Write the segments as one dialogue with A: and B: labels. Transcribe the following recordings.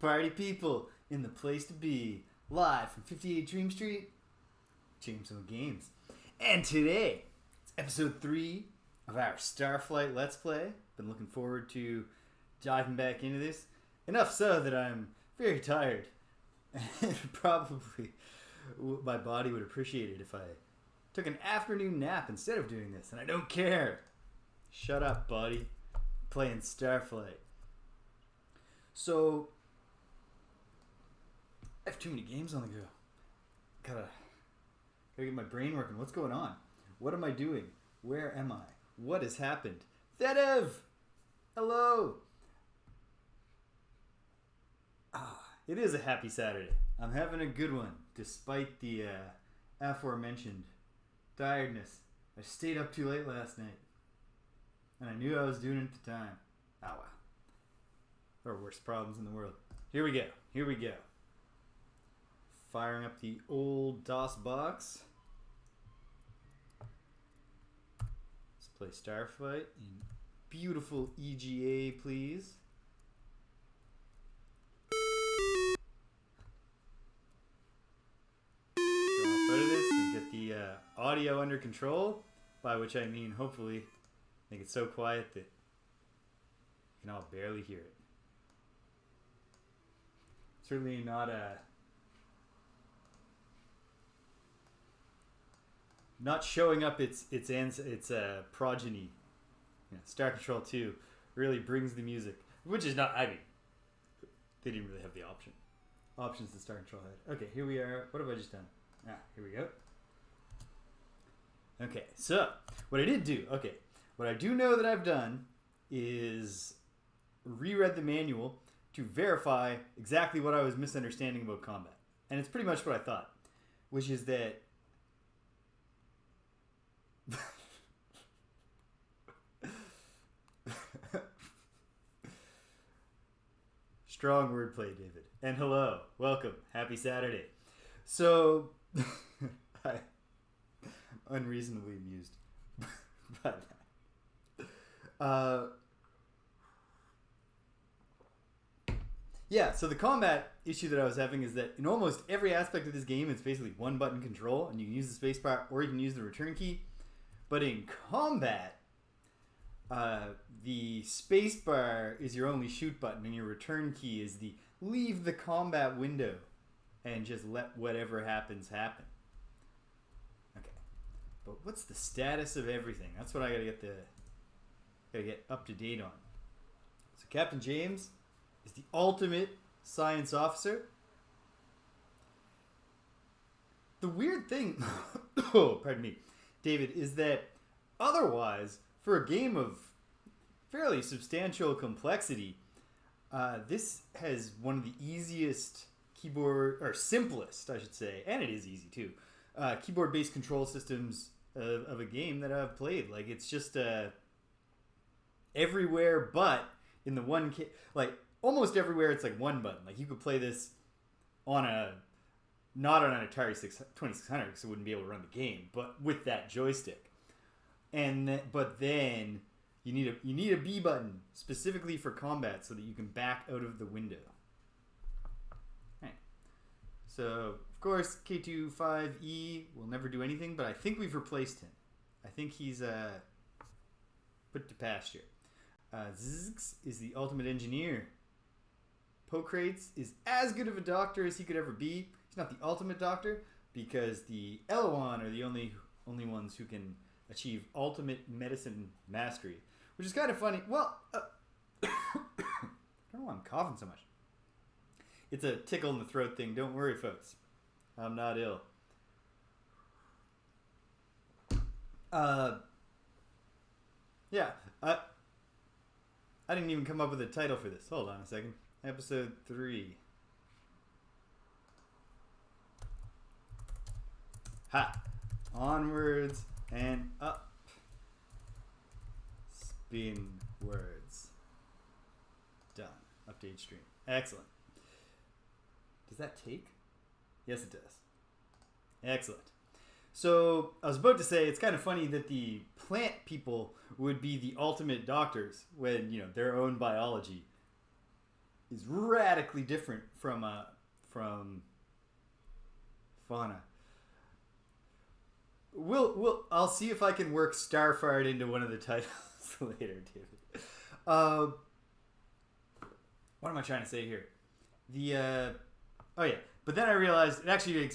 A: Party people in the place to be. Live from 58 Dream Street, Jameson Games. And today, it's episode 3 of our Starflight Let's Play. Been looking forward to diving back into this. Enough so that I'm very tired. And probably my body would appreciate it if I took an afternoon nap instead of doing this. And I don't care. Shut up, buddy. Playing Starflight. So, I have too many games on the go. Gotta get my brain working. What's going on? What am I doing? Where am I? What has happened? Thedev! Hello! It is a happy Saturday. I'm having a good one, despite the aforementioned tiredness. I stayed up too late last night. And I knew I was doing it at the time. Oh well. There are worse problems in the world. Here we go. Firing up the old DOS box. Let's play Starflight in beautiful EGA, please. Drop out of this and get the audio under control, by which I mean hopefully make it so quiet that you can all barely hear it. Certainly not showing up its progeny. Yeah, Star Control 2 really brings the music, which is not. I mean, they didn't really have the options that Star Control had. Okay, here we are. What have I just done? Here we go. Okay, so what I did do. Okay, what I do know that I've done is reread the manual to verify exactly what I was misunderstanding about combat, and it's pretty much what I thought, which is that. Strong wordplay, David. And hello, welcome, happy Saturday. So, I'm unreasonably amused by that. Yeah, so the combat issue that I was having is that in almost every aspect of this game, it's basically one button control, and you can use the spacebar or you can use the return key. But in combat, the spacebar is your only shoot button, and your return key is the leave the combat window and just let whatever happens happen. Okay, but what's the status of everything? That's what I gotta get up to date on. So Captain James is the ultimate science officer. The weird thing, oh, pardon me, David, is that otherwise, for a game of fairly substantial complexity, this has one of the easiest keyboard, or simplest, I should say, and it is easy too, keyboard-based control systems of a game that I've played. Like, it's just everywhere but in the one, like, almost everywhere it's like one button. Like, you could play this on not on an Atari 2600 because it wouldn't be able to run the game, but with that joystick. But then you need a B button specifically for combat so that you can back out of the window. Right. So of course K25E will never do anything, but I think we've replaced him. I think he's put to pasture. Zzzz is the ultimate engineer. Pocrates is as good of a doctor as he could ever be. He's not the ultimate doctor because the Eloan are the only ones who can achieve ultimate medicine mastery, which is kind of funny. Well, I don't know why I'm coughing so much. It's a tickle in the throat thing. Don't worry, folks. I'm not ill. Yeah, I didn't even come up with a title for this. Hold on a second. Episode 3. Ha! Onwards and up. Spin words. Done. Update stream. Excellent. Does that take? Yes, it does. Excellent. So, I was about to say, it's kind of funny that the plant people would be the ultimate doctors when, their own biology is radically different from fauna. I'll see if I can work Starflight into one of the titles later, David. What am I trying to say here? Oh yeah, but then I realized it actually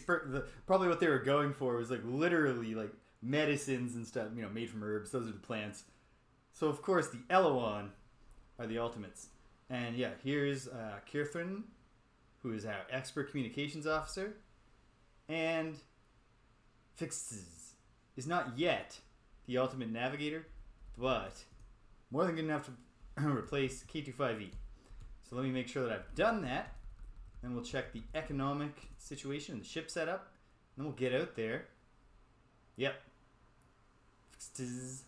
A: probably what they were going for was like literally like medicines and stuff, you know, made from herbs. Those are the plants. So of course the Eloan are the ultimates. And yeah, here's Kirthrin, who is our expert communications officer, and Fixes is not yet the ultimate navigator, but more than good enough to replace K25E. So let me make sure that I've done that. Then we'll check the economic situation and the ship setup. Then we'll get out there. Yep. Fixes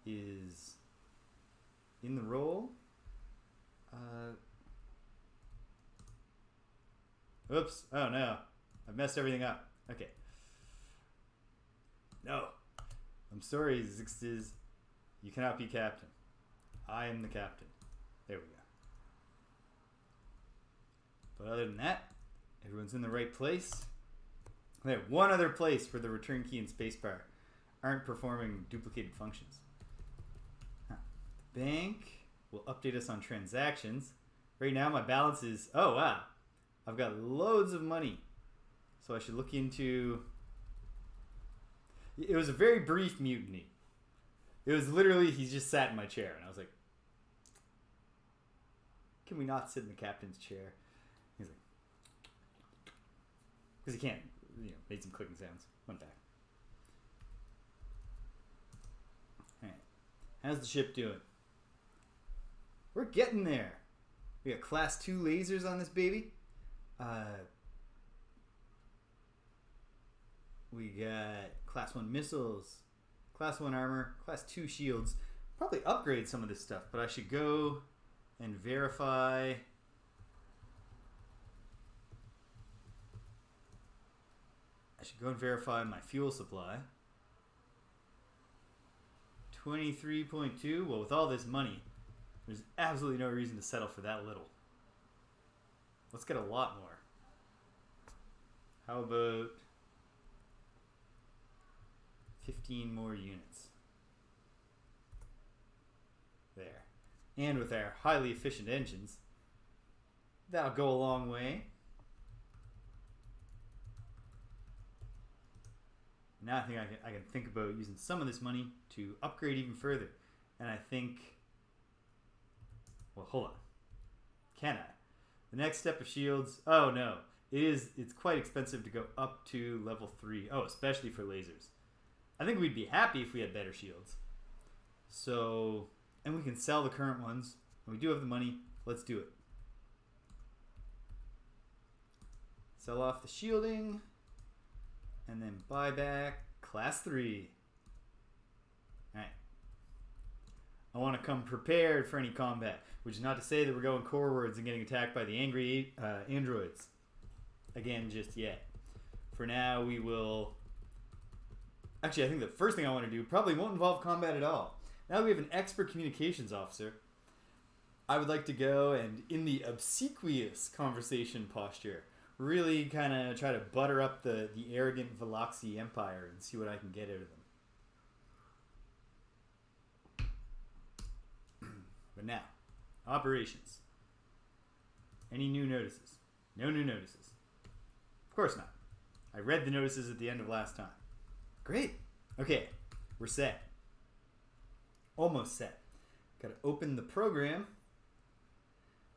A: is in the role. Oops. Oh no. I've messed everything up. Okay. No. I'm sorry, Zixtiz. You cannot be captain. I am the captain. There we go. But other than that, everyone's in the right place. They have one other place where the return key and spacebar aren't performing duplicated functions. The bank will update us on transactions. Right now my balance is, oh wow, I've got loads of money. So I should look into... It was a very brief mutiny. It was literally, he just sat in my chair and I was like, can we not sit in the captain's chair? He's like, because he can't, you know, made some clicking sounds. Went back. Alright. How's the ship doing? We're getting there. We got class 2 lasers on this baby. We got class 1 missiles, class 1 armor, class 2 shields. Probably upgrade some of this stuff, but I should go and verify. I should go and verify my fuel supply. 23.2. Well, with all this money, there's absolutely no reason to settle for that little. Let's get a lot more. How about 15 more units? There. And with our highly efficient engines, that'll go a long way. Now I think I can think about using some of this money to upgrade even further. And I think, well, hold on. Can I? The next step of shields, oh no. It's quite expensive to go up to level 3. Oh, especially for lasers. I think we'd be happy if we had better shields. So, and we can sell the current ones. And we do have the money. Let's do it. Sell off the shielding. And then buy back class 3. Alright. I want to come prepared for any combat. Which is not to say that we're going corewards and getting attacked by the angry androids. Again, just yet. For now, we will... Actually, I think the first thing I want to do probably won't involve combat at all. Now that we have an expert communications officer, I would like to go and, in the obsequious conversation posture, really kind of try to butter up the arrogant Veloxi Empire and see what I can get out of them. But now, operations. Any new notices? No new notices. Of course not. I read the notices at the end of last time. Great. Okay, we're set. Almost set. Got to open the program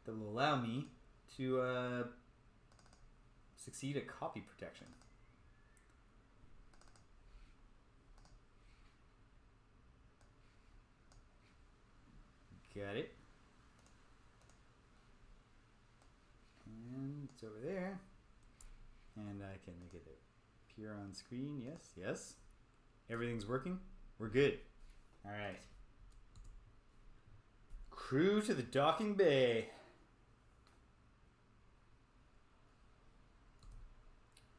A: that will allow me to succeed at copy protection. Got it. And it's over there. And I can make it appear on screen. Yes, yes. Everything's working. We're good. All right. Crew to the docking bay.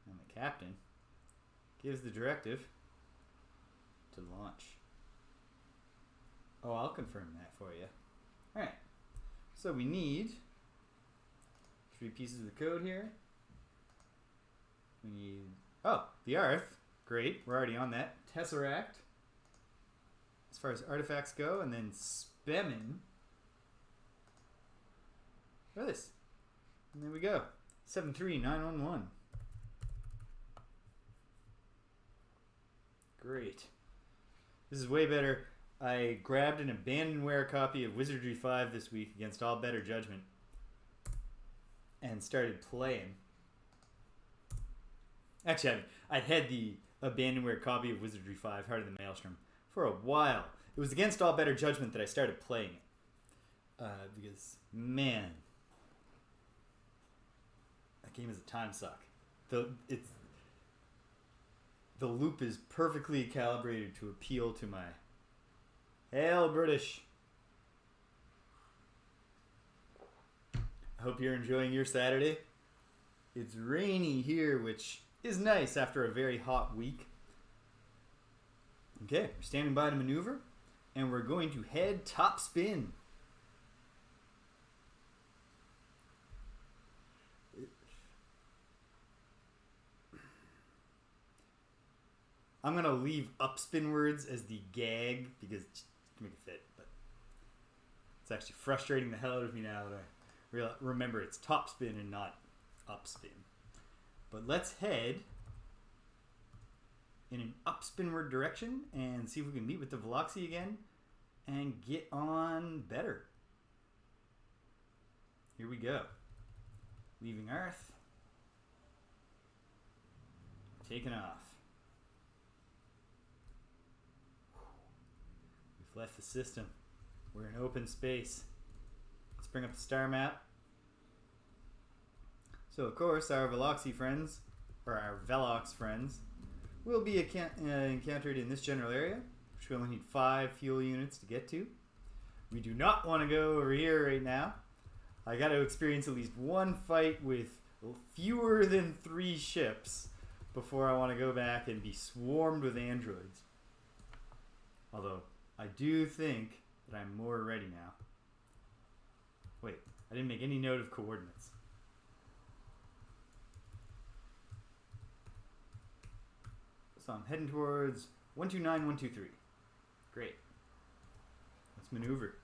A: And the captain gives the directive to launch. Oh, I'll confirm that for you. All right. So we need 3 pieces of the code here. We need... Oh, the Arth. Great. We're already on that. Tesseract. As far as artifacts go. And then Spemin. Look at this. And there we go. 73911. Great. This is way better. I grabbed an abandonware copy of Wizardry 5 this week against all better judgment. And started playing. Actually, I'd had the abandonware copy of Wizardry 5, Heart of the Maelstrom, for a while. It was against all better judgment that I started playing it. Because, man, that game is a time suck. The loop is perfectly calibrated to appeal to my Hail British. I hope you're enjoying your Saturday. It's rainy here, which is nice after a very hot week. Okay, we're standing by to maneuver, and we're going to head top spin. I'm going to leave Upspinwards as the gag because to make it fit, but it's actually frustrating the hell out of me now that I remember it's top spin and not upspin. But let's head in an upspinward direction and see if we can meet with the Veloxi again and get on better. Here we go. Leaving Earth. Taking off. We've left the system. We're in open space. Let's bring up the star map. So, of course, our Veloxi friends, or our Velox friends, will be encountered in this general area, which we only need 5 fuel units to get to. We do not want to go over here right now. I got to experience at least one fight with fewer than 3 ships before I want to go back and be swarmed with androids. Although, I do think that I'm more ready now. Wait, I didn't make any note of coordinates. So I'm heading towards 129123. Great. Let's maneuver.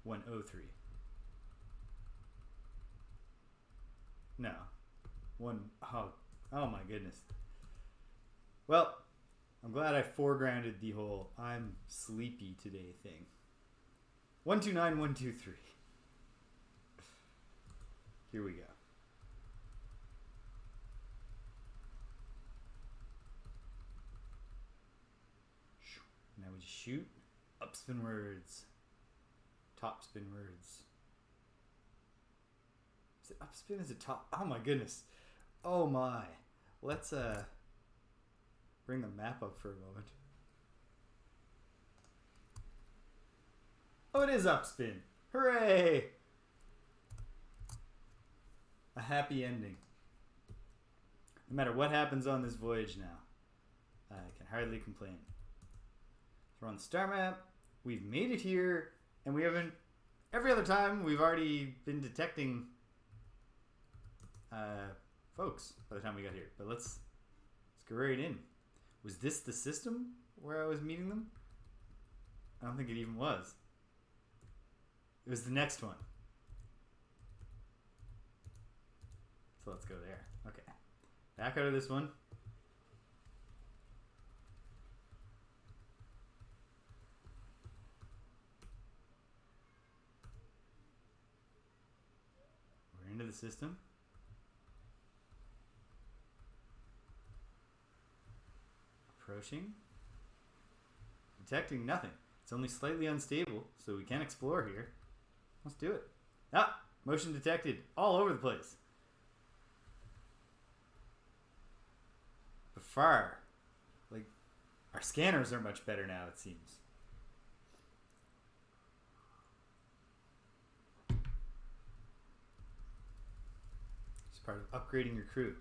A: 103. No. Oh my goodness. Well, I'm glad I foregrounded the whole I'm sleepy today thing. 129123. Here we go. Now we just shoot. Upspinwards. Topspinwards. Is it upspin? Is it top? Oh my goodness. Oh my. Let's bring the map up for a moment. Oh, it is upspin. Hooray! A happy ending. No matter what happens on this voyage now, I can hardly complain. So we're on the star map. We've made it here, and we haven't. Every other time, we've already been detecting folks by the time we got here. But let's go right in. Was this the system where I was meeting them? I don't think it even was. It was the next one. So let's go there. Okay. Back out of this one. We're into the system. Approaching. Detecting nothing. It's only slightly unstable, so we can explore here. Let's do it. Ah! Motion detected all over the place. But far. Like, our scanners are much better now, it seems. It's part of upgrading your crew.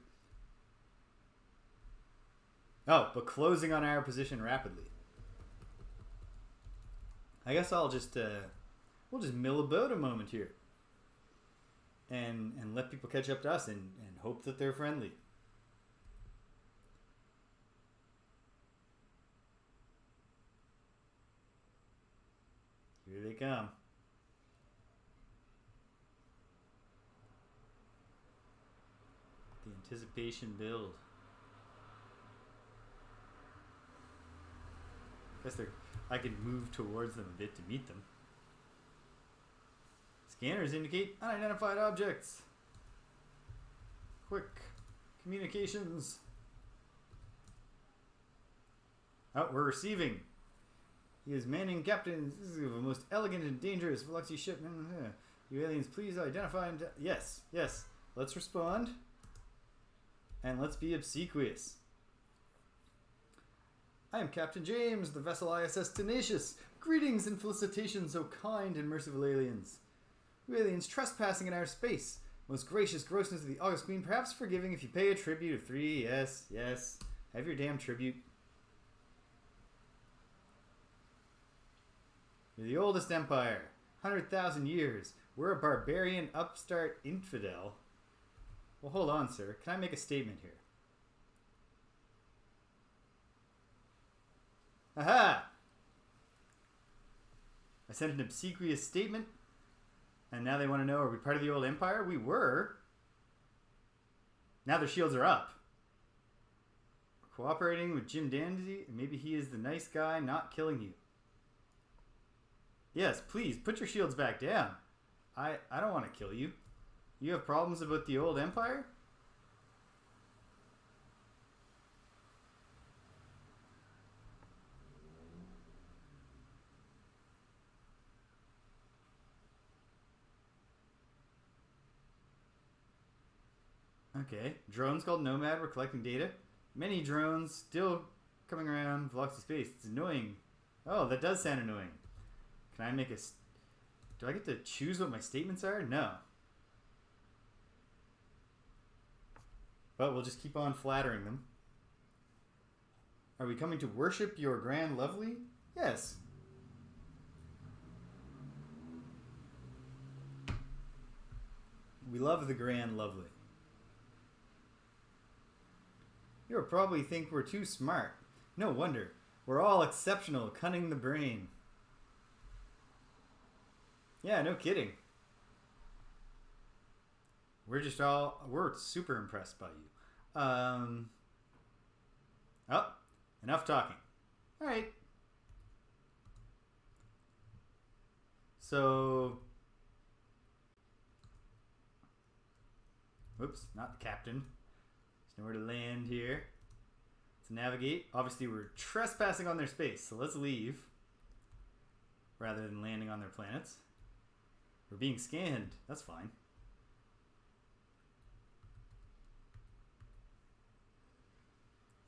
A: Oh, but closing on our position rapidly. I guess I'll just we'll just mill about a moment here. and let people catch up to us and hope that they're friendly. Here they come. The anticipation build. I could move towards them a bit to meet them. Scanners indicate unidentified objects. Quick communications. Oh, we're receiving. He is manning captain. This is the most elegant and dangerous Veloxi ship. You aliens, please identify and... Yes, yes. Let's respond. And let's be obsequious. I am Captain James, the vessel ISS Tenacious. Greetings and felicitations, O kind and merciful aliens. You aliens trespassing in our space. Most gracious grossness of the August Queen, perhaps forgiving if you pay a tribute of 3. Yes, yes. Have your damn tribute. You're the oldest empire. 100,000 years. We're a barbarian upstart infidel. Well, hold on, sir. Can I make a statement here? Aha! I sent an obsequious statement, and now they want to know, are we part of the old empire? We were. Now their shields are up. We're cooperating with Jim Dandy, and maybe he is the nice guy not killing you. Yes, please, put your shields back down. I don't want to kill you. You have problems about the old empire? Okay, drones called Nomad were collecting data. Many drones still coming around Veloxi space. It's annoying. Oh, that does sound annoying. Can I make a... Do I get to choose what my statements are? No. But we'll just keep on flattering them. Are we coming to worship your grand lovely? Yes. We love the grand lovely. You'll probably think we're too smart. No wonder. We're all exceptional, cunning the brain. Yeah, no kidding. We're super impressed by you. Oh, enough talking. All right. So, whoops, not the captain. There's nowhere to land here. To navigate. Obviously, we're trespassing on their space, so let's leave rather than landing on their planets. We're being scanned. That's fine.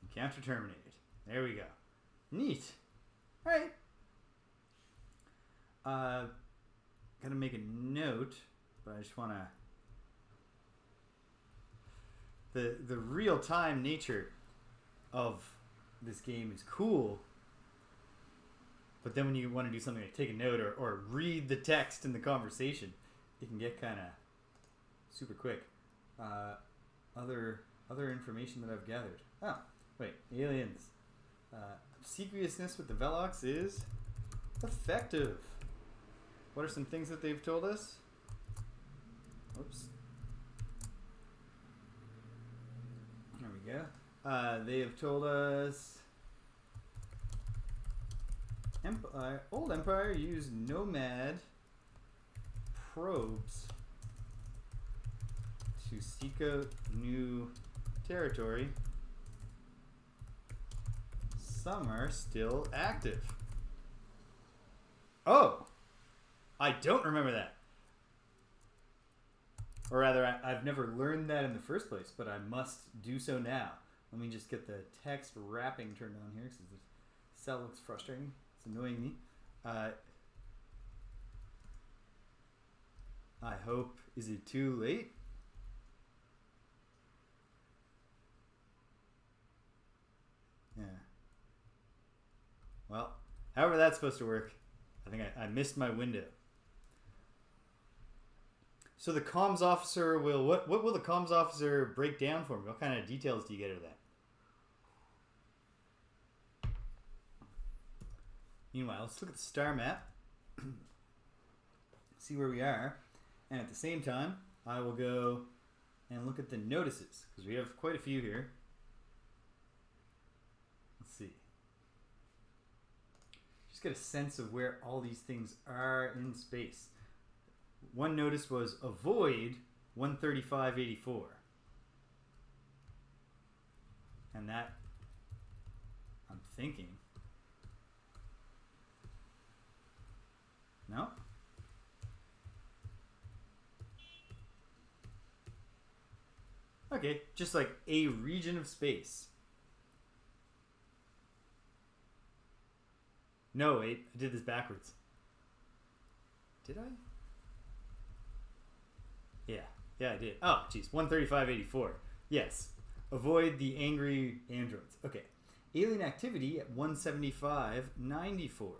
A: Encounter terminated. There we go. Neat. All right. Gotta make a note, but I just want to... The real-time nature of this game is cool, but then when you want to do something like take a note or read the text in the conversation, it can get kind of super quick. Other information that I've gathered. Oh, wait, aliens. Obsequiousness with the Velox is effective. What are some things that they've told us? Oops. There we go. They have told us old empire used nomad probes to seek out new territory. Some are still active. Oh! I don't remember that. Or rather, I've never learned that in the first place, but I must do so now. Let me just get the text wrapping turned on here, because the cell looks frustrating. It's annoying me. I hope... Is it too late? Yeah. Well, however that's supposed to work, I think I missed my window. So the comms officer will what will the comms officer break down for me? What kind of details do you get out of that? Meanwhile, let's look at the star map. See where we are. And at the same time, I will go and look at the notices, because we have quite a few here. Let's see. Just get a sense of where all these things are in space. One notice was avoid 13584. And that, I'm thinking. No? Okay, just like a region of space. No, wait, I did this backwards. Did I? Yeah, I did. Oh, geez, 13584. Yes, avoid the angry androids. Okay, alien activity at 17594.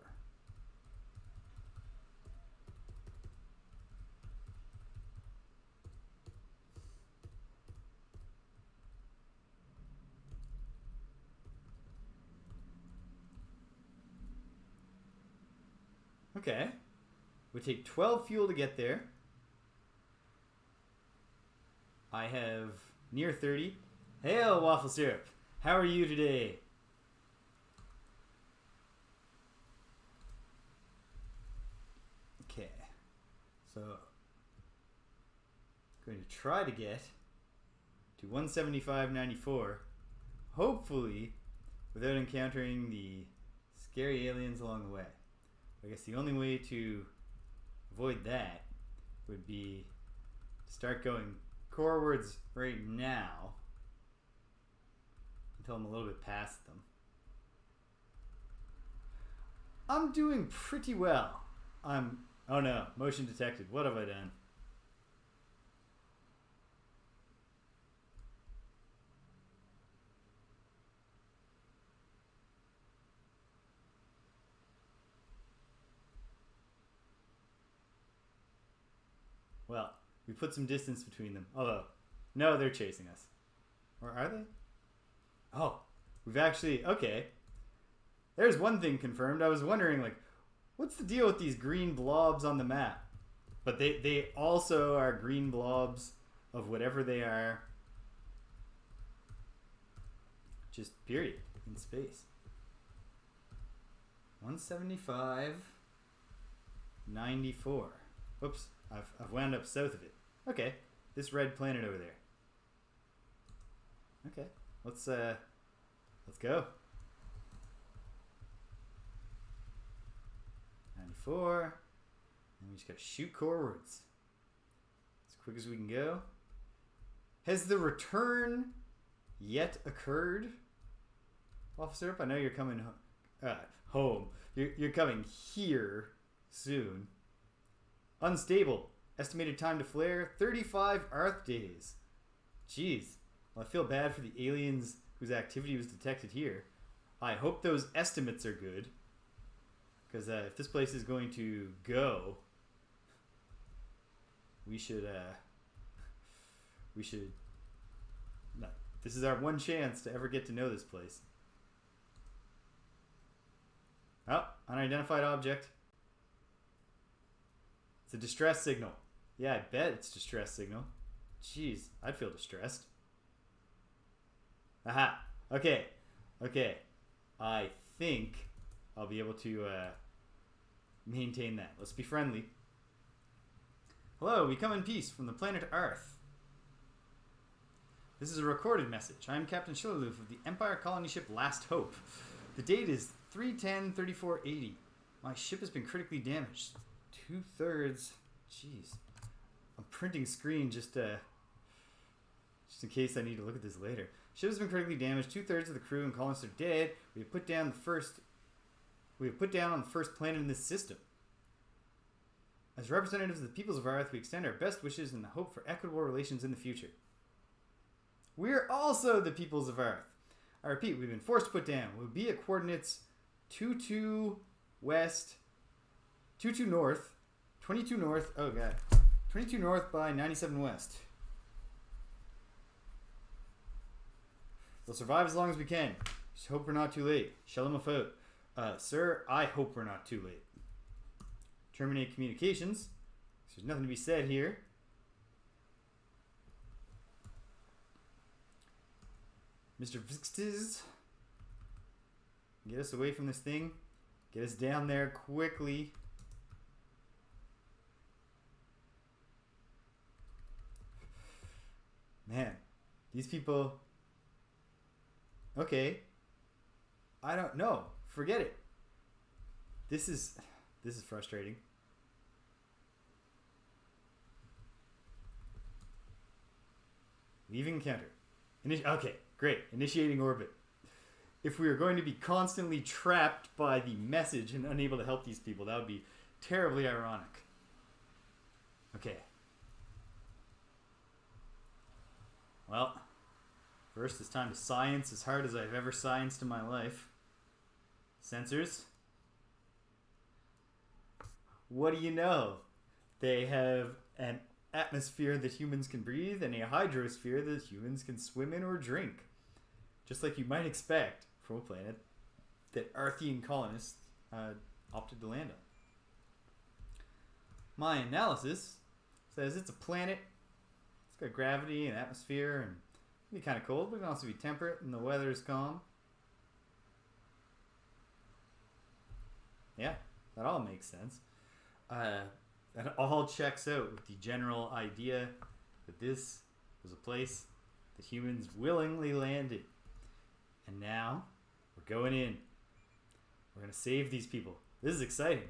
A: Okay. We take 12 fuel to get there. I have near 30. Hail, waffle syrup. How are you today? Okay. So, I'm going to try to get to 175.94. Hopefully, without encountering the scary aliens along the way. I guess the only way to avoid that would be to start going corewards right now until I'm a little bit past them. I'm doing pretty well. Oh no, motion detected. What have I done? Well, we put some distance between them. Although, no, they're chasing us. Or are they? Oh, we've actually... Okay. There's one thing confirmed. I was wondering, like, what's the deal with these green blobs on the map? But they also are green blobs of whatever they are. Just period. In space. 175.94. Whoops. I've wound up south of it. Okay, this red planet over there. Okay, let's go. 94, and we just gotta shoot corewards as quick as we can go. Has the return yet occurred, Officer? I know you're coming home. You're coming here soon. Unstable. Estimated time to flare, 35 Earth days. Jeez. Well, I feel bad for the aliens whose activity was detected here. I hope those estimates are good. Because if this place is going to go, we should... No, this is our one chance to ever get to know this place. Oh, unidentified object. It's a distress signal. Yeah, I bet it's distress signal. Jeez, I'd feel distressed. Aha. Okay. Okay. I think I'll be able to maintain that. Let's be friendly. Hello, we come in peace from the planet Earth. This is a recorded message. I am Captain Shillaloof of the Empire colony ship Last Hope. The date is 3/10/3480. My ship has been critically damaged. 2/3. Jeez. I'm printing screen just in case I need to look at this later. Ship has been critically damaged. 2/3 of the crew and colonists are dead. We have put down on the first planet in this system. As representatives of the peoples of Earth, we extend our best wishes and the hope for equitable relations in the future. We're also the peoples of Earth. I repeat, we've been forced to put down. We'll be at coordinates 22 west, 22 north, 22 north. Oh god. 22 north by 97 west. We'll survive as long as we can. Just hope we're not too late. Shell him out. Sir, I hope we're not too late. Terminate communications. There's nothing to be said here. Mr. Vixtiz, get us away from this thing. Get us down there quickly. Man, these people... Okay. I don't know. Forget it. This is frustrating. Leaving encounter. Okay, great. Initiating orbit. If we are going to be constantly trapped by the message and unable to help these people, that would be terribly ironic. Okay. Well, first it's time to science as hard as I've ever scienced in my life. Sensors. What do you know? They have an atmosphere that humans can breathe and a hydrosphere that humans can swim in or drink. Just like you might expect from a planet that Arthean colonists opted to land on. My analysis says it's a planet. It's got gravity and atmosphere and it can be kind of cold, but it can also be temperate and the weather is calm. Yeah, that all makes sense. That all checks out with the general idea that this was a place that humans willingly landed. And now, we're going in. We're going to save these people. This is exciting.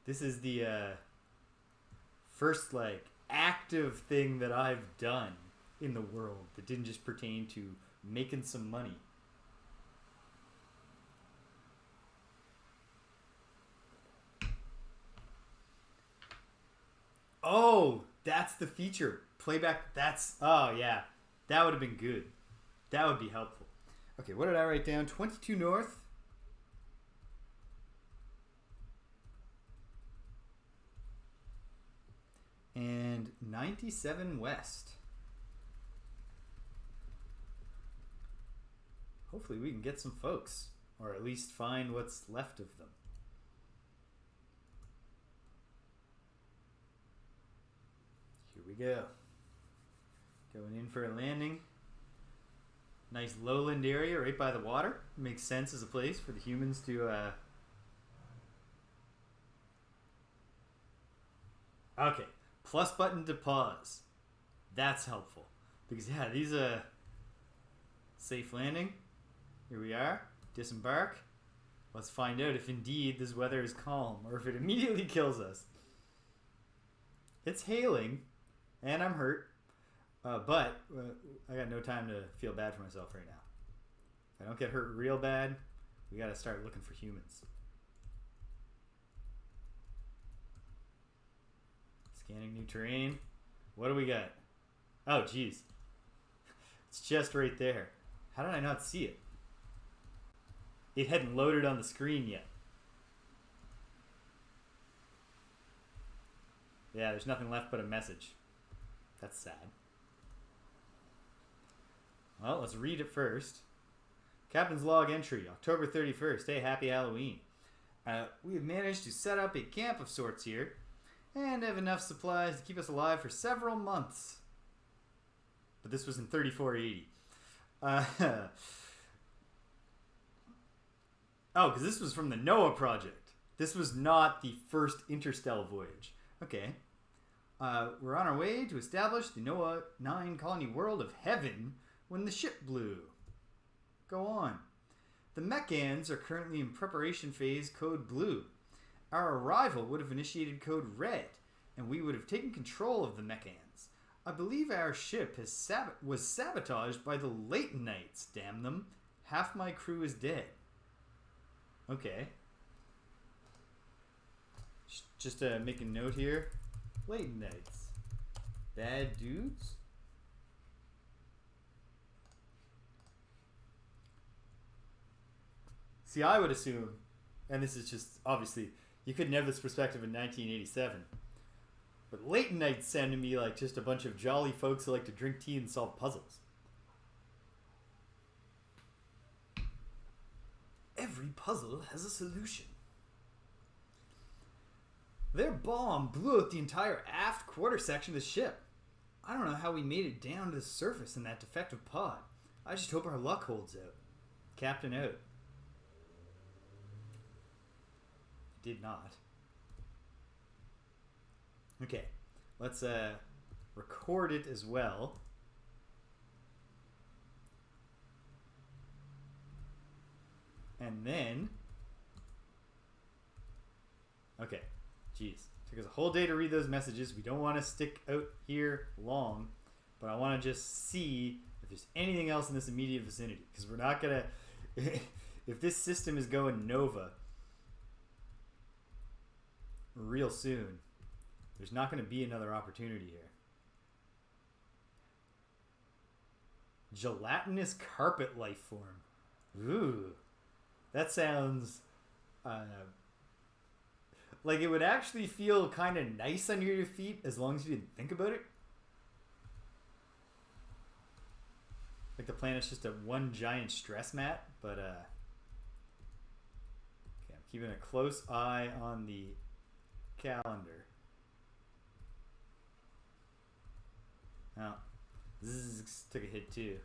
A: This is the first, active thing that I've done in the world that didn't just pertain to making some money. Oh, that's the feature. Playback, oh yeah. That would have been good. That would be helpful. Okay, what did I write down? 22 north. And 97 west. Hopefully we can get some folks. Or at least find what's left of them. Here we go. Going in for a landing. Nice lowland area right by the water. Makes sense as a place for the humans to... Okay. Plus button to pause. That's helpful. Because, yeah, these... Safe landing. Here we are. Disembark. Let's find out if indeed this weather is calm or if it immediately kills us. It's hailing. And I'm hurt. But I got no time to feel bad for myself right now. If I don't get hurt real bad, we got to start looking for humans. Scanning new terrain. What do we got? Oh, geez. It's just right there. How did I not see it? It hadn't loaded on the screen yet. Yeah, there's nothing left but a message. That's sad. Well, let's read it first. Captain's log entry, October 31st. Hey, happy Halloween. We have managed to set up a camp of sorts here and have enough supplies to keep us alive for several months. But this was in 3480. Oh, because this was from the NOAA project. This was not the first interstellar voyage. Okay. We're on our way to establish the NOAA 9 colony world of heaven when the ship blew. Go on. The Mechans are currently in preparation phase code blue. Our arrival would have initiated code red, and we would have taken control of the Mechans. I believe our ship was sabotaged by the Latonites, damn them. Half my crew is dead. Okay. Just make a note here. Latonites. Bad dudes? See, I would assume, and this is just, obviously, you couldn't have this perspective in 1987, But late nights sound to me like just a bunch of jolly folks who like to drink tea and solve puzzles. Every puzzle has a solution. Their bomb blew out the entire aft quarter section of the ship. I don't know how we made it down to the surface in that defective pod. I just hope our luck holds out. Captain out. Did not. Okay, let's record it as well. And then, okay, geez, took us a whole day to read those messages. We don't want to stick out here long, but I want to just see if there's anything else in this immediate vicinity, because we're not gonna, if this system is going Nova real soon, there's not going to be another opportunity here. Gelatinous carpet life form. Ooh, that sounds like it would actually feel kind of nice under your feet as long as you didn't think about it. Like the planet's just a one giant stress mat, but okay, I'm keeping a close eye on the calendar. Oh, zzz, took a hit too.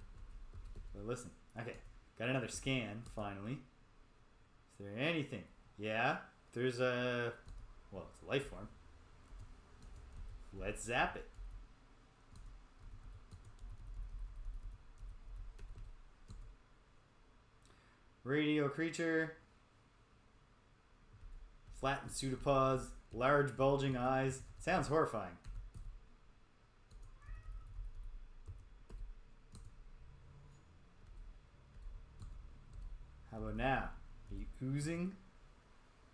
A: But listen, okay, got another scan finally. Is there anything? Yeah, there's a, well, it's a life form. Let's zap it. Radio creature. Flattened pseudopods, large bulging eyes. Sounds horrifying. How about now? Are you oozing?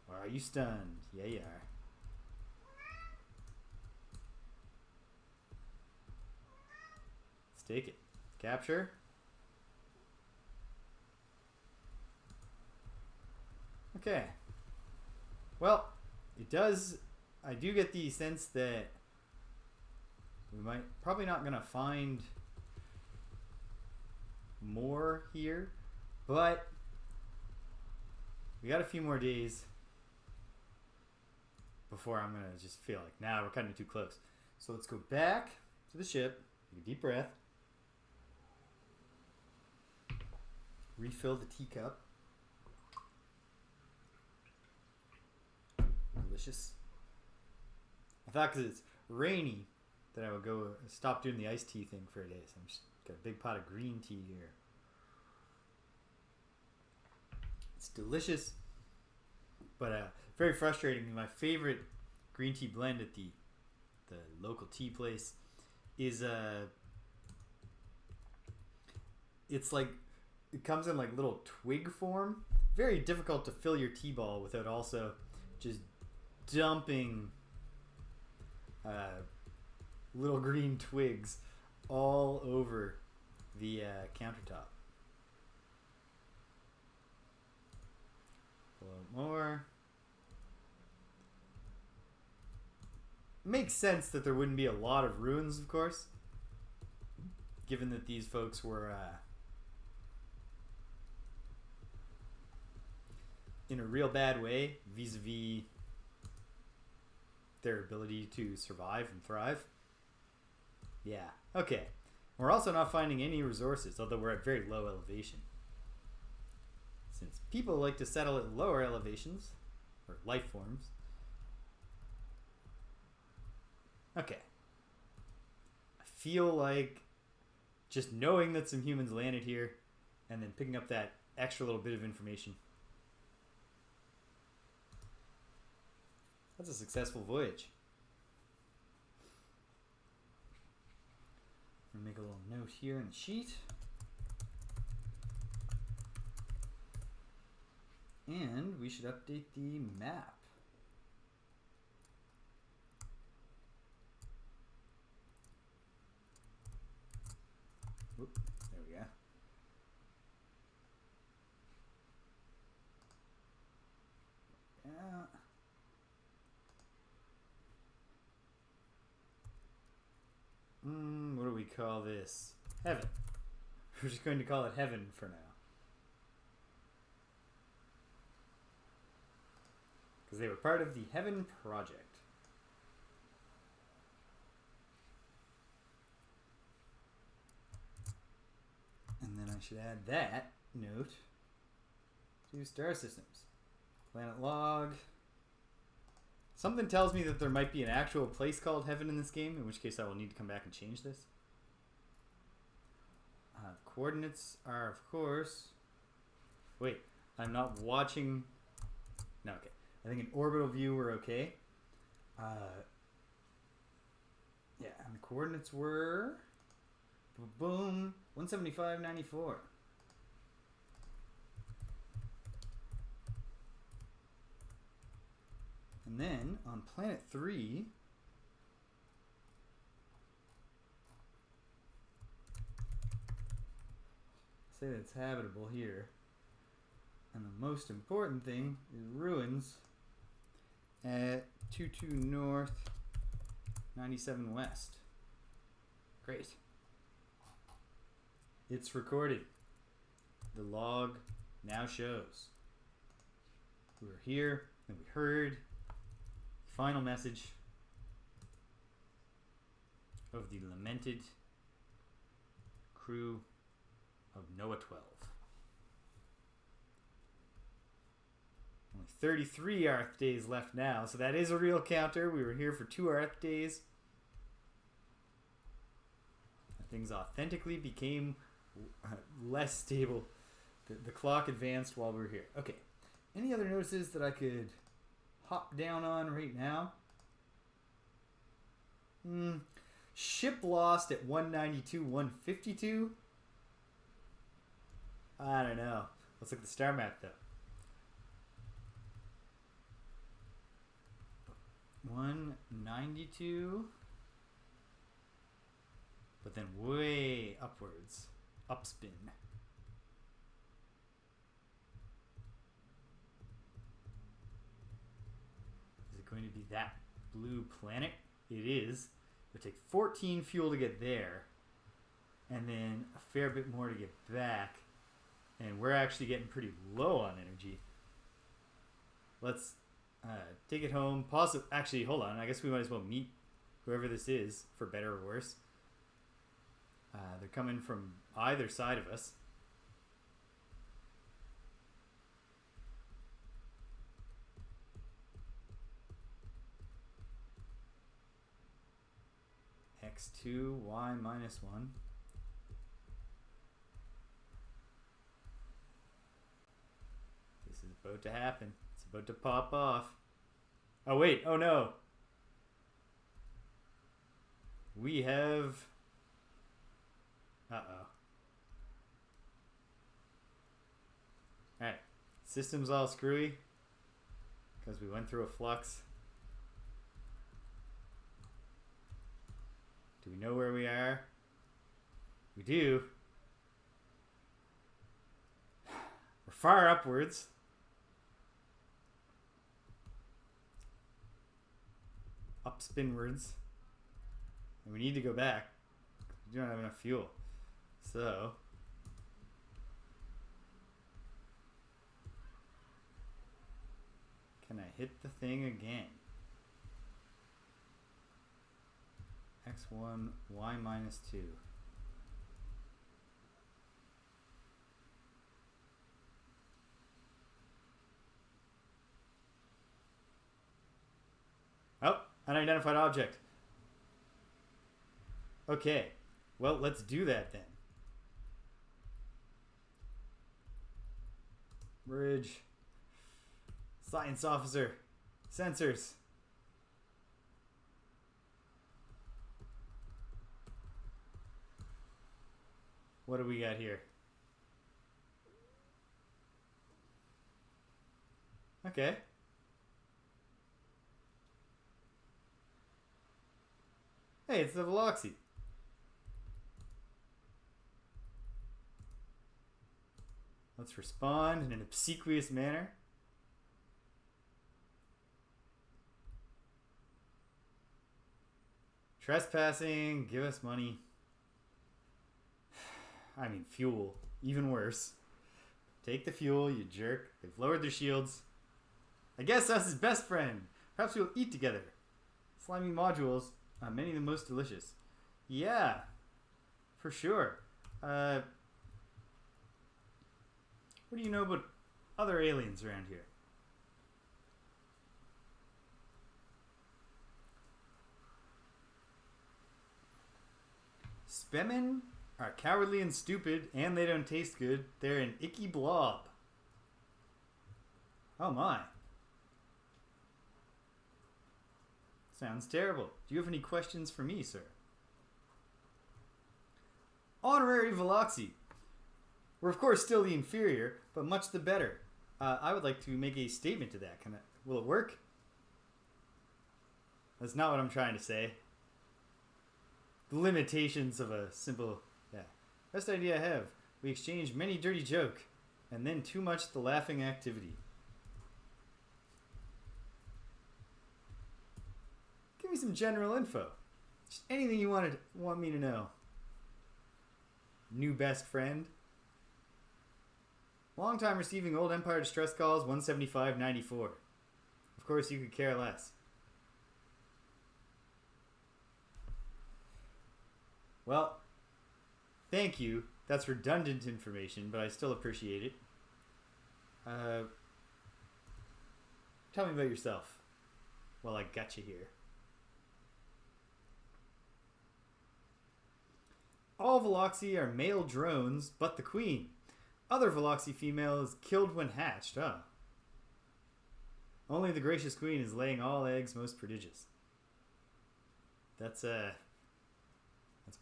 A: Or are you stunned? Yeah, you are. Let's take it. Capture. Okay. Well, it does. I do get the sense that we might probably not gonna find more here, but we got a few more days before I'm gonna just feel like, nah, we're cutting it too close. So let's go back to the ship, take a deep breath, refill the teacup. Delicious. I thought because it's rainy that I would go stop doing the iced tea thing for a day. So I'm just got a big pot of green tea here. It's delicious, but very frustrating. My favorite green tea blend at the local tea place is it's like, it comes in like little twig form. Very difficult to fill your tea ball without also just dumping little green twigs all over the countertop. A little more. Makes sense that there wouldn't be a lot of ruins, of course, given that these folks were in a real bad way vis-a-vis their ability to survive and thrive. Yeah, okay. We're also not finding any resources, although we're at very low elevation. Since people like to settle at lower elevations, or life forms. Okay. I feel like just knowing that some humans landed here and then picking up that extra little bit of information, that's a successful voyage. I'm gonna make a little note here in the sheet. And we should update the map. Whoop, there we go. Yeah. call this Heaven. We're just going to call it Heaven for now. Because they were part of the Heaven Project. And then I should add that note to star systems. Planet log. Something tells me that there might be an actual place called Heaven in this game, in which case I will need to come back and change this. The coordinates are, of course... Wait, I'm not watching... No, okay. I think in orbital view we're okay. Yeah, and the coordinates were... Boom! 175.94. And then on planet 3, say that it's habitable here. And the most important thing is ruins at 22 north, 97 west. Great. It's recorded. The log now shows. We were here and we heard the final message of the lamented crew of Noah 12. Only 33 Arth days left now, so that is a real counter. We were here for 2 Arth days. Things authentically became less stable. The clock advanced while we were here. Okay. Any other notices that I could hop down on right now? Ship lost at 192, 152. I don't know. Let's look at the star map though. 192. But then way upwards. Upspin. Is it going to be that blue planet? It is. It'll take 14 fuel to get there. And then a fair bit more to get back. And we're actually getting pretty low on energy. Let's take it home. Actually, hold on. I guess we might as well meet whoever this is, for better or worse. They're coming from either side of us. X2, Y minus 1. This is about to happen. It's about to pop off. Oh wait, oh no. We have... Uh-oh. Alright. System's all screwy. Because we went through a flux. Do we know where we are? We do. We're far upwards. Upspinwards. And we need to go back. We don't have enough fuel. So, can I hit the thing again? X1, Y minus 2. Oh, unidentified object. Okay, well, let's do that then. Bridge. Science officer. Sensors. What do we got here? Okay. Hey, it's the Veloxi. Let's respond in an obsequious manner. Trespassing, give us money. I mean, fuel. Even worse. Take the fuel, you jerk. They've lowered their shields. I guess us is best friend. Perhaps we'll eat together. Slimy modules. Many of the most delicious. Yeah. For sure. What do you know about other aliens around here? Spemen are cowardly and stupid, and they don't taste good. They're an icky blob. Oh my. Sounds terrible. Do you have any questions for me, sir? Honorary Veloxi. We're of course still the inferior, but much the better. I would like to make a statement to that. Will it work? That's not what I'm trying to say. The limitations of a simple... Yeah. Best idea I have. We exchange many dirty joke, and then too much the laughing activity. Give me some general info. Just anything you want me to know. New best friend. Long time receiving old Empire distress calls 175.94. Of course you could care less. Well, thank you. That's redundant information, but I still appreciate it. Tell me about yourself while I got you here. All Veloxi are male drones, but the queen. Other Veloxi female is killed when hatched. Oh. Only the gracious queen is laying all eggs most prodigious. That's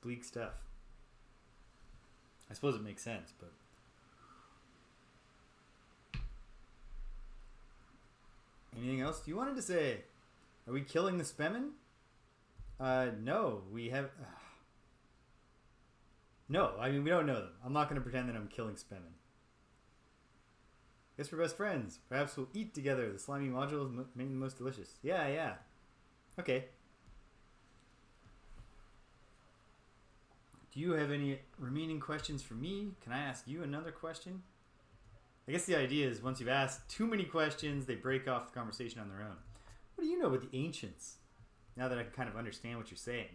A: bleak stuff. I suppose it makes sense, but... Anything else you wanted to say? Are we killing the Spemen? No, we have... No, I mean, we don't know them. I'm not going to pretend that I'm killing Spemen. Guess we're best friends. Perhaps we'll eat together. The slimy module is the most delicious. Yeah. Okay. Do you have any remaining questions for me? Can I ask you another question? I guess the idea is once you've asked too many questions, they break off the conversation on their own. What do you know about the ancients? Now that I can kind of understand what you're saying.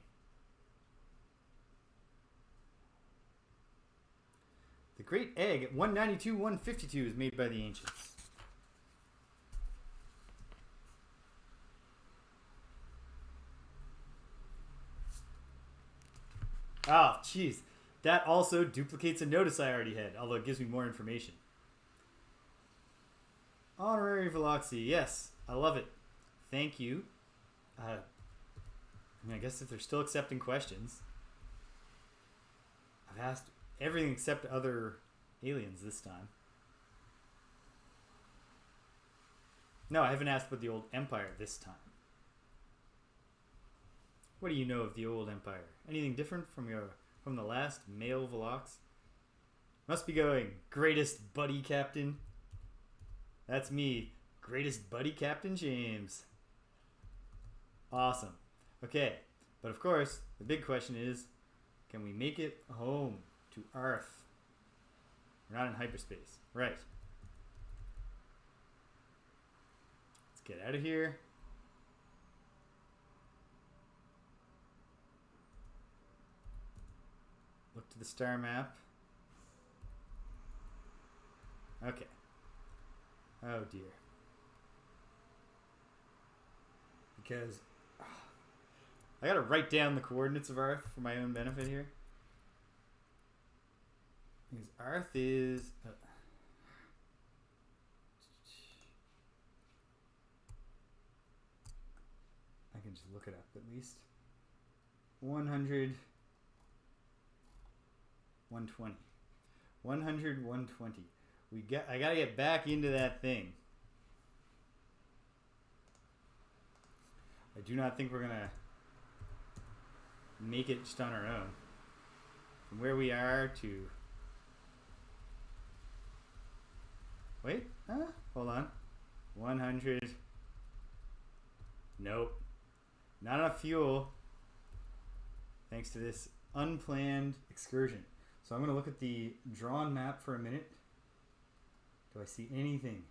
A: The Great Egg at 192-152 is made by the ancients. Oh, jeez. That also duplicates a notice I already had, although it gives me more information. Honorary Veloxi. Yes, I love it. Thank you. I guess if they're still accepting questions. I've asked everything except other aliens this time. No, I haven't asked about the old Empire this time. What do you know of the old Empire? Anything different from the last male Velox? Must be going, greatest buddy captain. That's me, greatest buddy Captain James. Awesome. Okay, but of course, the big question is, can we make it home to Earth? We're not in hyperspace. Right. Let's get out of here. Look to the star map. Okay. Oh dear. Because I gotta write down the coordinates of Earth for my own benefit here. Because Earth is... I can just look it up at least. 100... 120. 100, 120. I gotta get back into that thing. I do not think we're gonna make it just on our own. From where we are to... Wait, hold on. 100. Nope. Not enough fuel. Thanks to this unplanned excursion. So I'm going to look at the drawn map for a minute. Do I see anything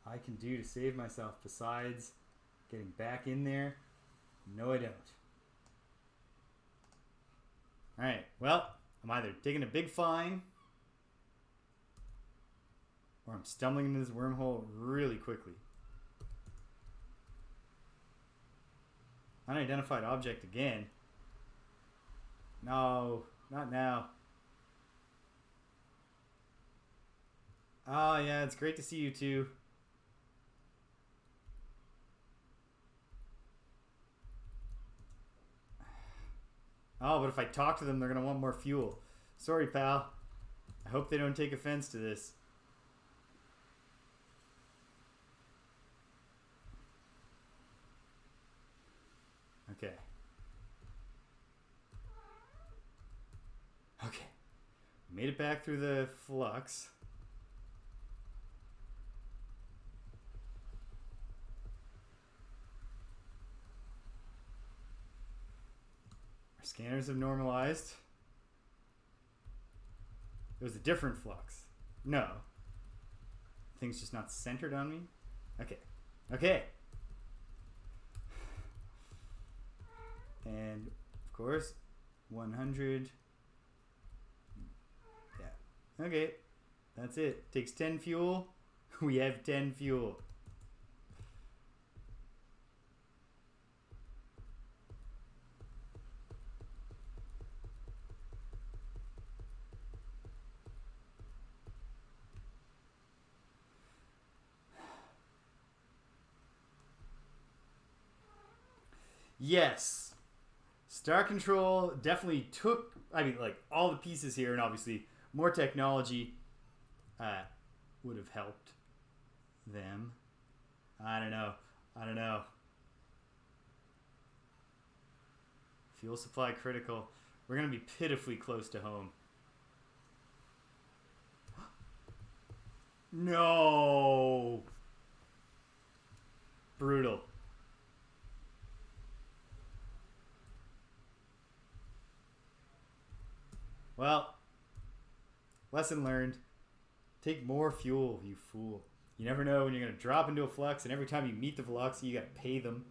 A: I can do to save myself besides getting back in there? No, I don't. Alright, well, I'm either taking a big fine or I'm stumbling into this wormhole really quickly. Unidentified object again. No, not now. Oh yeah, it's great to see you too. Oh, but if I talk to them, they're going to want more fuel. Sorry, pal. I hope they don't take offense to this. Okay. Okay. Made it back through the flux. Our scanners have normalized. It was a different flux. No. Thing's just not centered on me. Okay. Okay. And of course, 100. Yeah. Okay. That's it. Takes 10 fuel. We have 10 fuel. Yes. Star Control definitely took, I mean, like, all the pieces here, and obviously more technology would have helped them. I don't know. I don't know. Fuel supply critical. We're going to be pitifully close to home. No. Brutal. Well, lesson learned. Take more fuel, you fool. You never know when you're going to drop into a flux, and every time you meet the Veloxi, you got to pay them.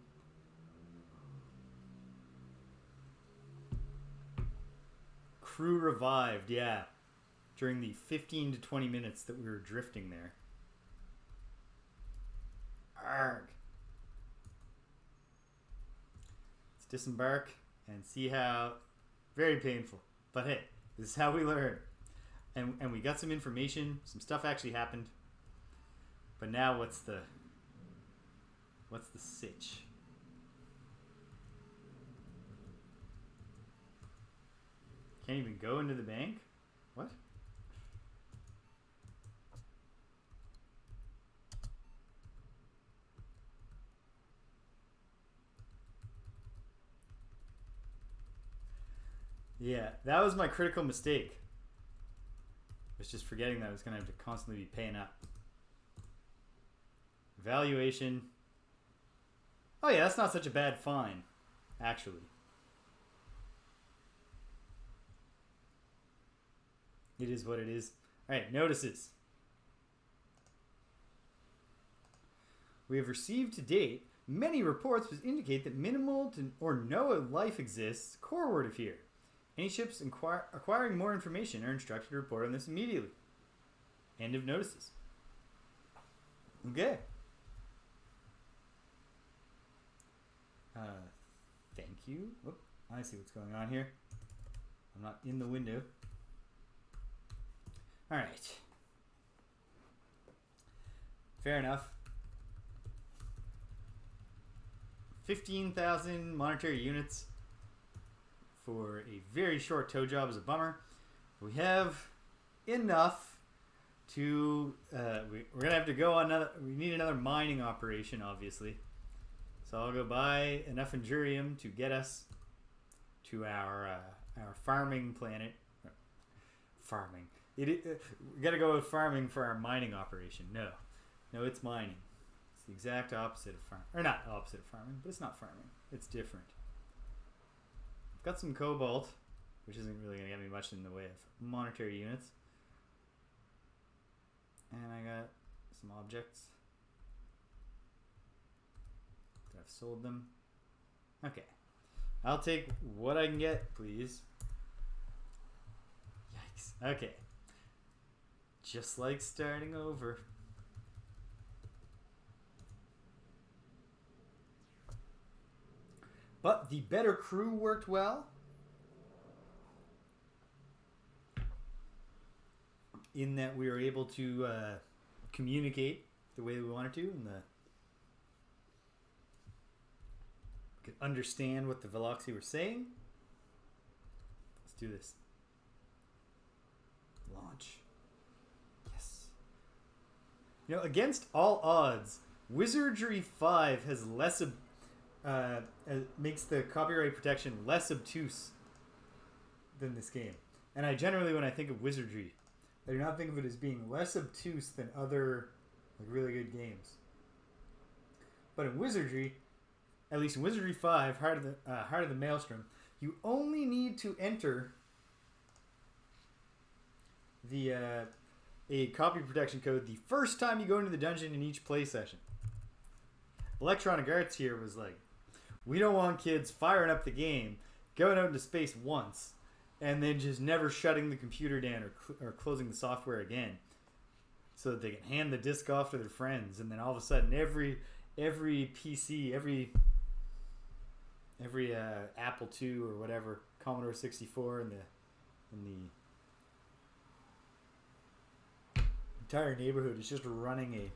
A: Crew revived, yeah. During the 15 to 20 minutes that we were drifting there. Arg. Let's disembark and see how... Very painful. But hey, this is how we learn. And we got some information. Some stuff actually happened. But now what's the sitch? Can't even go into the bank? What? Yeah, that was my critical mistake. I was just forgetting that I was going to have to constantly be paying up. Valuation. Oh yeah, that's not such a bad fine, actually. It is what it is. Alright, notices. We have received to date many reports which indicate that minimal to or no life exists coreward of here. Any ships acquiring more information are instructed to report on this immediately. End of notices. Okay. Thank you. Whoop, I see what's going on here. I'm not in the window. Alright. Fair enough. 15,000 monetary units for a very short tow job is a bummer. We have enough to... we're going to have to go on another... We need another mining operation, obviously. So I'll go buy enough Endurium to get us to our farming planet. Farming. We got to go with farming for our mining operation. No, it's mining. It's the exact opposite of farming. Or not opposite of farming, but it's not farming. It's different. I've got some cobalt. which isn't really going to get me much in the way of monetary units. And I got some objects. I've sold them. Okay. I'll take what I can get, please. Yikes. Okay. Just like starting over. But the better crew worked well. In that we were able to communicate the way we wanted to, and could understand what the Veloxi were saying. Let's do this. Launch. Yes. You know, against all odds, Wizardry 5 has less makes the copyright protection less obtuse than this game. And I generally, when I think of Wizardry, I do not think of it as being less obtuse than other like really good games. But in Wizardry, at least in Wizardry 5, Heart of the Maelstrom, you only need to enter the a copy protection code the first time you go into the dungeon in each play session. Electronic Arts here was like, we don't want kids firing up the game, going out into space once, and then just never shutting the computer down or closing the software again, so that they can hand the disc off to their friends, and then all of a sudden every PC, every Apple II or whatever, Commodore 64, and the entire neighborhood is just running a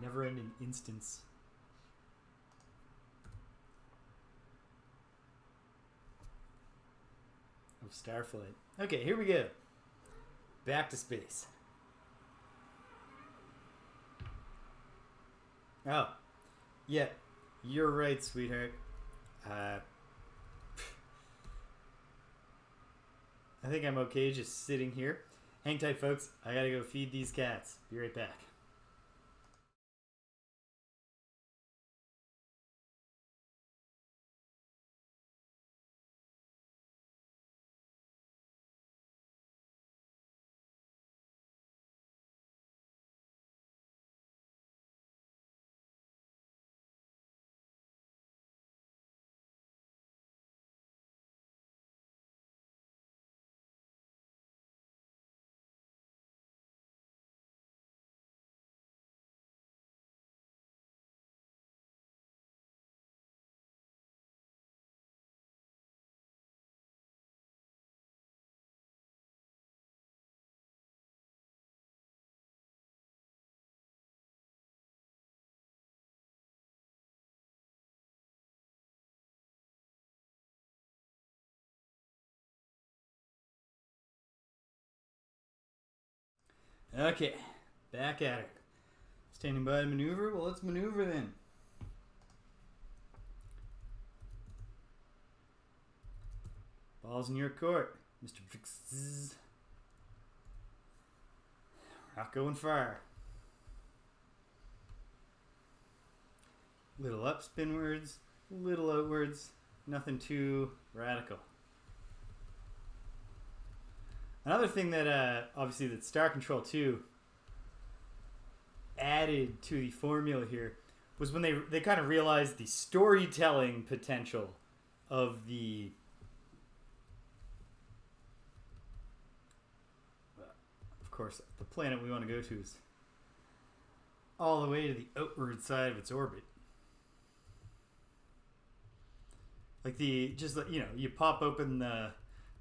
A: never-ending instance of Starflight. Okay, here we go. Back to space. Oh, yeah, you're right, sweetheart. I think I'm okay just sitting here. Hang tight, folks. I gotta go feed these cats. Be right back. Okay, back at it. Standing by to maneuver? Well, let's maneuver then. Ball's in your court, Mr. Brix. We're not going far. Little upspinwards, little outwards, nothing too radical. Another thing that, obviously, that Star Control 2 added to the formula here was when they kind of realized the storytelling potential of the... Of course, the planet we want to go to is all the way to the outward side of its orbit. Like you pop open the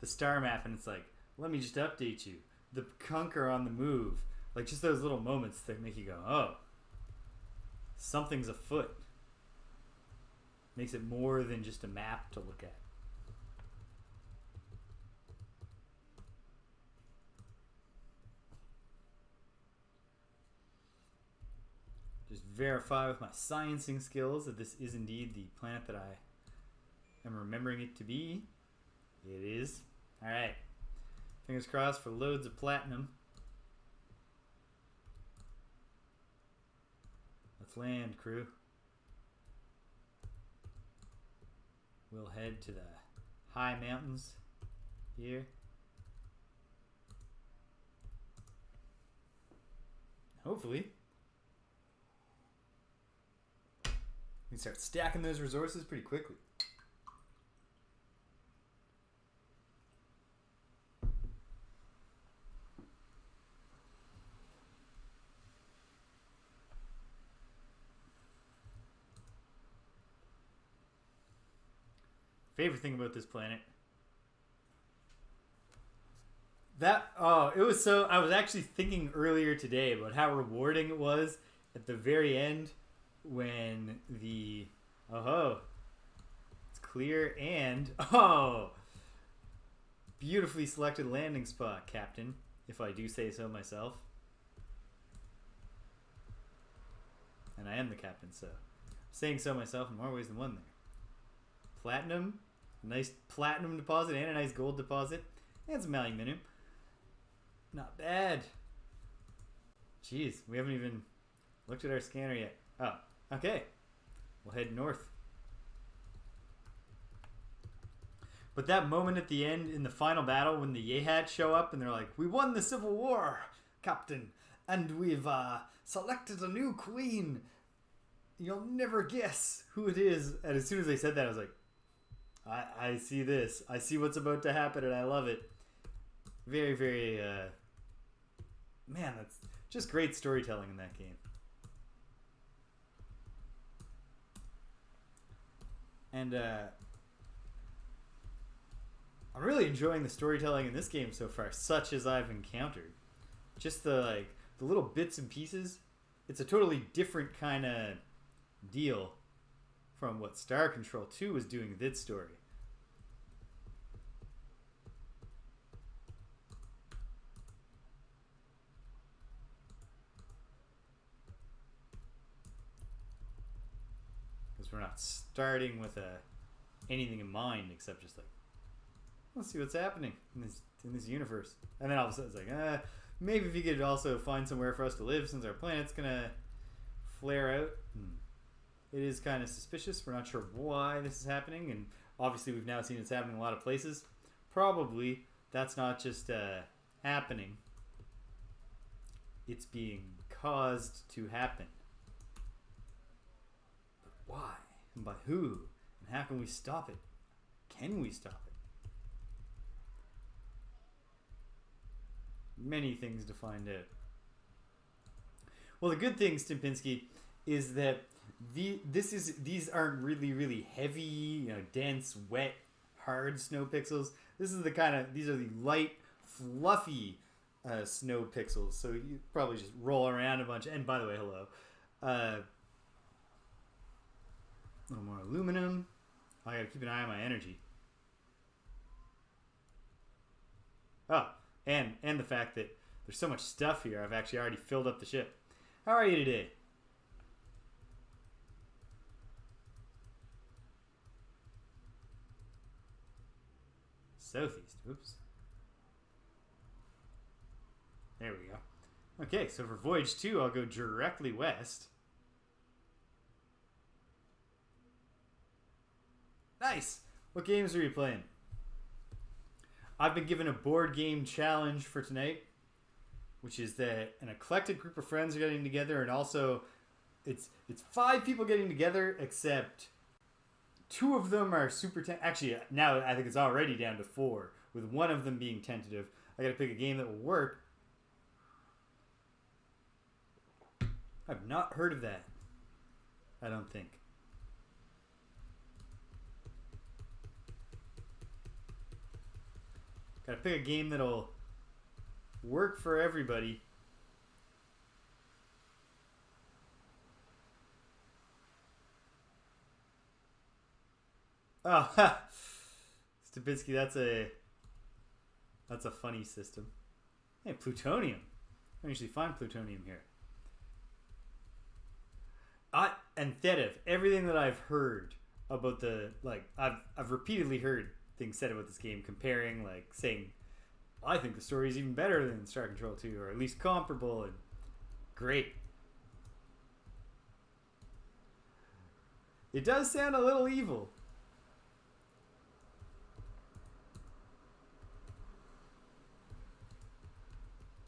A: star map and it's like, let me just update you. The Kunker on the move. Like, just those little moments that make you go, oh, something's afoot. Makes it more than just a map to look at. Just verify with my sciencing skills that this is indeed the planet that I am remembering it to be. It is. Alright. Fingers crossed for loads of platinum. Let's land, crew. we'll head to the high mountains here. Hopefully, we can start stacking those resources pretty quickly. Favorite thing about this planet. It was so, I was actually thinking earlier today about how rewarding it was at the very end when the, it's clear and, beautifully selected landing spot, Captain, if I do say so myself. And I am the captain, so saying so myself in more ways than one there. Platinum, nice platinum deposit and a nice gold deposit, and some aluminum. Not bad. Jeez, we haven't even looked at our scanner yet. Oh, okay. We'll head north. But that moment at the end in the final battle when the Yehats show up and they're like, "We won the Civil War, Captain, and we've selected a new queen. You'll never guess who it is." And as soon as they said that, I was like, I see this. I see what's about to happen, and I love it. Very, very, man, that's just great storytelling in that game. And I'm really enjoying the storytelling in this game so far, such as I've encountered. Just the little bits and pieces. It's a totally different kind of deal from what Star Control 2 was doing with its story. Because we're not starting with anything in mind except just like, let's see what's happening in this universe. And then all of a sudden it's like, maybe if you could also find somewhere for us to live since our planet's gonna flare out. It is kind of suspicious. We're not sure why this is happening, and obviously we've now seen it's happening in a lot of places. Probably that's not just happening. It's being caused to happen. But why? And by who? And how can we stop it? Can we stop it? Many things to find out. Well, the good thing, Stimpinski, is that these aren't really heavy, dense, wet, hard snow pixels. These are the light, fluffy snow pixels. So you probably just roll around a bunch. And by the way, hello. A little more aluminum. I gotta keep an eye on my energy. Oh, and the fact that there's so much stuff here, I've actually already filled up the ship. How are you today? Southeast. Oops. There we go. Okay, so for Voyage 2, I'll go directly west. Nice! What games are you playing? I've been given a board game challenge for tonight, which is that an eclectic group of friends are getting together, and also it's 5 people getting together, except 2 of them are super actually, now I think it's already down to 4, with one of them being tentative. I gotta pick a game that will work. I've not heard of that. I don't think. Gotta pick a game that'll work for everybody. Oh, Stupinsky, that's a funny system. Hey, plutonium. I don't usually find plutonium here. And Thedev, everything that I've heard about I've repeatedly heard things said about this game, comparing, saying, I think the story is even better than Star Control 2, or at least comparable, and great. It does sound a little evil.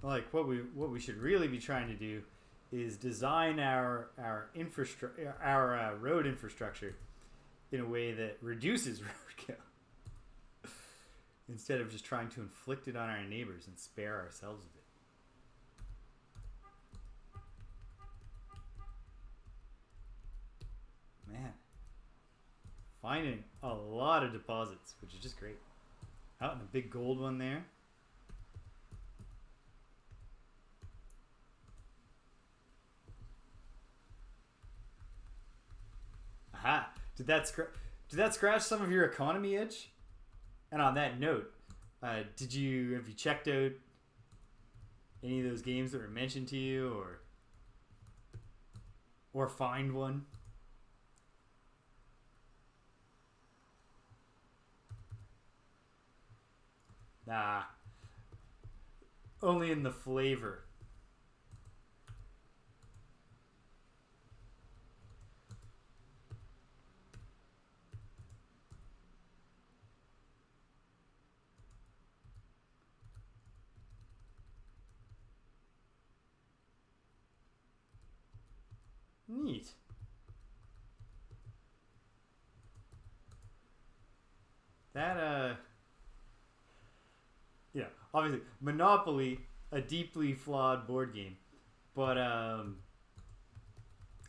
A: like what we should really be trying to do is design our infrastructure, our road infrastructure, in a way that reduces roadkill, instead of just trying to inflict it on our neighbors and spare ourselves of it. Man, finding a lot of deposits, which is just great. Out in a big gold one there. Aha! Did that scratch some of your economy itch? And on that note, have you checked out any of those games that were mentioned to you, or find one? Nah. Only in the flavor. Neat. That, yeah, obviously, Monopoly, a deeply flawed board game, but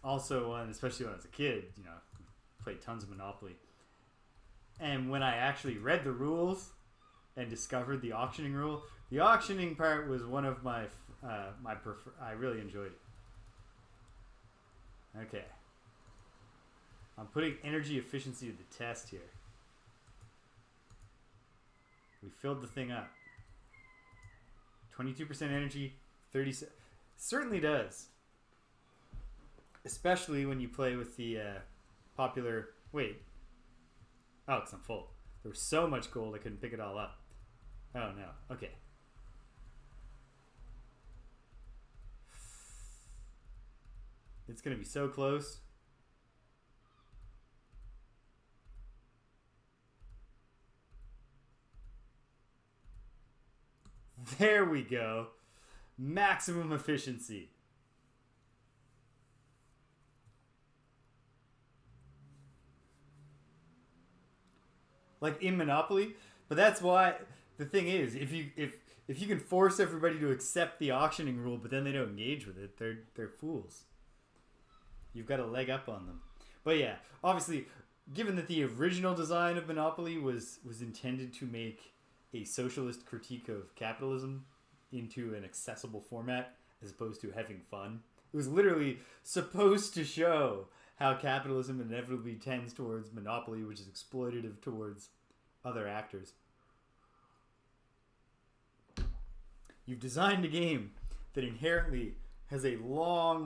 A: also one, especially when I was a kid, played tons of Monopoly. And when I actually read the rules and discovered the auctioning rule, the auctioning part was one of my I really enjoyed it. Okay. I'm putting energy efficiency to the test here. We filled the thing up. 22% energy, 30. Certainly does. Especially when you play with the popular. Wait. Oh, it's not full. There was so much gold I couldn't pick it all up. Oh no. Okay. It's gonna be so close. There we go. Maximum efficiency. Like in Monopoly, but that's why the thing is, if you can force everybody to accept the auctioning rule, but then they don't engage with it, they're fools. You've got a leg up on them. But yeah, obviously, given that the original design of Monopoly was intended to make a socialist critique of capitalism into an accessible format as opposed to having fun, it was literally supposed to show how capitalism inevitably tends towards monopoly, which is exploitative towards other actors. You've designed a game that inherently has a long,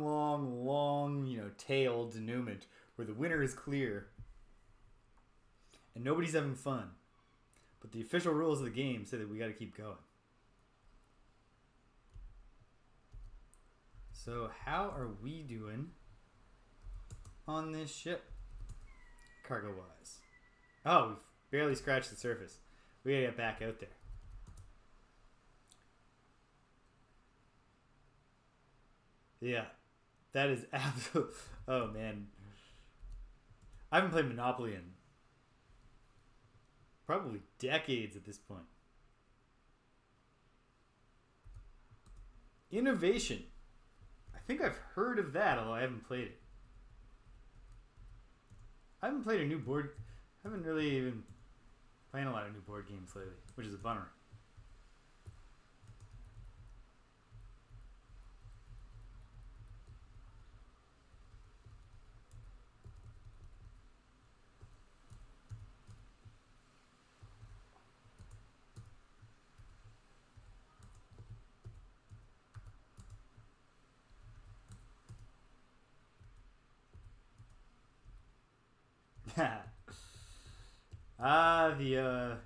A: tail denouement where the winner is clear and nobody's having fun. But the official rules of the game say that we got to keep going. So how are we doing on this ship, cargo-wise? Oh, we've barely scratched the surface. We gotta get back out there. Yeah, that is absolute. Oh man, I haven't played Monopoly in probably decades at this point. Innovation. I think I've heard of that, although I haven't played it. I haven't played a new board. I haven't really even playing a lot of new board games lately, which is a bummer. The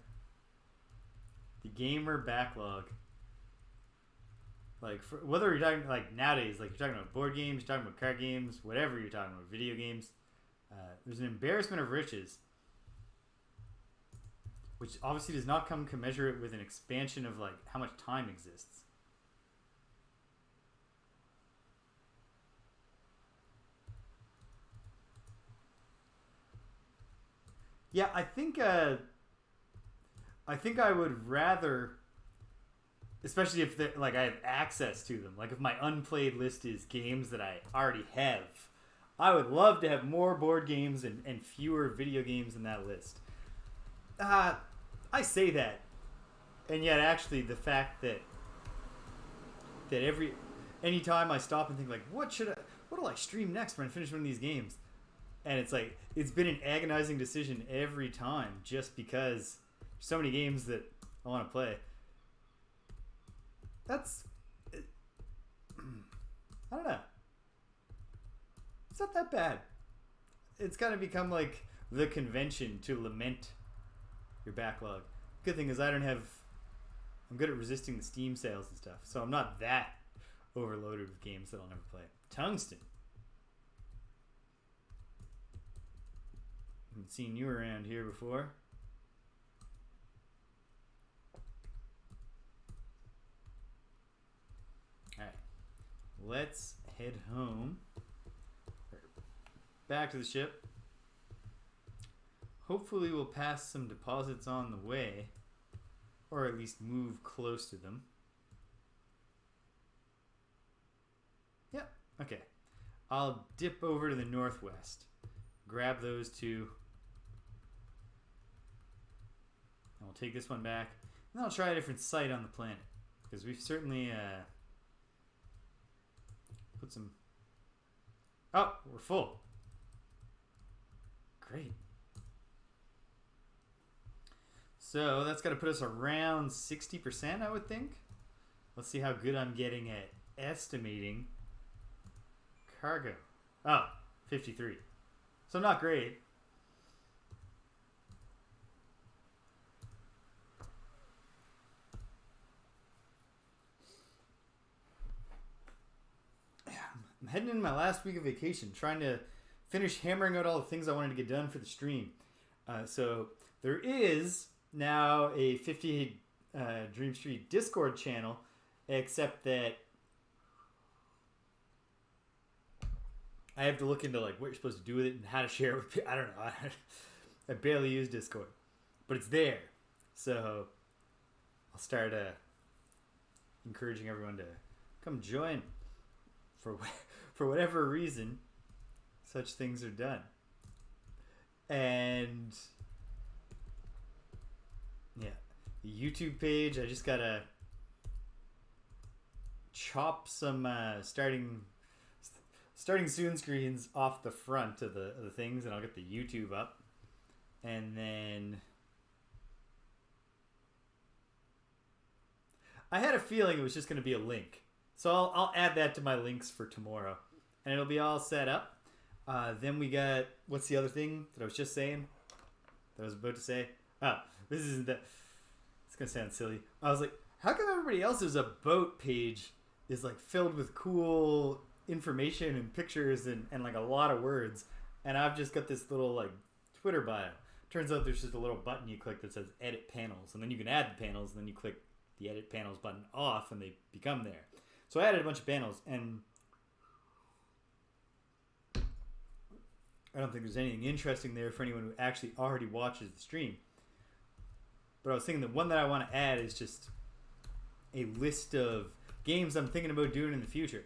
A: gamer backlog. Like, whether you're talking like nowadays, like you're talking about board games, you're talking about card games, whatever you're talking about, video games. There's an embarrassment of riches, which obviously does not come commensurate with an expansion of like how much time exists. Yeah, I think I would rather, especially if like I have access to them. Like if my unplayed list is games that I already have, I would love to have more board games and fewer video games in that list. I say that, and yet actually the fact that anytime I stop and think like, what will I stream next when I finish one of these games? And it's like, it's been an agonizing decision every time just because there's so many games that I want to play. That's, I don't know. It's not that bad. It's kind of become like the convention to lament your backlog. Good thing is I'm good at resisting the Steam sales and stuff, so I'm not that overloaded with games that I'll never play. Tungsten. Haven't seen you around here before. Alright. Let's head home. Back to the ship. Hopefully we'll pass some deposits on the way. Or at least move close to them. Yep, okay. I'll dip over to the northwest. Grab those two. And we'll take this one back. And then I'll try a different site on the planet. Because we've certainly put some... Oh, we're full. Great. So that's got to put us around 60%, I would think. Let's see how good I'm getting at estimating cargo. Oh, 53. So not great. I'm heading into my last week of vacation, trying to finish hammering out all the things I wanted to get done for the stream. So there is now a 58 Dream Street Discord channel, except that I have to look into like what you're supposed to do with it and how to share it with people. I don't know. I barely use Discord, but it's there. So I'll start encouraging everyone to come join for whatever reason such things are done. And yeah, the YouTube page, I just gotta chop some starting soon screens off the front of the things, and I'll get the YouTube up. And then I had a feeling it was just going to be a link, so I'll add that to my links for tomorrow, and it'll be all set up. Then we got, what's the other thing that I was just saying that I was about to say? Oh, this isn't that. It's gonna sound silly. I was like, how come everybody else's a boat page is like filled with cool information and pictures and like a lot of words, and I've just got this little like Twitter bio. Turns out there's just a little button you click that says edit panels, and then you can add the panels, and then you click the edit panels button off and they become there. So I added a bunch of panels, and I don't think there's anything interesting there for anyone who actually already watches the stream. But I was thinking the one that I want to add is just a list of games I'm thinking about doing in the future.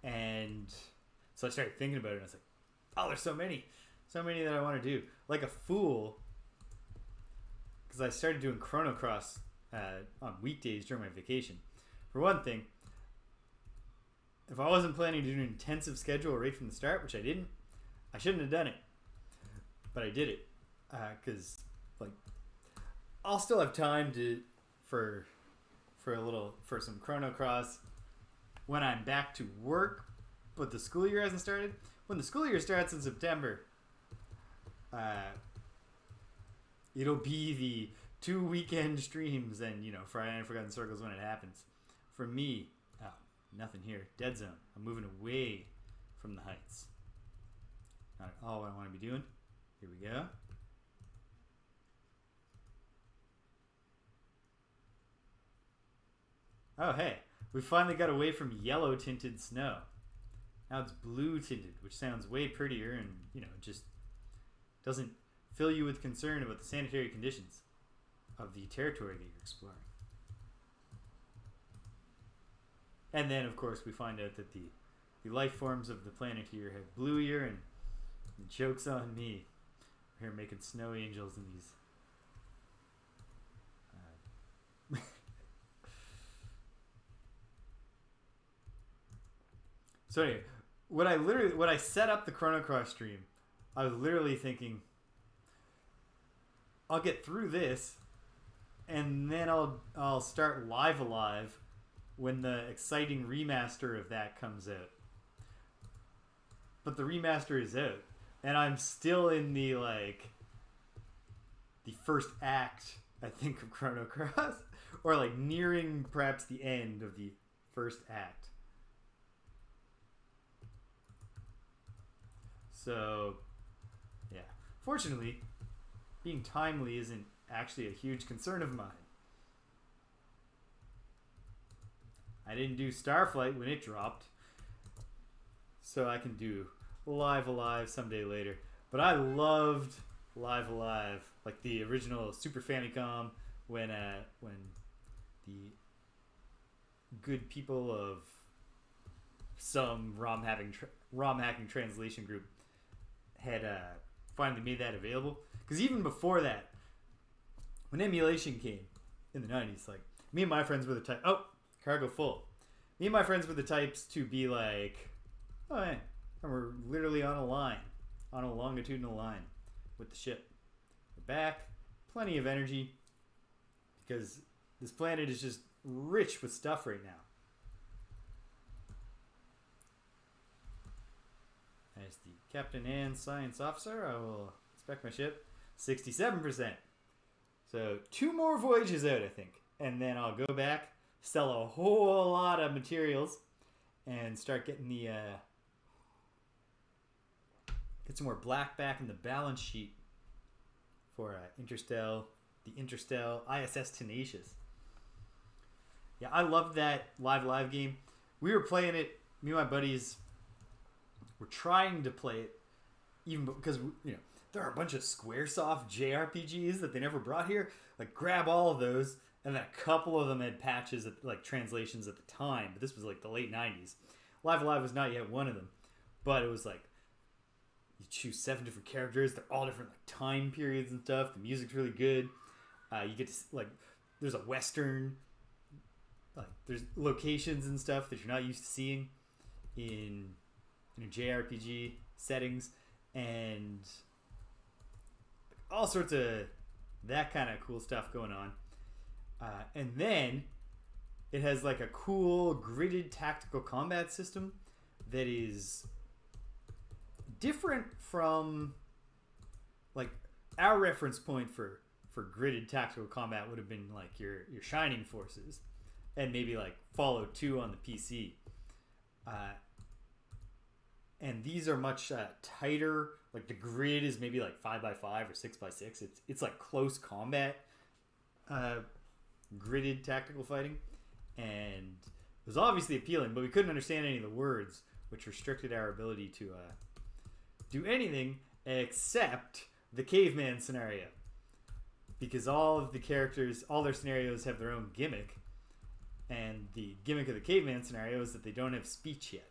A: And so I started thinking about it, and I was like, oh, there's so many that I want to do. Like a fool, because I started doing Chrono Cross on weekdays during my vacation. For one thing, if I wasn't planning to do an intensive schedule right from the start, which I didn't, I shouldn't have done it. But I did it, because like I'll still have time for some Chrono Cross when I'm back to work, but the school year hasn't started. When the school year starts in September, it'll be the 2 weekend streams and, Friday Night Forgotten Circles when it happens. For me, nothing here. Dead zone. I'm moving away from the heights. Not at all what I want to be doing. Here we go. Oh, hey. We finally got away from yellow tinted snow. Now it's blue tinted, which sounds way prettier and, just doesn't fill you with concern about the sanitary conditions of the territory that you're exploring. And then, of course, we find out that the life forms of the planet here have blue urine. The joke's on me. We're here making snow angels in these. So anyway, when I set up the Chrono Cross stream, I was literally thinking, I'll get through this, and then I'll start Live Alive when the exciting remaster of that comes out. But the remaster is out, and I'm still in the first act, I think, of Chrono Cross, or like nearing perhaps the end of the first act. So, yeah. Fortunately, being timely isn't actually a huge concern of mine. I didn't do Starflight when it dropped, so I can do Live Alive someday later. But I loved Live Alive, like the original Super Famicom, when the good people of some ROM hacking translation group had finally made that available. Because even before that, when emulation came in the 90s, like, me and my friends were the type, oh, cargo full. Me and my friends were the types to be like, oh man, and we're literally on a line, on a longitudinal line with the ship. We're back, plenty of energy, because this planet is just rich with stuff right now. As the captain and science officer, I will inspect my ship. 67%. So 2 more voyages out, I think. And then I'll go back, sell a whole lot of materials, and start getting the get some more black back in the balance sheet for the Interstellar ISS Tenacious. Yeah, I love that live game. We were playing it, me and my buddies were trying to play it, even because, you know, there are a bunch of Squaresoft JRPGs that they never brought here. Like, grab all of those, and then a couple of them had patches, like translations at the time, but this was like the late 90s. Live Alive was not yet one of them, but it was like, you choose 7 different characters, they're all different like time periods and stuff, the music's really good. You get to, like, there's a western, like, there's locations and stuff that you're not used to seeing in JRPG settings, and all sorts of that kind of cool stuff going on. And then it has like a cool gridded tactical combat system that is different from, like, our reference point for gridded tactical combat would have been like your Shining Forces and maybe like Fallout 2 on the PC. And these are much tighter. Like, the grid is maybe like 5x5 or 6x6. It's like close combat, gridded tactical fighting, and it was obviously appealing, but we couldn't understand any of the words, which restricted our ability to do anything except the caveman scenario, because all of the characters, all their scenarios have their own gimmick, and the gimmick of the caveman scenario is that they don't have speech yet.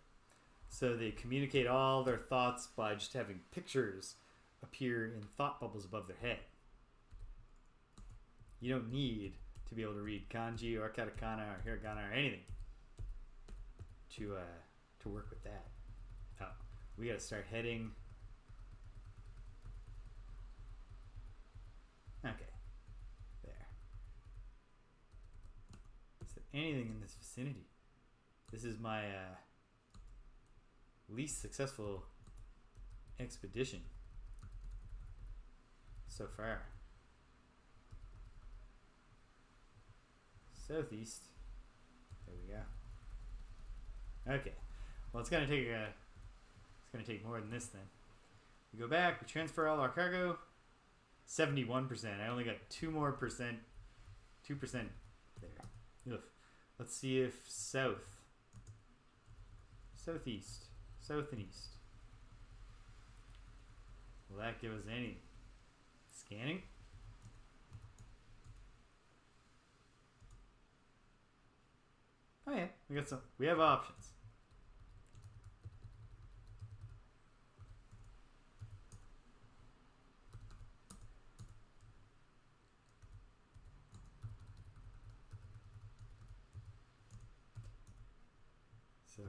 A: So they communicate all their thoughts by just having pictures appear in thought bubbles above their head. You don't need to be able to read kanji or katakana or hiragana or anything to work with that. Oh, we gotta start heading. Okay, there. Is there anything in this vicinity? This is my least successful expedition so far. Southeast. There we go. Okay. Well, it's gonna take more than this then. We go back. We transfer all our cargo. 71%. I only got 2% more. 2% there. Ugh. Let's see if south, southeast, south and east. Will that give us any? Scanning. Oh yeah, we got some. We have options. So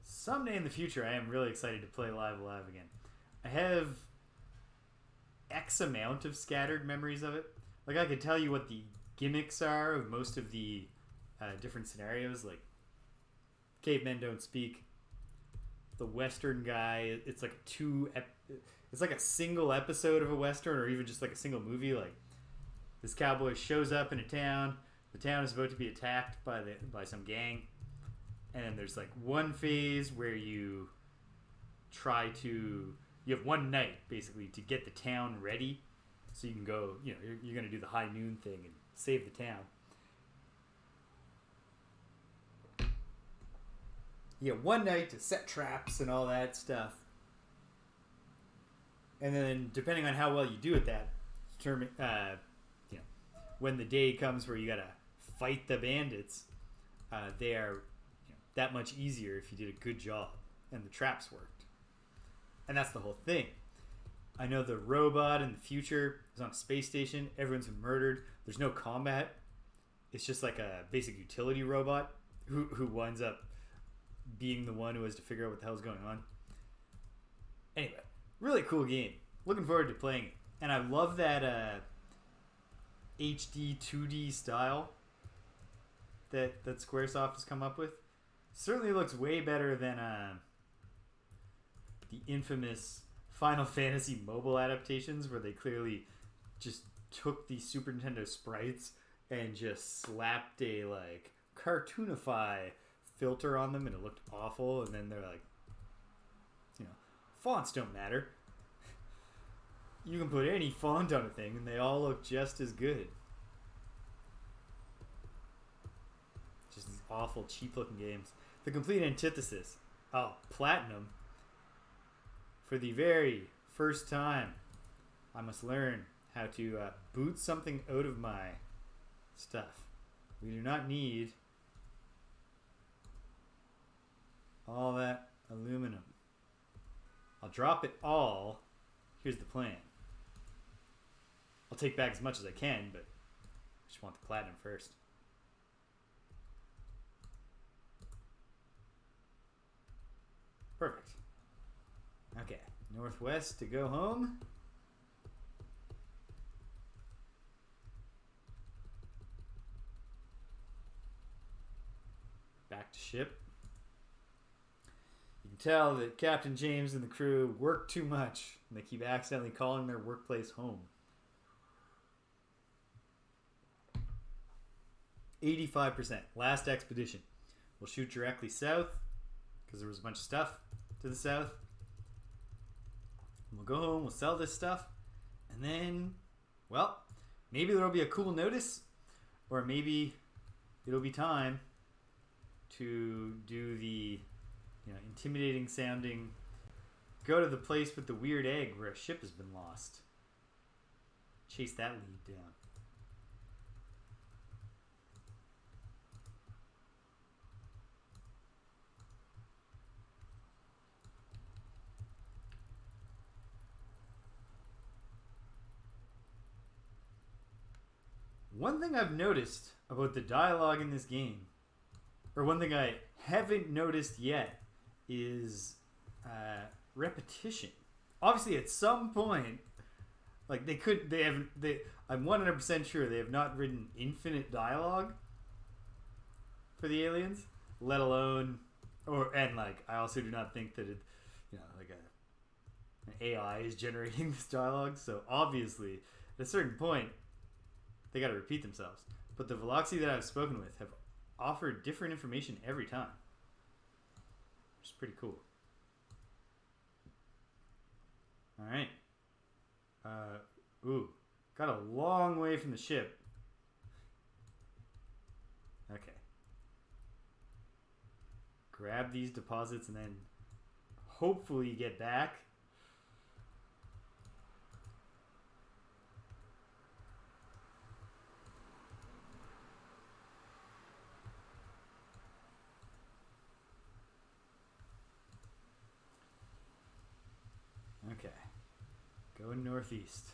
A: someday in the future, I am really excited to play Live Alive again. I have X amount of scattered memories of it. Like I could tell you what the gimmicks are of most of the different scenarios. Like cavemen don't speak. The Western guy, it's like it's like a single episode of a Western, or even just like a single movie. Like this cowboy shows up in a town. The town is about to be attacked by some gang, and then there's like one phase where you have one night basically to get the town ready, so you can go. You know, you're going to do the high noon thing and save the town. You get one night to set traps and all that stuff. And then, depending on how well you do at that, determine, when the day comes where you gotta fight the bandits, they are that much easier if you did a good job and the traps worked. And that's the whole thing. I know the robot in the future is on a space station. Everyone's been murdered. There's no combat. It's just like a basic utility robot who winds up being the one who has to figure out what the hell's going on. Anyway, really cool game. Looking forward to playing it. And I love that HD 2D style that Squaresoft has come up with. Certainly looks way better than the infamous Final Fantasy mobile adaptations, where they clearly just took the Super Nintendo sprites and just slapped a like cartoonify filter on them, and it looked awful. And then they're like, fonts don't matter. You can put any font on a thing and they all look just as good. Just these awful, cheap looking games. The complete antithesis. Oh, Platinum. For the very first time, I must learn how to boot something out of my stuff. We do not need all that aluminum. I'll drop it all. Here's the plan. I'll take back as much as I can, but I just want the platinum first. Perfect. Okay, northwest to go home. Back to ship. You can tell that Captain James and the crew work too much, and they keep accidentally calling their workplace home. 85%. Last expedition. We'll shoot directly south, because there was a bunch of stuff to the south. And we'll go home, we'll sell this stuff, and then, well, maybe there'll be a cool notice, or maybe it'll be time to do the intimidating sounding, go to the place with the weird egg where a ship has been lost. Chase that lead down. One thing I've noticed about the dialogue in this game, or one thing I haven't noticed yet, is repetition. Obviously, at some point, like I'm 100% sure they have not written infinite dialogue for the aliens, let alone, I also do not think that an AI is generating this dialogue. So obviously, at a certain point, they got to repeat themselves. But the Veloxi that I've spoken with have offered different information every time, which is pretty cool. All right. Got a long way from the ship. Okay. Grab these deposits and then hopefully get back. Okay. Going northeast.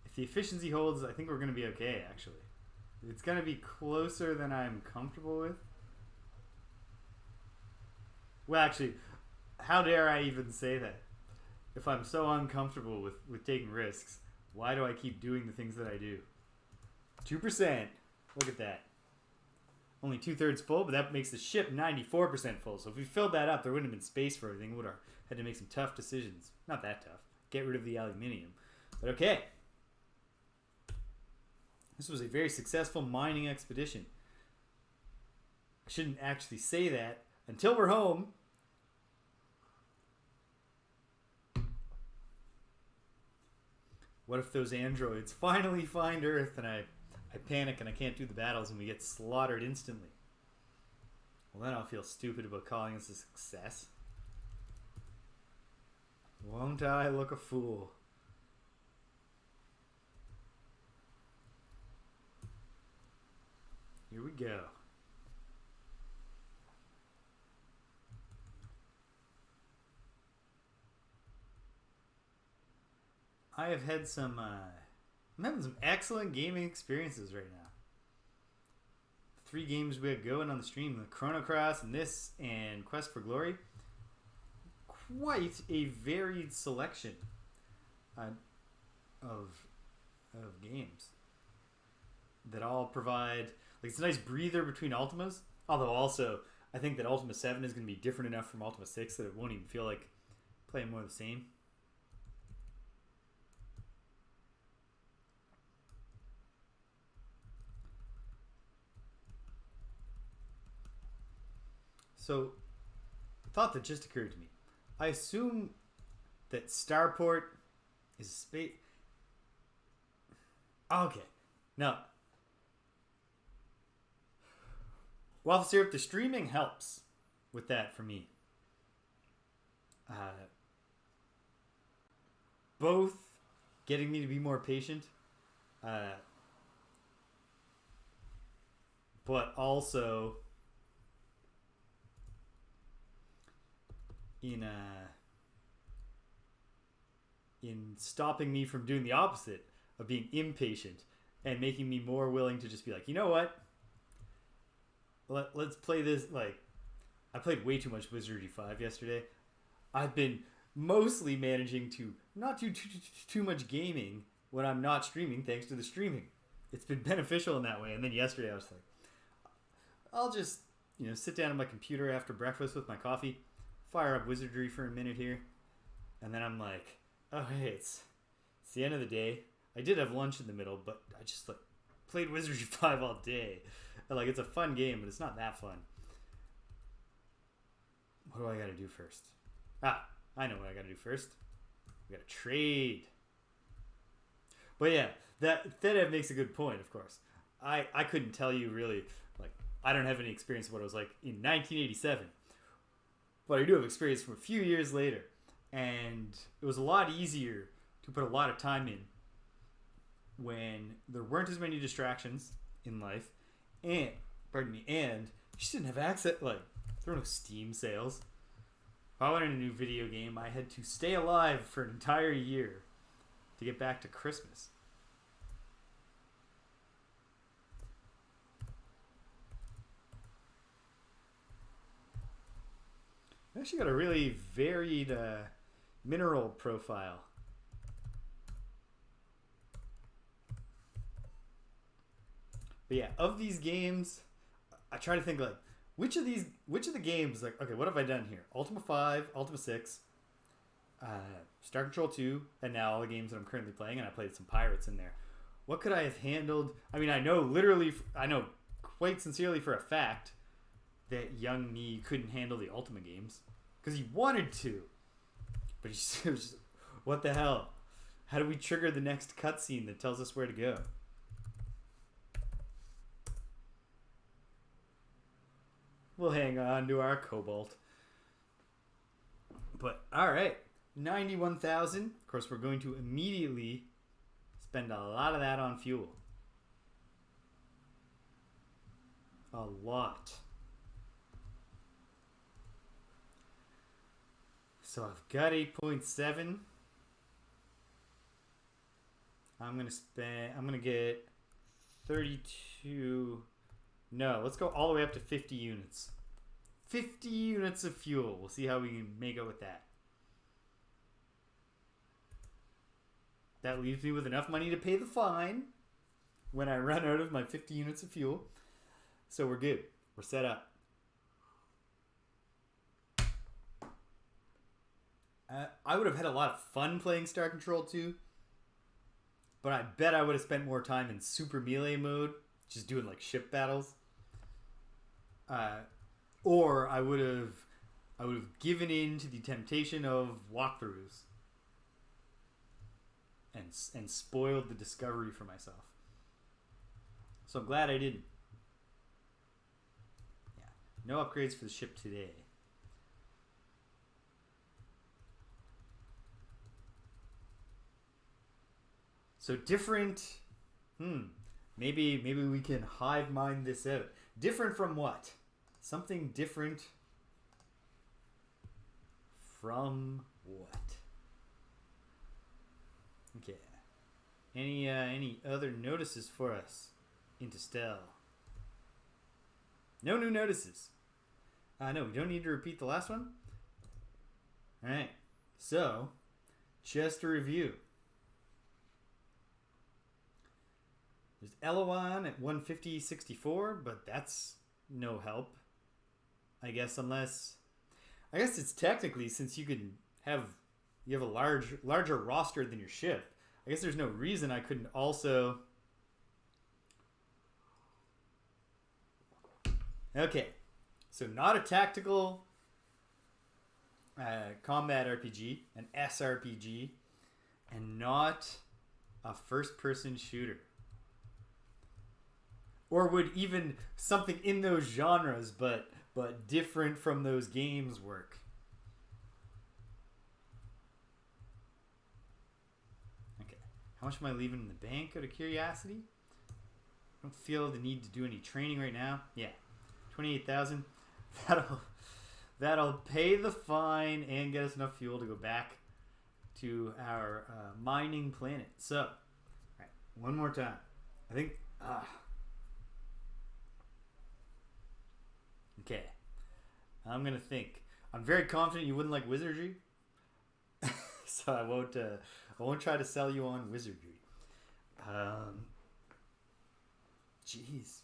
A: If the efficiency holds, I think we're going to be okay, actually. It's going to be closer than I'm comfortable with. Well, actually, how dare I even say that? If I'm so uncomfortable with taking risks, why do I keep doing the things that I do? 2%. Look at that. Only 2/3 full, but that makes the ship 94% full. So if we filled that up, there wouldn't have been space for everything. We would have had to make some tough decisions. Not that tough. Get rid of the aluminium. But okay. This was a very successful mining expedition. I shouldn't actually say that until we're home. What if those androids finally find Earth and I panic and I can't do the battles and we get slaughtered instantly? Well, then I'll feel stupid about calling this a success. Won't I look a fool? Here we go. I have had some, I'm having some excellent gaming experiences right now. The 3 games we had going on the stream, the Chrono Cross and this and Quest for Glory. Quite a varied selection of games that all provide, like, it's a nice breather between Ultimas. Although also, I think that Ultima 7 is going to be different enough from Ultima 6 that it won't even feel like playing more of the same. So, a thought that just occurred to me. I assume that Starport is space. Okay. Now, Waffle Syrup, the streaming helps with that for me. Both getting me to be more patient, but also in stopping me from doing the opposite of being impatient and making me more willing to just be like, you know what? Let's play this. Like, I played way too much Wizardry 5 yesterday. I've been mostly managing to not do too much gaming when I'm not streaming, thanks to the streaming. It's been beneficial in that way. And then yesterday I was like, I'll just, sit down at my computer after breakfast with my coffee, fire up Wizardry for a minute here, and then I'm like, oh hey, it's the end of the day. I did have lunch in the middle, but I just played Wizardry 5 all day. And, it's a fun game, but it's not that fun. What do I gotta do first? I know what I gotta do first. We gotta trade. But yeah, that makes a good point, of course. I couldn't tell you really, I don't have any experience of what it was like in 1987. But I do have experience from a few years later. And it was a lot easier to put a lot of time in when there weren't as many distractions in life. And you just didn't have access, there were no Steam sales. If I wanted a new video game, I had to stay alive for an entire year to get back to Christmas. I actually got a really varied mineral profile. But yeah, of these games, I try to think which of the games, okay, what have I done here? Ultima 5, Ultima 6, Star Control 2, and now all the games that I'm currently playing, and I played some Pirates in there. What could I have handled? I mean, I know quite sincerely for a fact that young me couldn't handle the Ultima games because he wanted to, but he was just, what the hell? How do we trigger the next cutscene that tells us where to go? We'll hang on to our cobalt. But, alright. 91,000. Of course, we're going to immediately spend a lot of that on fuel. a lot. So I've got 8.7. I'm gonna get 32. No, let's go all the way up to 50 units. 50 units of fuel. We'll see how we can make out with that. That leaves me with enough money to pay the fine when I run out of my 50 units of fuel. So we're good. We're set up. I would have had a lot of fun playing Star Control 2, but I bet I would have spent more time in super melee mode, just doing like ship battles. Or I would have given in to the temptation of walkthroughs and spoiled the discovery for myself. So I'm glad I didn't. Yeah, no upgrades for the ship today. So different. Maybe we can hive mind this out. Different from what? Something different from what? Okay. Any other notices for us? Interstellar. No new notices. No, we don't need to repeat the last one. All right. So, just a review. There's Eloan at 150.64, but that's no help. I guess it's technically, since you have a larger roster than your ship. I guess there's no reason I couldn't also. Okay, so not a tactical combat RPG, an SRPG, and not a first-person shooter. Or would even something in those genres, but different from those games work? Okay. How much am I leaving in the bank out of curiosity? I don't feel the need to do any training right now. Yeah. 28,000. That'll pay the fine and get us enough fuel to go back to our mining planet. So, all right, one more time. I think. Okay, I'm gonna think. I'm very confident you wouldn't like wizardry, so I won't try to sell you on wizardry. Jeez.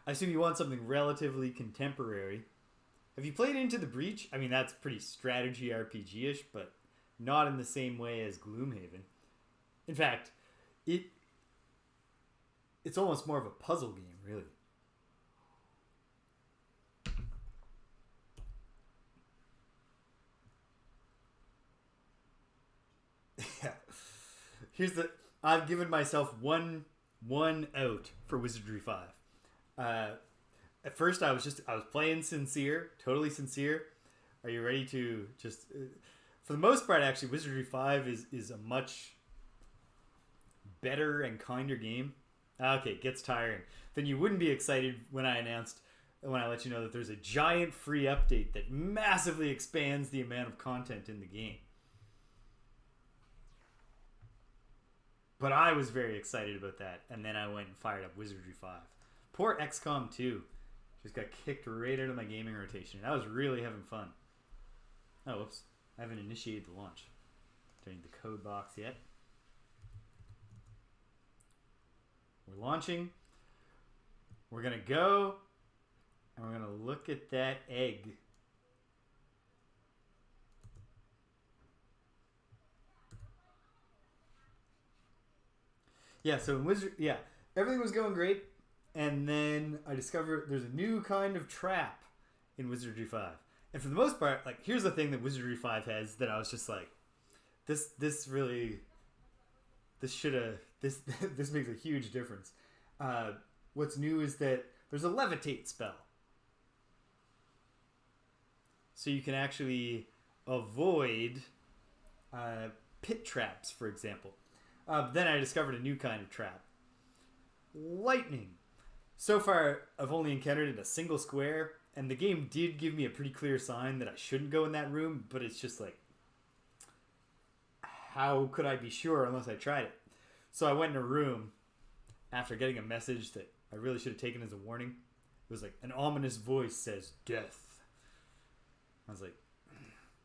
A: I assume you want something relatively contemporary. Have you played Into the Breach? I mean, that's pretty strategy RPG-ish, but not in the same way as Gloomhaven. In fact, it's almost more of a puzzle game, really. Yeah. I've given myself one out for Wizardry 5. At first I was playing sincere, totally sincere. Are you ready to just for the most part actually Wizardry 5 is a much better and kinder game. Okay, it gets tiring. Then you wouldn't be excited when I let you know that there's a giant free update that massively expands the amount of content in the game. But I was very excited about that, and then I went and fired up Wizardry 5. Poor XCOM 2. Just got kicked right out of my gaming rotation. I was really having fun. Oh, whoops. I haven't initiated the launch. Don't need the code box yet. We're launching. We're going to go, and we're going to look at that egg. Yeah, so in everything was going great, and then I discovered there's a new kind of trap in Wizardry 5. And for the most part, like, here's the thing that Wizardry 5 has that I was just like, this makes a huge difference. What's new is that there's a levitate spell. So you can actually avoid pit traps, for example. Then I discovered a new kind of trap. Lightning. So far, I've only encountered it in a single square, and the game did give me a pretty clear sign that I shouldn't go in that room, but it's just like, how could I be sure unless I tried it? So I went in a room after getting a message that I really should have taken as a warning. It was like, an ominous voice says, death. I was like,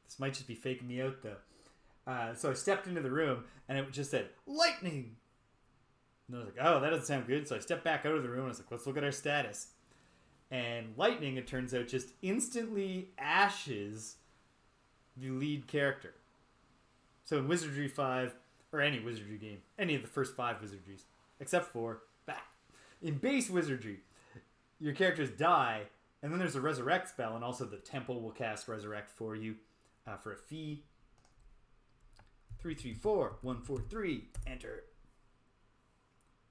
A: this might just be faking me out, though. So I stepped into the room, and it just said, lightning! And I was like, oh, that doesn't sound good. So I stepped back out of the room, and I was like, let's look at our status. And lightning, it turns out, just instantly ashes the lead character. So in Wizardry 5, or any Wizardry game, any of the first 5 Wizardries, except for, in base Wizardry, your characters die, and then there's a resurrect spell, and also the temple will cast resurrect for you for a fee. 334 143, enter.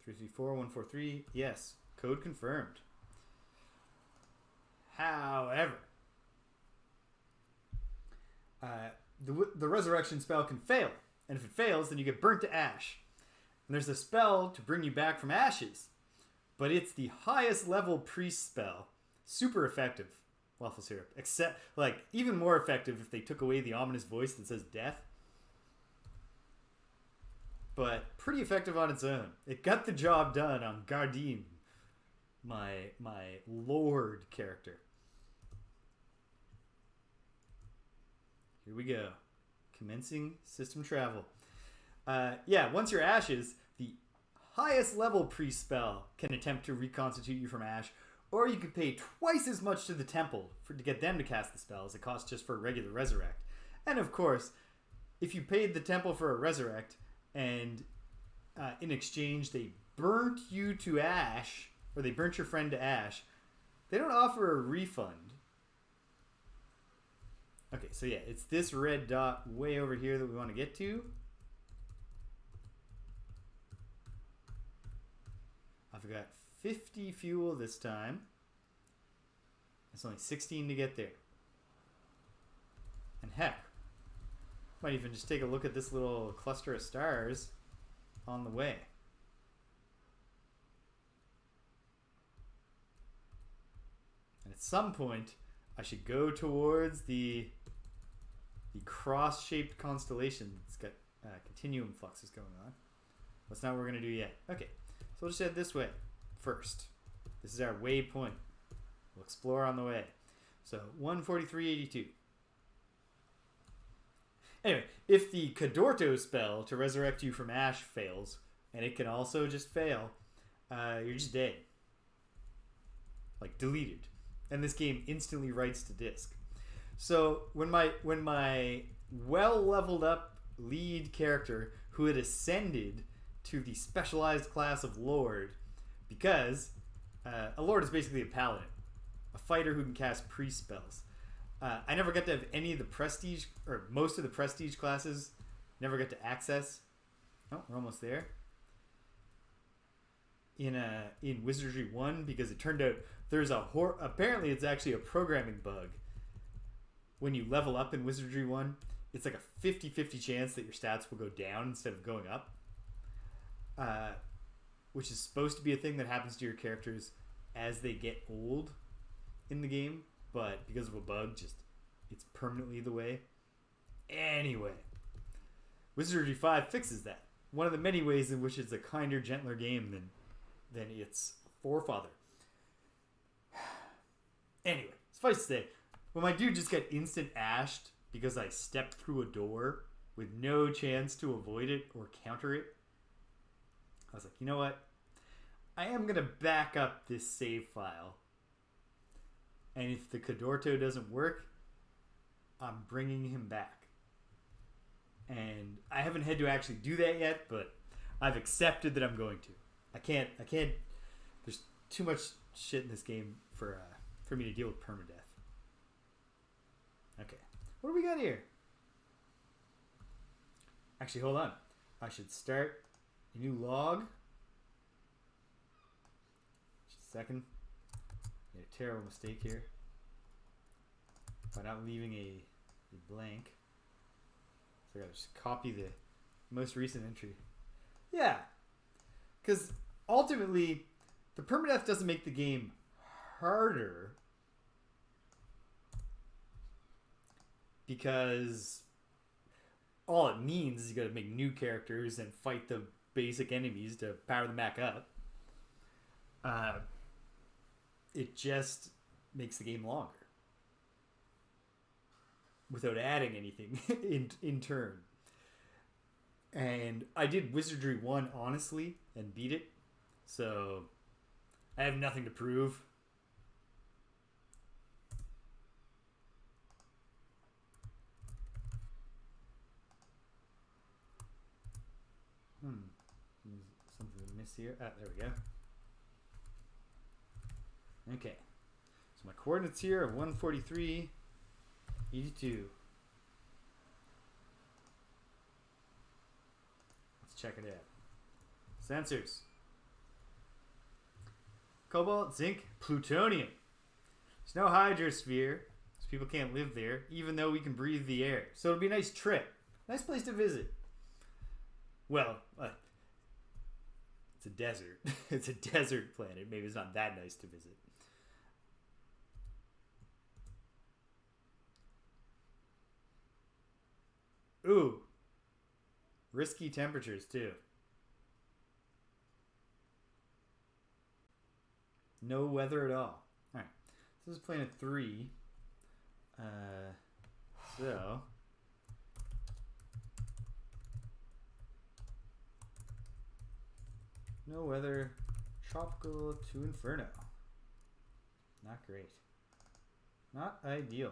A: 334 143, yes, code confirmed. However, the resurrection spell can fail, and if it fails, then you get burnt to ash. And there's a spell to bring you back from ashes, but it's the highest level priest spell. Super effective, waffle syrup. Except, like, even more effective if they took away the ominous voice that says death. But pretty effective on its own. It got the job done on Gardim, my lord character. Here we go. Commencing system travel. Once you're ashes, the highest level priest spell can attempt to reconstitute you from ash, or you could pay twice as much to the temple to get them to cast the spell as it costs just for a regular resurrect. And of course, if you paid the temple for a resurrect, and in exchange they burnt you to ash, or they burnt your friend to ash, they don't offer a refund. Okay, so yeah, it's this red dot way over here that we want to get to. I've got 50 fuel this time. It's only 16 to get there. And heck, might even just take a look at this little cluster of stars on the way. And at some point, I should go towards the cross-shaped constellation that's got continuum fluxes going on. That's not what we're going to do yet. Okay, so we'll just head this way first. This is our waypoint. We'll explore on the way. So 143.82. Anyway, if the Cadorto spell to resurrect you from ash fails, and it can also just fail, you're just dead. Like, deleted. And this game instantly writes to disk. So when my well-leveled up lead character, who had ascended to the specialized class of Lord, because a Lord is basically a paladin, a fighter who can cast priest spells. I never got to have any of the prestige, or most of the prestige classes, never got to access. Oh, we're almost there. In Wizardry 1, because it turned out there's apparently it's actually a programming bug. When you level up in Wizardry 1, it's like a 50-50 chance that your stats will go down instead of going up. Which is supposed to be a thing that happens to your characters as they get old in the game, but because of a bug, it's permanently the way. Anyway, Wizardry 5 fixes that. One of the many ways in which it's a kinder, gentler game than its forefather. Anyway, suffice to say, when my dude just got instant ashed because I stepped through a door with no chance to avoid it or counter it, I was like, you know what? I am going to back up this save file. And if the Cadorto doesn't work, I'm bringing him back. And I haven't had to actually do that yet, but I've accepted that I'm going to. I can't, there's too much shit in this game for me to deal with permadeath. Okay. What do we got here? Actually, hold on. I should start a new log. Just a second. Made a terrible mistake here by not leaving a blank. So I gotta just copy the most recent entry. Yeah. Because ultimately, The permadeath doesn't make the game harder because all it means is you got to make new characters and fight the basic enemies to power them back up. It just makes the game longer without adding anything in turn. And I did Wizardry 1 honestly and beat it, so I have nothing to prove. Something to miss here. Ah, there we go. Okay. So my coordinates here are 143, 82. Let's check it out. Sensors. Cobalt, zinc, plutonium. There's no hydrosphere, so people can't live there, even though we can breathe the air. So it'll be a nice trip. Nice place to visit. Well, it's a desert. It's a desert planet. Maybe it's not that nice to visit. Ooh. Risky temperatures, too. No weather at all. Alright. So this is planet 3. So... no weather. Tropical to Inferno. Not great. Not ideal.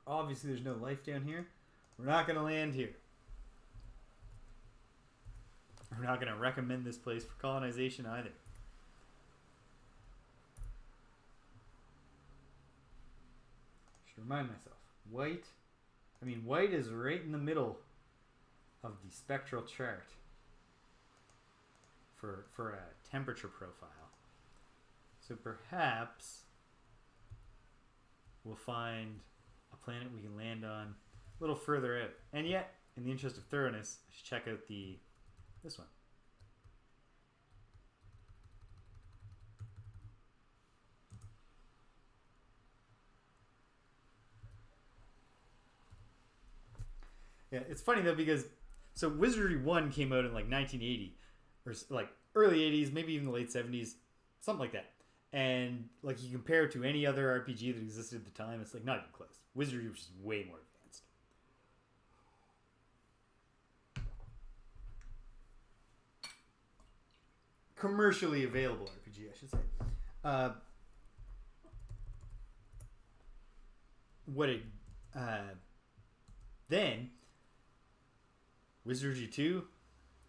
A: Obviously, there's no life down here. We're not going to land here. I'm not going to recommend this place for colonization either. Should remind myself. White is right in the middle of the spectral chart for a temperature profile. So perhaps we'll find a planet we can land on a little further out. And yet, in the interest of thoroughness, I should check out this one. Yeah, it's funny though because so Wizardry 1 came out in like 1980 or like early 80s, maybe even the late 70s, something like that. And like you compare it to any other RPG that existed at the time, it's like not even close. Wizardry was just way more advanced. Commercially available RPG, I should say. Then Wizardry 2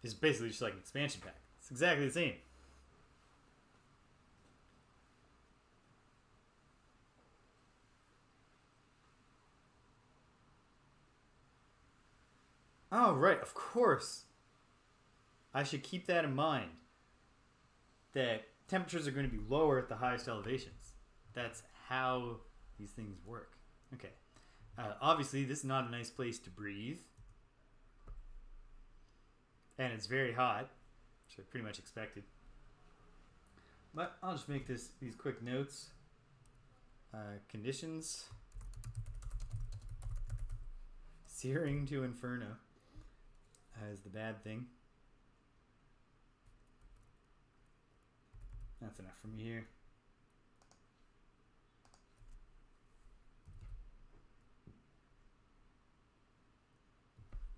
A: is basically just like an expansion pack. It's exactly the same. Oh, right, of course. I should keep that in mind. That temperatures are going to be lower at the highest elevations. That's how these things work. Okay. Obviously, this is not a nice place to breathe. And it's very hot, which I pretty much expected. But I'll just make these quick notes. Conditions. Searing to Inferno is the bad thing. That's enough for me here.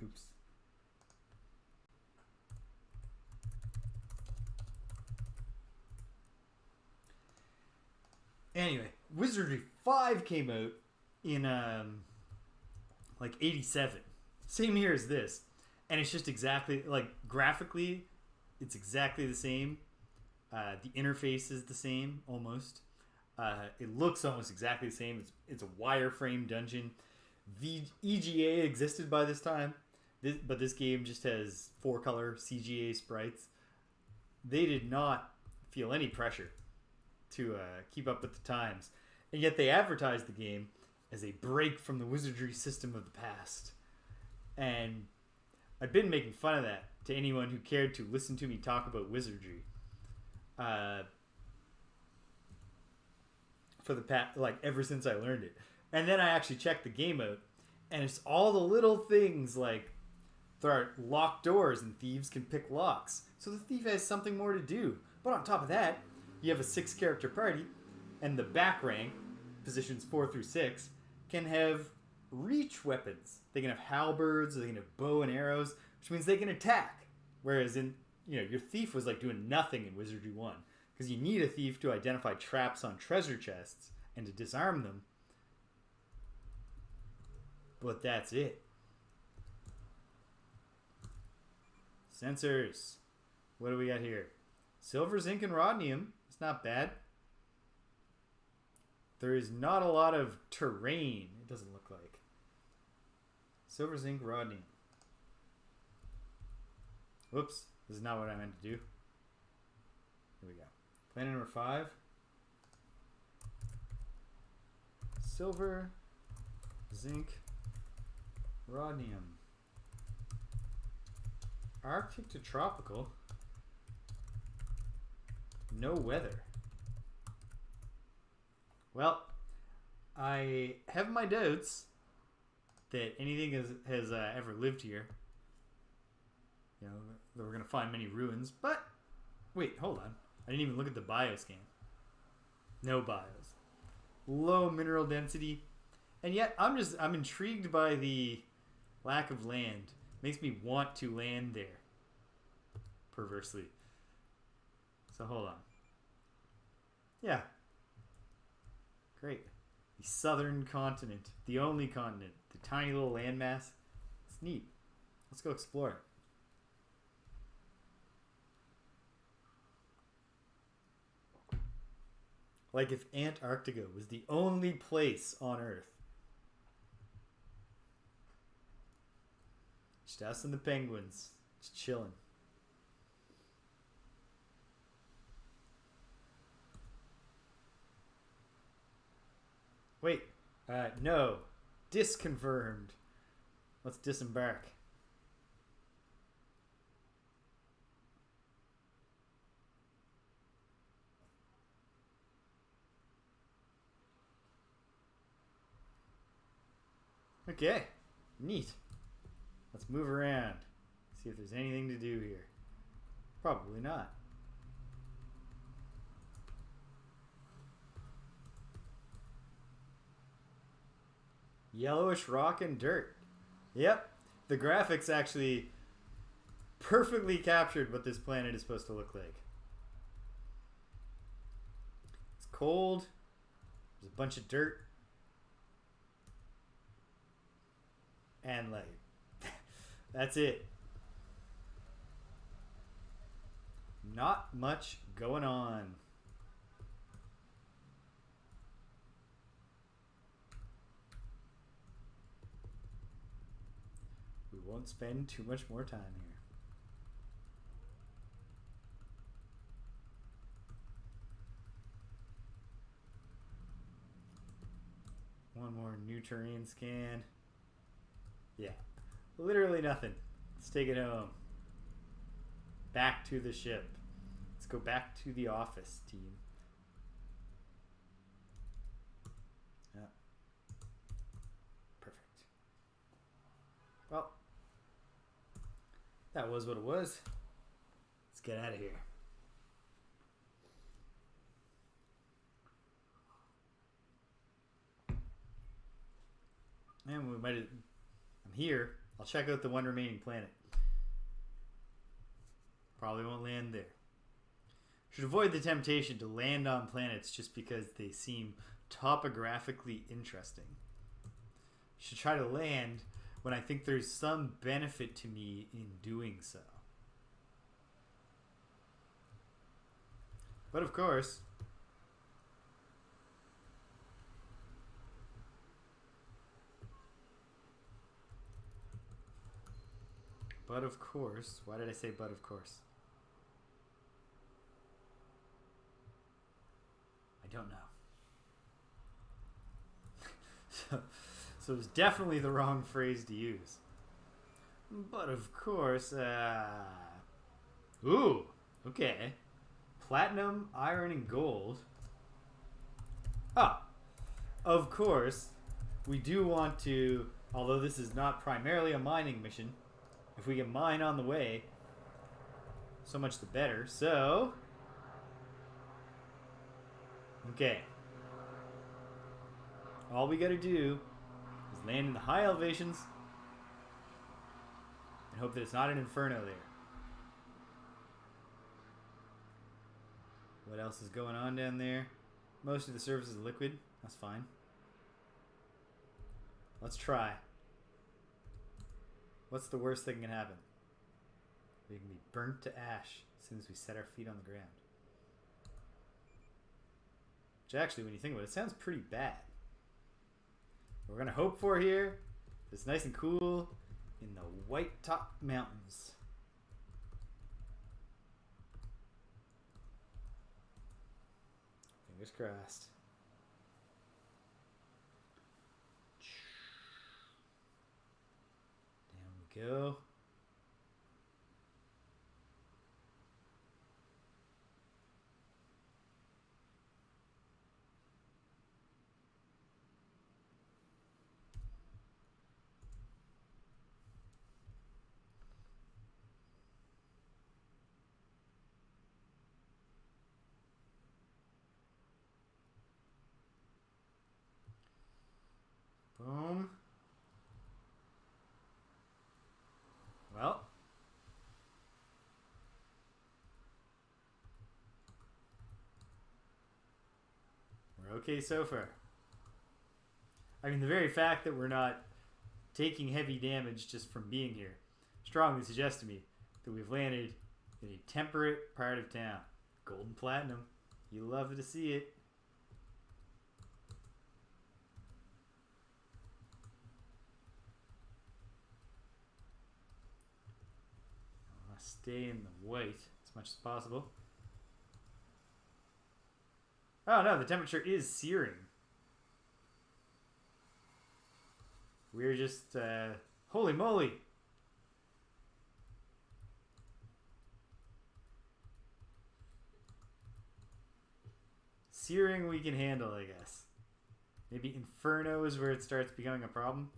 A: Oops. Anyway, Wizardry 5 came out in like 87. Same year as this. And it's just exactly, like, graphically, it's exactly the same. The interface is the same, almost. It looks almost exactly the same. It's a wireframe dungeon. The EGA existed by this time, but this game just has 4-color CGA sprites. They did not feel any pressure to keep up with the times. And yet they advertised the game as a break from the wizardry system of the past. And I've been making fun of that to anyone who cared to listen to me talk about wizardry. For the past, like, ever since I learned it. And then I actually checked the game out, and it's all the little things like there are locked doors and thieves can pick locks. So the thief has something more to do. But on top of that, you have a 6-character party, and the back rank, positions 4 through 6, can have reach weapons. They can have halberds, they can have bow and arrows, which means they can attack. Whereas in, your thief was like doing nothing in Wizardry 1. Because you need a thief to identify traps on treasure chests and to disarm them. But that's it. Sensors. What do we got here? Silver, zinc, and rodnium. It's not bad. There is not a lot of terrain, it doesn't look like. Silver, zinc, rodnium. Whoops. This is not what I meant to do. Here we go. Planet number 5. Silver, zinc, rodnium. Arctic to tropical. No weather. Well, I have my doubts that anything has ever lived here. That we're going to find many ruins. But, wait, hold on. I didn't even look at the bioscan. No bios. Low mineral density. And yet, I'm intrigued by the lack of land. Makes me want to land there. Perversely. So hold on. Yeah. Great. The southern continent. The only continent. The tiny little landmass. It's neat. Let's go explore it. Like if Antarctica was the only place on Earth. Just us and the penguins. Just chilling. Wait. No. Disconfirmed. Let's disembark. Okay. Neat. Let's move around. See if there's anything to do here. Probably not. Yellowish rock and dirt. Yep. The graphics actually perfectly captured what this planet is supposed to look like. It's cold. There's a bunch of dirt. And like, that's it. Not much going on. We won't spend too much more time here. One more new terrain scan. Yeah, literally nothing. Let's take it home. Back to the ship. Let's go back to the office, team. Yeah. Perfect. Well, that was what it was. Let's get out of here. And we might have... I'm here. I'll check out the one remaining planet. Probably won't land there. Should avoid the temptation to land on planets just because they seem topographically interesting. Should try to land when I think there's some benefit to me in doing so. But of course... But of course, why did I say but of course? I don't know. So it's definitely the wrong phrase to use. But of course, ooh, okay. Platinum, iron, and gold. Ah, of course, we do want to, although this is not primarily a mining mission, if we can mine on the way, so much the better. So, okay. All we gotta do is land in the high elevations and hope that it's not an inferno there. What else is going on down there? Most of the surface is liquid. That's fine. Let's try. What's the worst thing that can happen? We can be burnt to ash as soon as we set our feet on the ground. Which actually, when you think about it, sounds pretty bad. What we're going to hope for here is nice and cool in the white top mountains. Fingers crossed. Down we go. Boom. Well. We're okay so far. I mean, the very fact that we're not taking heavy damage just from being here strongly suggests to me that we've landed in a temperate part of town. Gold and platinum. You love to see it. Stay in the white as much as possible. Oh no, the temperature is searing. We're just, holy moly! Searing we can handle, I guess. Maybe Inferno is where it starts becoming a problem.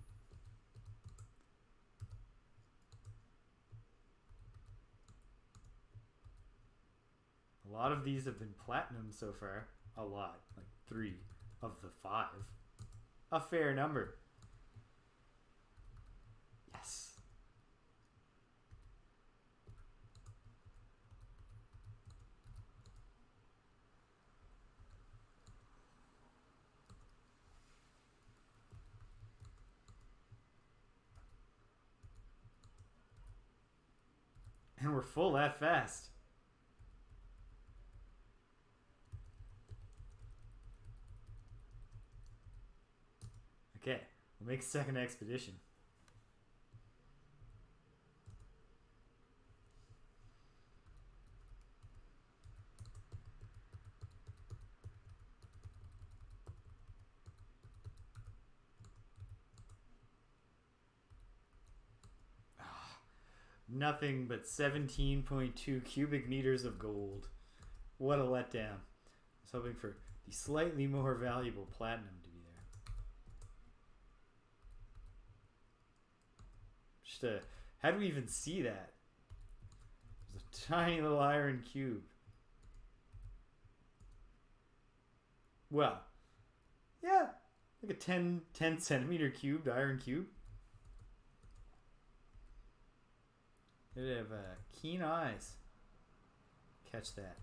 A: A lot of these have been platinum so far. A lot. Like 3 of the 5. A fair number. Yes. And we're full that fast. Okay, we'll make a second expedition. Nothing but 17.2 cubic meters of gold. What a letdown. I was hoping for the slightly more valuable platinum to be there. Just how do we even see that? There's a tiny little iron cube. Well, yeah, like a 10 centimeter cubed iron cube. They have keen eyes. Catch that.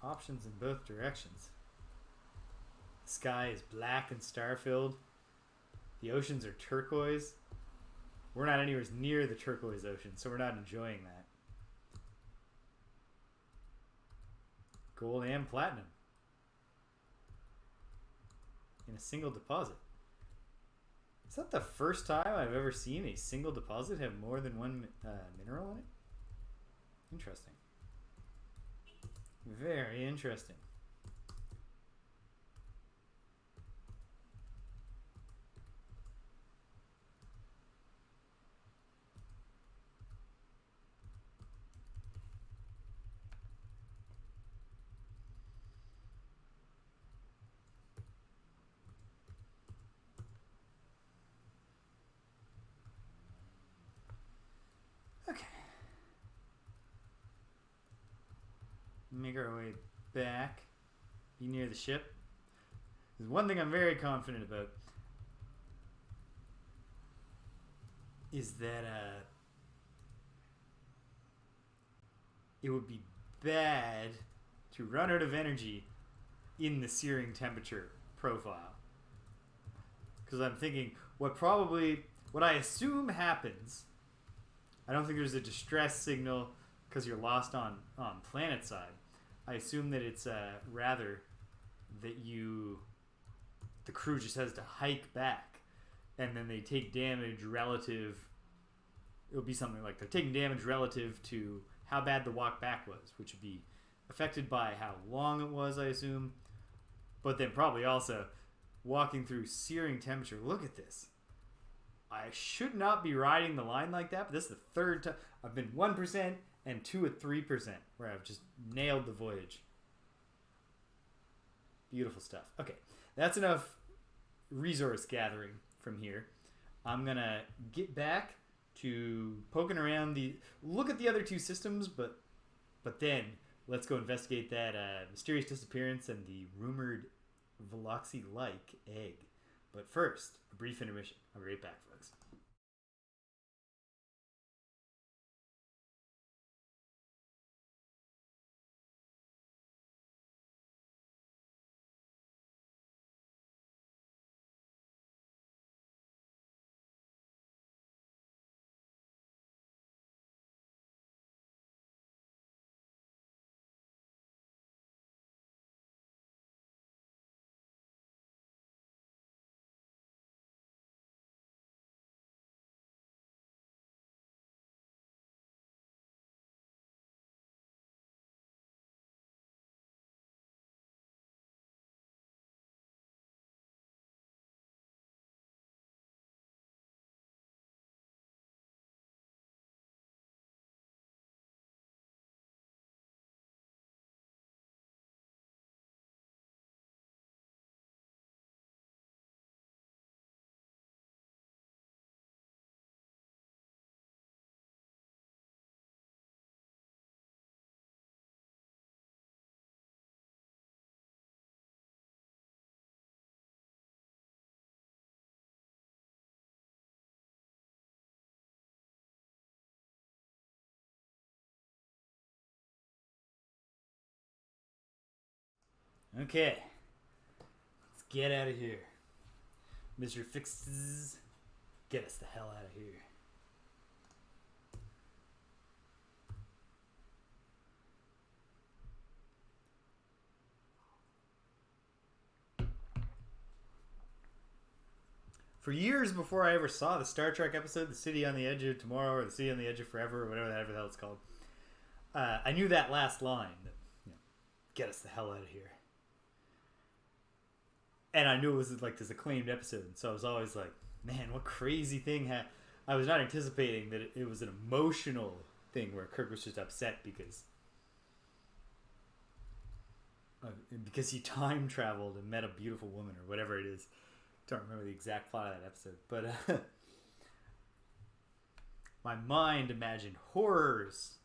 A: Options in both directions. The sky is black and star-filled. The oceans are turquoise. We're not anywhere near the turquoise ocean, so we're not enjoying that. Gold and platinum in a single deposit. Is that the first time I've ever seen a single deposit have more than one mineral in it? Interesting. Very interesting. Okay. Make our way back. Be near the ship. There's one thing I'm very confident about. Is that it would be bad to run out of energy in the searing temperature profile. Because I'm thinking what I assume happens, I don't think there's a distress signal because you're lost on planet side. I assume that it's rather that the crew just has to hike back, and then they take damage relative. It'll be something like they're taking damage relative to how bad the walk back was, which would be affected by how long it was, I assume. But then probably also walking through searing temperature. Look at this. I should not be riding the line like that, but this is the third time. I've been 1% and 2 at 3%, where I've just nailed the voyage. Beautiful stuff. Okay, that's enough resource gathering from here. I'm going to get back to poking around look at the other two systems, but then let's go investigate that mysterious disappearance and the rumored Veloxi-like egg. But first, a brief intermission. I'll be right back, folks. Okay, let's get out of here. Mr. Fixes, get us the hell out of here. For years before I ever saw the Star Trek episode, The City on the Edge of Tomorrow, or The City on the Edge of Forever, or whatever the hell it's called, I knew that last line, that, get us the hell out of here. And I knew it was like this acclaimed episode, so I was always like, man, what crazy thing I was not anticipating that it was an emotional thing where Kirk was just upset because he time traveled and met a beautiful woman or whatever it is. Don't remember the exact plot of that episode, but my mind imagined horrors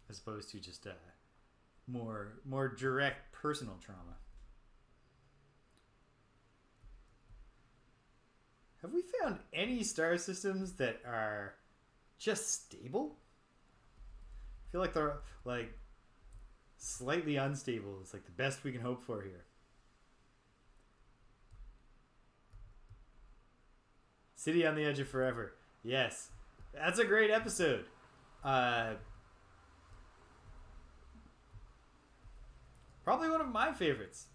A: as opposed to just more direct personal trauma. Have we found any star systems that are just stable? I feel like they're like slightly unstable. It's like the best we can hope for here. City on the Edge of Forever. Yes. That's a great episode. Probably one of my favorites.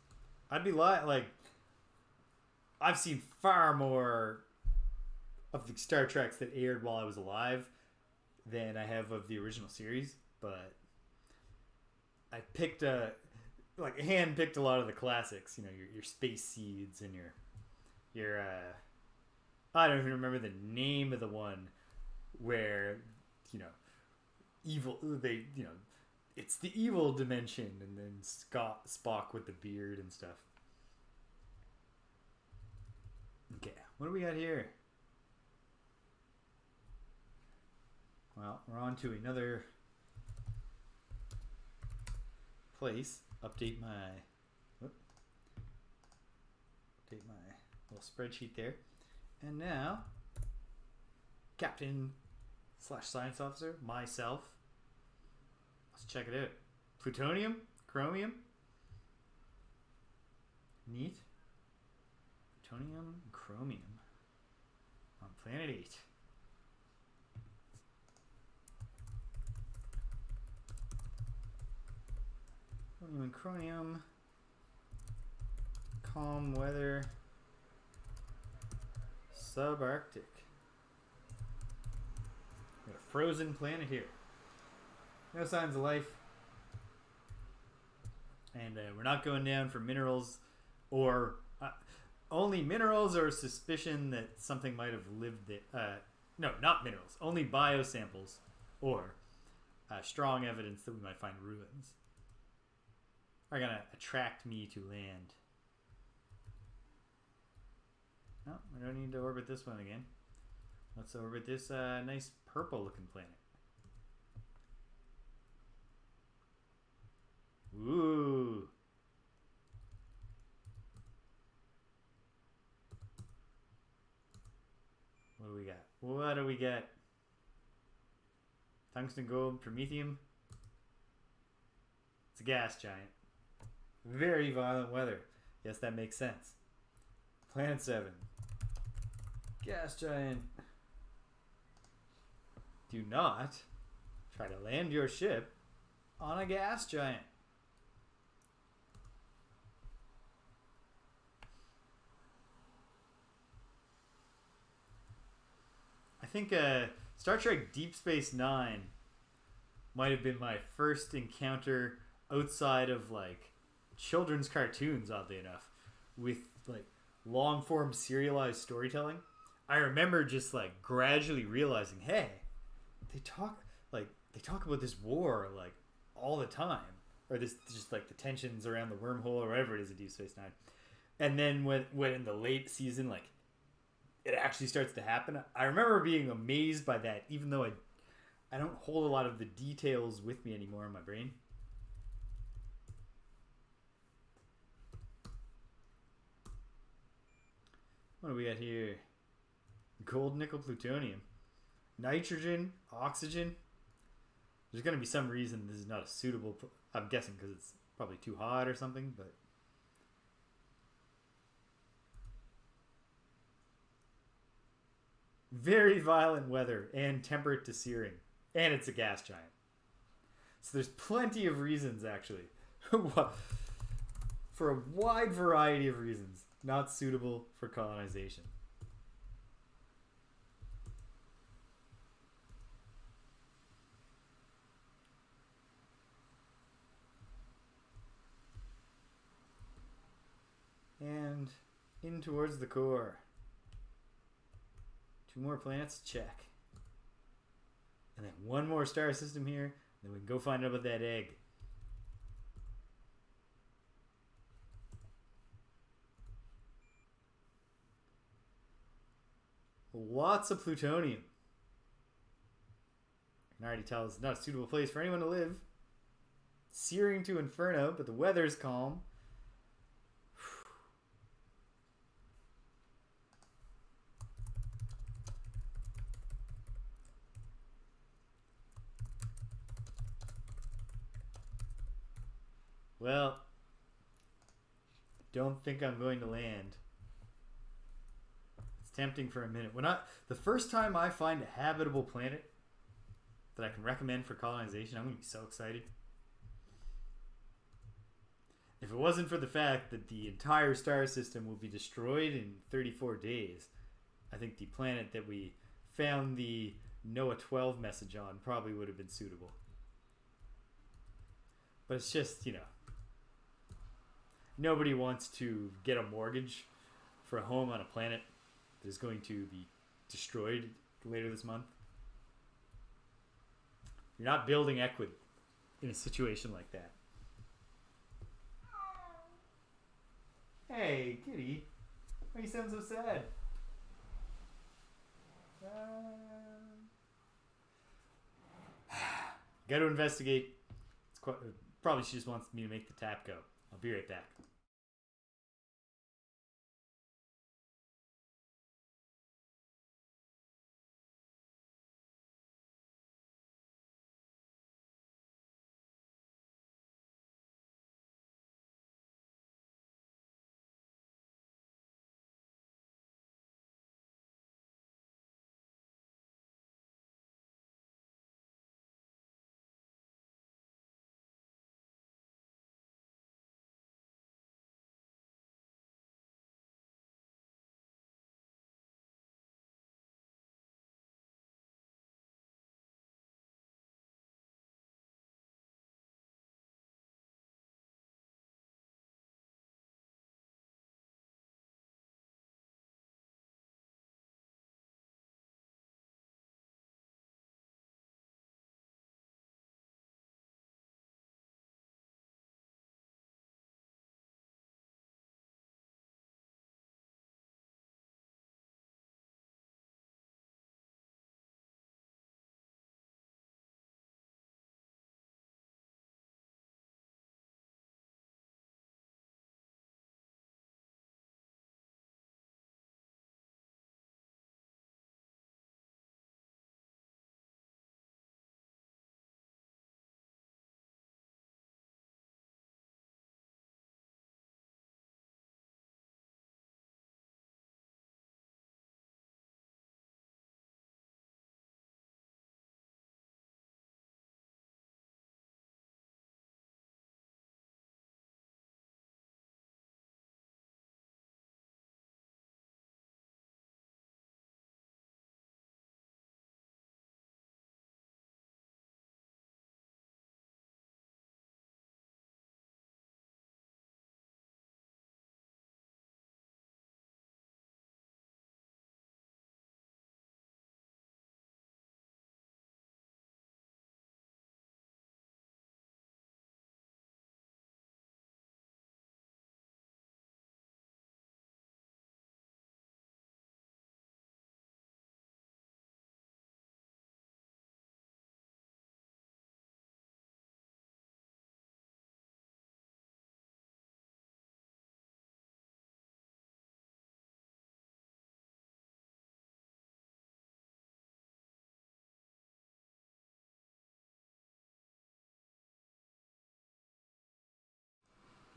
A: I'd be like, I've seen far more of the Star Treks that aired while I was alive than I have of the original series, but I picked hand picked a lot of the classics. You know, your space seeds and your I don't even remember the name of the one where, you know, it's the evil dimension, and then Spock with the beard and stuff. Okay, what do we got here? Well, we're on to another place. Update my little spreadsheet there. And now, Captain/Science Officer, myself. Let's check it out. Plutonium, chromium. Neat. Plutonium, chromium. On planet 8. Plutonium and chromium. Calm weather. Subarctic. Got a frozen planet here. No signs of life. And we're not going down for minerals or only minerals or suspicion that something might have lived there. No, not minerals. Only biosamples or strong evidence that we might find ruins are going to attract me to land. No, we don't need to orbit this one again. Let's orbit this nice purple looking planet. Ooh. What do we got? What do we get? Tungsten, gold, promethium. It's a gas giant. Very violent weather. Yes, that makes sense. Planet 7. Gas giant. Do not try to land your ship on a gas giant. I think Star Trek Deep Space Nine might have been my first encounter outside of like children's cartoons, oddly enough, with like long form serialized storytelling. I remember just like gradually realizing, hey, they talk about this war like all the time, or this just like the tensions around the wormhole or whatever it is in Deep Space Nine. And then when in the late season, like it actually starts to happen, I remember being amazed by that, even though I don't hold a lot of the details with me anymore in my brain. What do we got here? Gold, nickel, plutonium. Nitrogen, oxygen. There's going to be some reason this is not a suitable... I'm guessing because it's probably too hot or something, but... Very violent weather and temperate to searing. And it's a gas giant. So there's plenty of reasons, actually. For a wide variety of reasons. Not suitable for colonization. And in towards the core. 2 more planets, check. And then 1 more star system here. Then we can go find out about that egg. Lots of plutonium. I can already tell it's not a suitable place for anyone to live. Searing to inferno, but the weather's calm. Well, don't think I'm going to land. It's tempting for a minute. The first time I find a habitable planet that I can recommend for colonization, I'm going to be so excited. If it wasn't for the fact that the entire star system will be destroyed in 34 days, I think the planet that we found the NOAA 12 message on probably would have been suitable. But it's just, nobody wants to get a mortgage for a home on a planet that is going to be destroyed later this month. You're not building equity in a situation like that. Hey, kitty. Why you sound so sad? Got to investigate. Probably she just wants me to make the tap go. I'll be right back.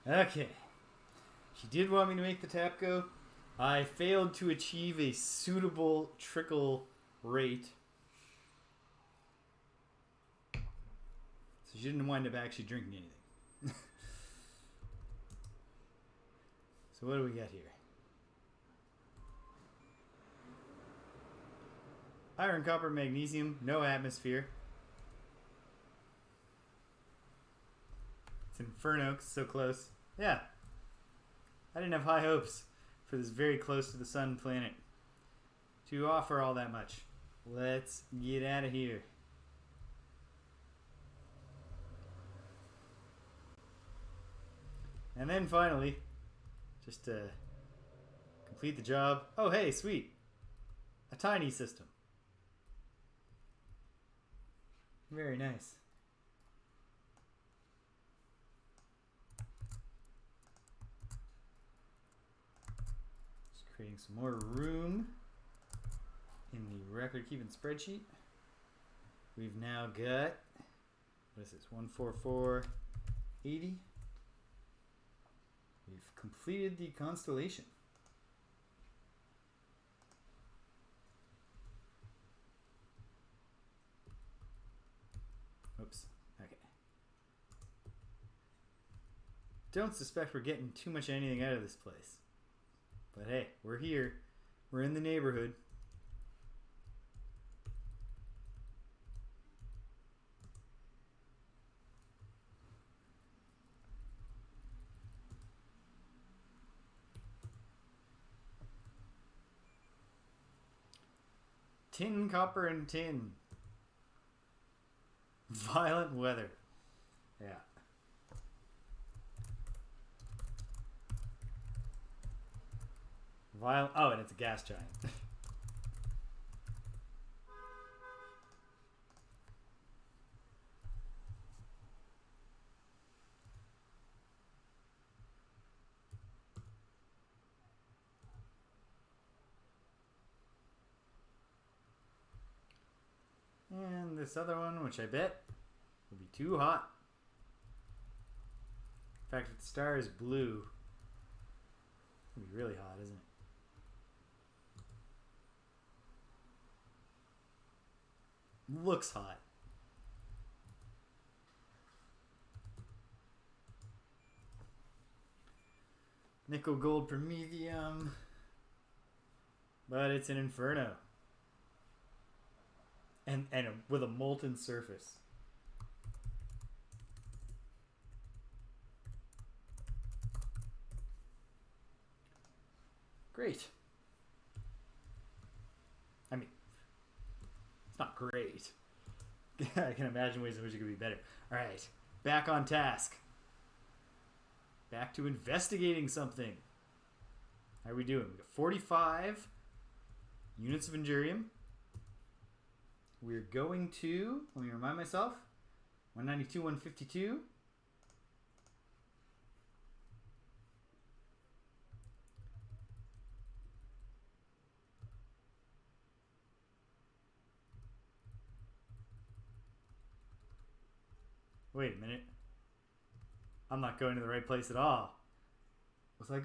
A: Okay. She did want me to make the tap go. I failed to achieve a suitable trickle rate. So she didn't wind up actually drinking anything. So what do we got here? Iron, copper, magnesium, no atmosphere. It's Inferno, so close. Yeah. I didn't have high hopes for this very close to the sun planet to offer all that much. Let's get out of here. And then finally, just to complete the job. Oh, hey, sweet. A tiny system. Very nice. Just creating some more room in the record keeping spreadsheet. We've now got, what is this, 14480. We've completed the constellation. Oops. Okay. Don't suspect we're getting too much of anything out of this place. But hey, we're here. We're in the neighborhood. Tin, copper, and tin. Violent weather. Yeah. Violent. Oh, and it's a gas giant. And this other one, which I bet will be too hot. In fact, if the star is blue, it'll be really hot, isn't it? Looks hot. Nickel gold promethium. But it's an inferno. And with a molten surface. Great. I mean, it's not great. I can imagine ways in which it could be better. All right, back on task. Back to investigating something. How are we doing? We got 45 units of Injurium. We're going to, let me remind myself, 192, 152. Wait a minute. I'm not going to the right place at all. Was I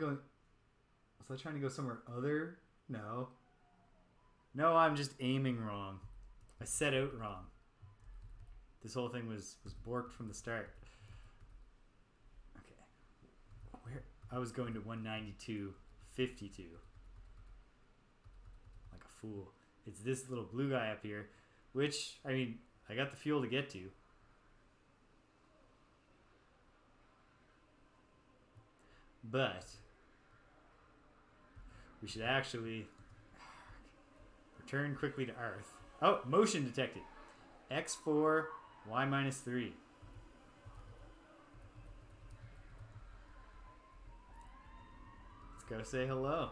A: trying to go somewhere other? No. No, I'm just aiming wrong. I set out wrong. This whole thing was borked from the start. Okay. Where? I was going to 192, 52. Like a fool. It's this little blue guy up here, which, I mean, I got the fuel to get to. But we should actually return quickly to Earth. Oh, motion detected. X4, Y minus 3. Let's go say hello.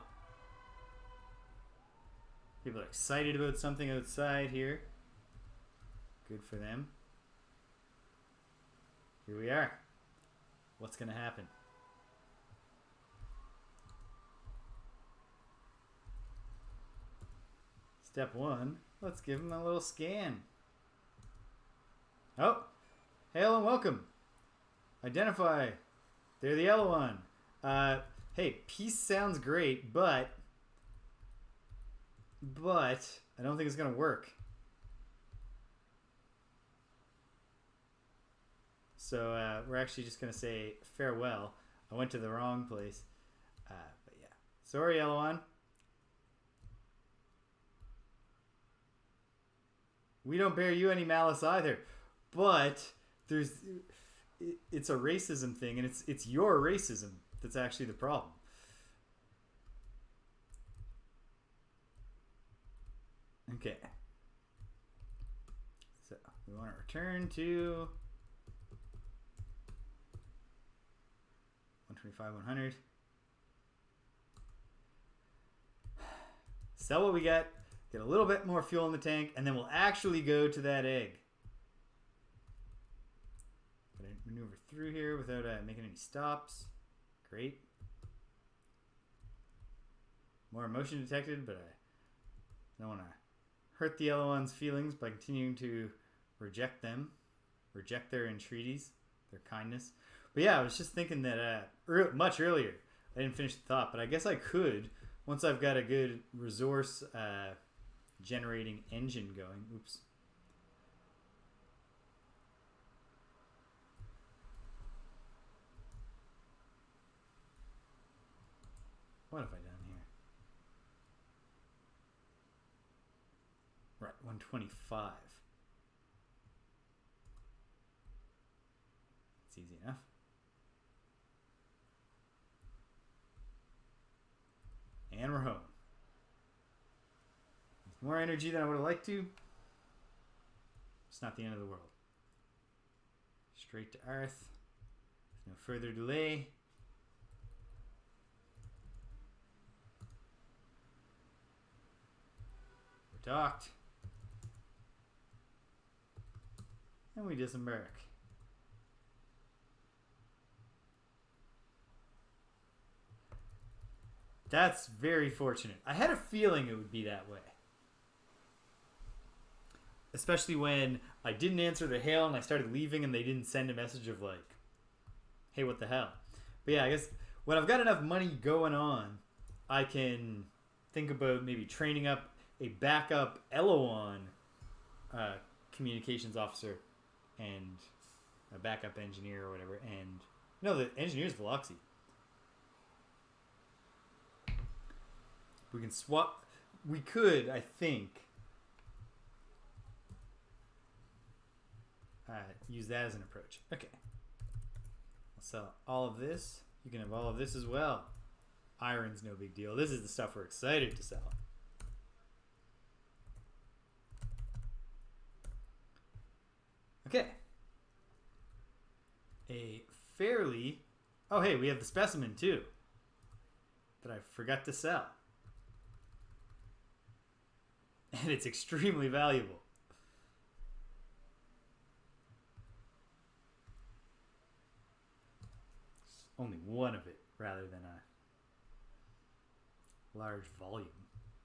A: People are excited about something outside here. Good for them. Here we are. What's going to happen? Step 1, let's give them a little scan. Oh, hail and welcome. Identify. They're the yellow one. Hey, peace sounds great, but I don't think it's going to work. So we're actually just going to say farewell. I went to the wrong place. But yeah. Sorry, yellow one. We don't bear you any malice either, but it's a racism thing, and it's your racism that's actually the problem. Okay. So we want to return to 125, 100. Sell what we got. Get a little bit more fuel in the tank, and then we'll actually go to that egg. Gotta maneuver through here without making any stops. Great. More motion detected, but I don't want to hurt the yellow one's feelings by continuing to reject them. Reject their entreaties, their kindness. But yeah, I was just thinking that much earlier. I didn't finish the thought, but I guess I could, once I've got a good resource generating engine going. Oops. What have I done here? Right, 125. It's easy enough. And we're home. More energy than I would have liked to. It's not the end of the world. Straight to Earth. No further delay. We're docked. And we disembark. That's very fortunate. I had a feeling it would be that way. Especially when I didn't answer the hail and I started leaving and they didn't send a message of like, hey, what the hell? But yeah, I guess when I've got enough money going on, I can think about maybe training up a backup Eloan communications officer and a backup engineer or whatever. And no, the engineer's Veloxi. We can swap. We could, I think, use that as an approach. Okay. I'll sell all of this. You can have all of this as well. Iron's no big deal. This is the stuff we're excited to sell. Okay. A fairly... Oh, hey, we have the specimen, too. That I forgot to sell. And it's extremely valuable. It's only one of it, rather than a large volume.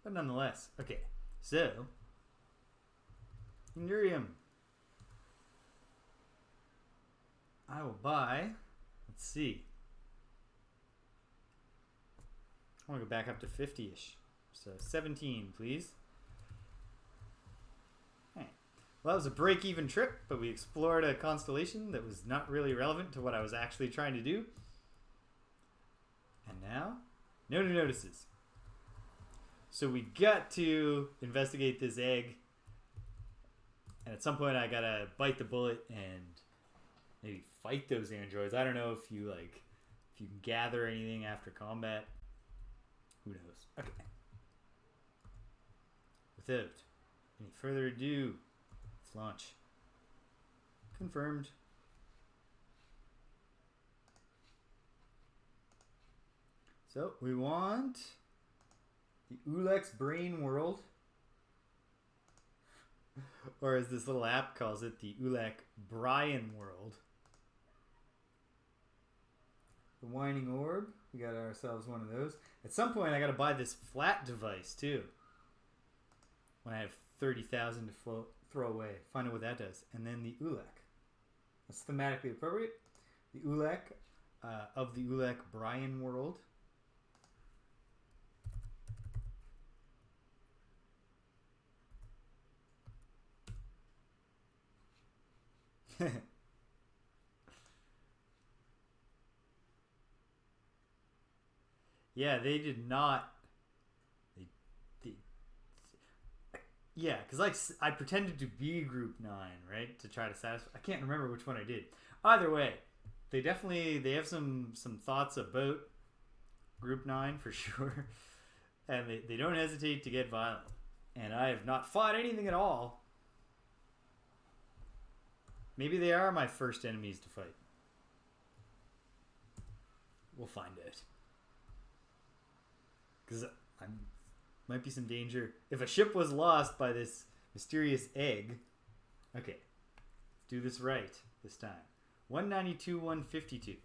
A: But nonetheless. Okay, so... Indurium. I will buy... Let's see. I want to go back up to 50-ish. So 17, please. Well, that was a break-even trip, but we explored a constellation that was not really relevant to what I was actually trying to do. And now, no new notices. So we got to investigate this egg. And at some point I gotta bite the bullet and maybe fight those androids. I don't know if you can gather anything after combat. Who knows? Okay. Without any further ado, let's launch. Confirmed. So we want the Ulex Brain World, or as this little app calls it, the Ulek Brian World. The Winding Orb, we got ourselves one of those. At some point I gotta buy this flat device too. When I have 30,000 to throw away. Find out what that does. And then the Ulek. That's thematically appropriate. The Ulek of the Ulek Brian World. Yeah, they did not. Yeah, because I pretended to be Group 9, right? To try to satisfy... I can't remember which one I did. Either way, they have some thoughts about Group 9 for sure. And they don't hesitate to get violent. And I have not fought anything at all. Maybe they are my first enemies to fight. We'll find out. Because might be some danger. If a ship was lost by this mysterious egg... Okay. Let's do this right this time. 192, 152.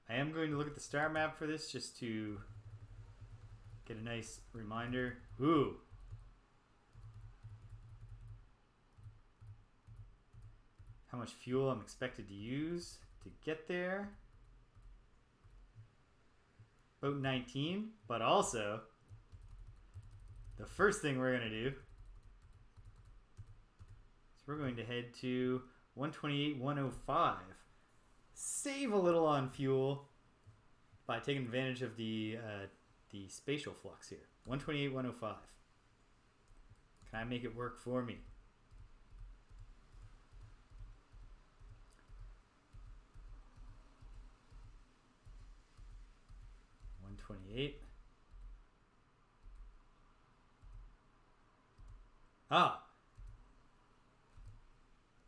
A: I am going to look at the star map for this just to get a nice reminder. Ooh. How much fuel I'm expected to use to get there. About 19, but also the first thing we're going to do is we're going to head to 128, 105. Save a little on fuel by taking advantage of the spatial flux here. 128, 105. Can I make it work for me? $128. Ah.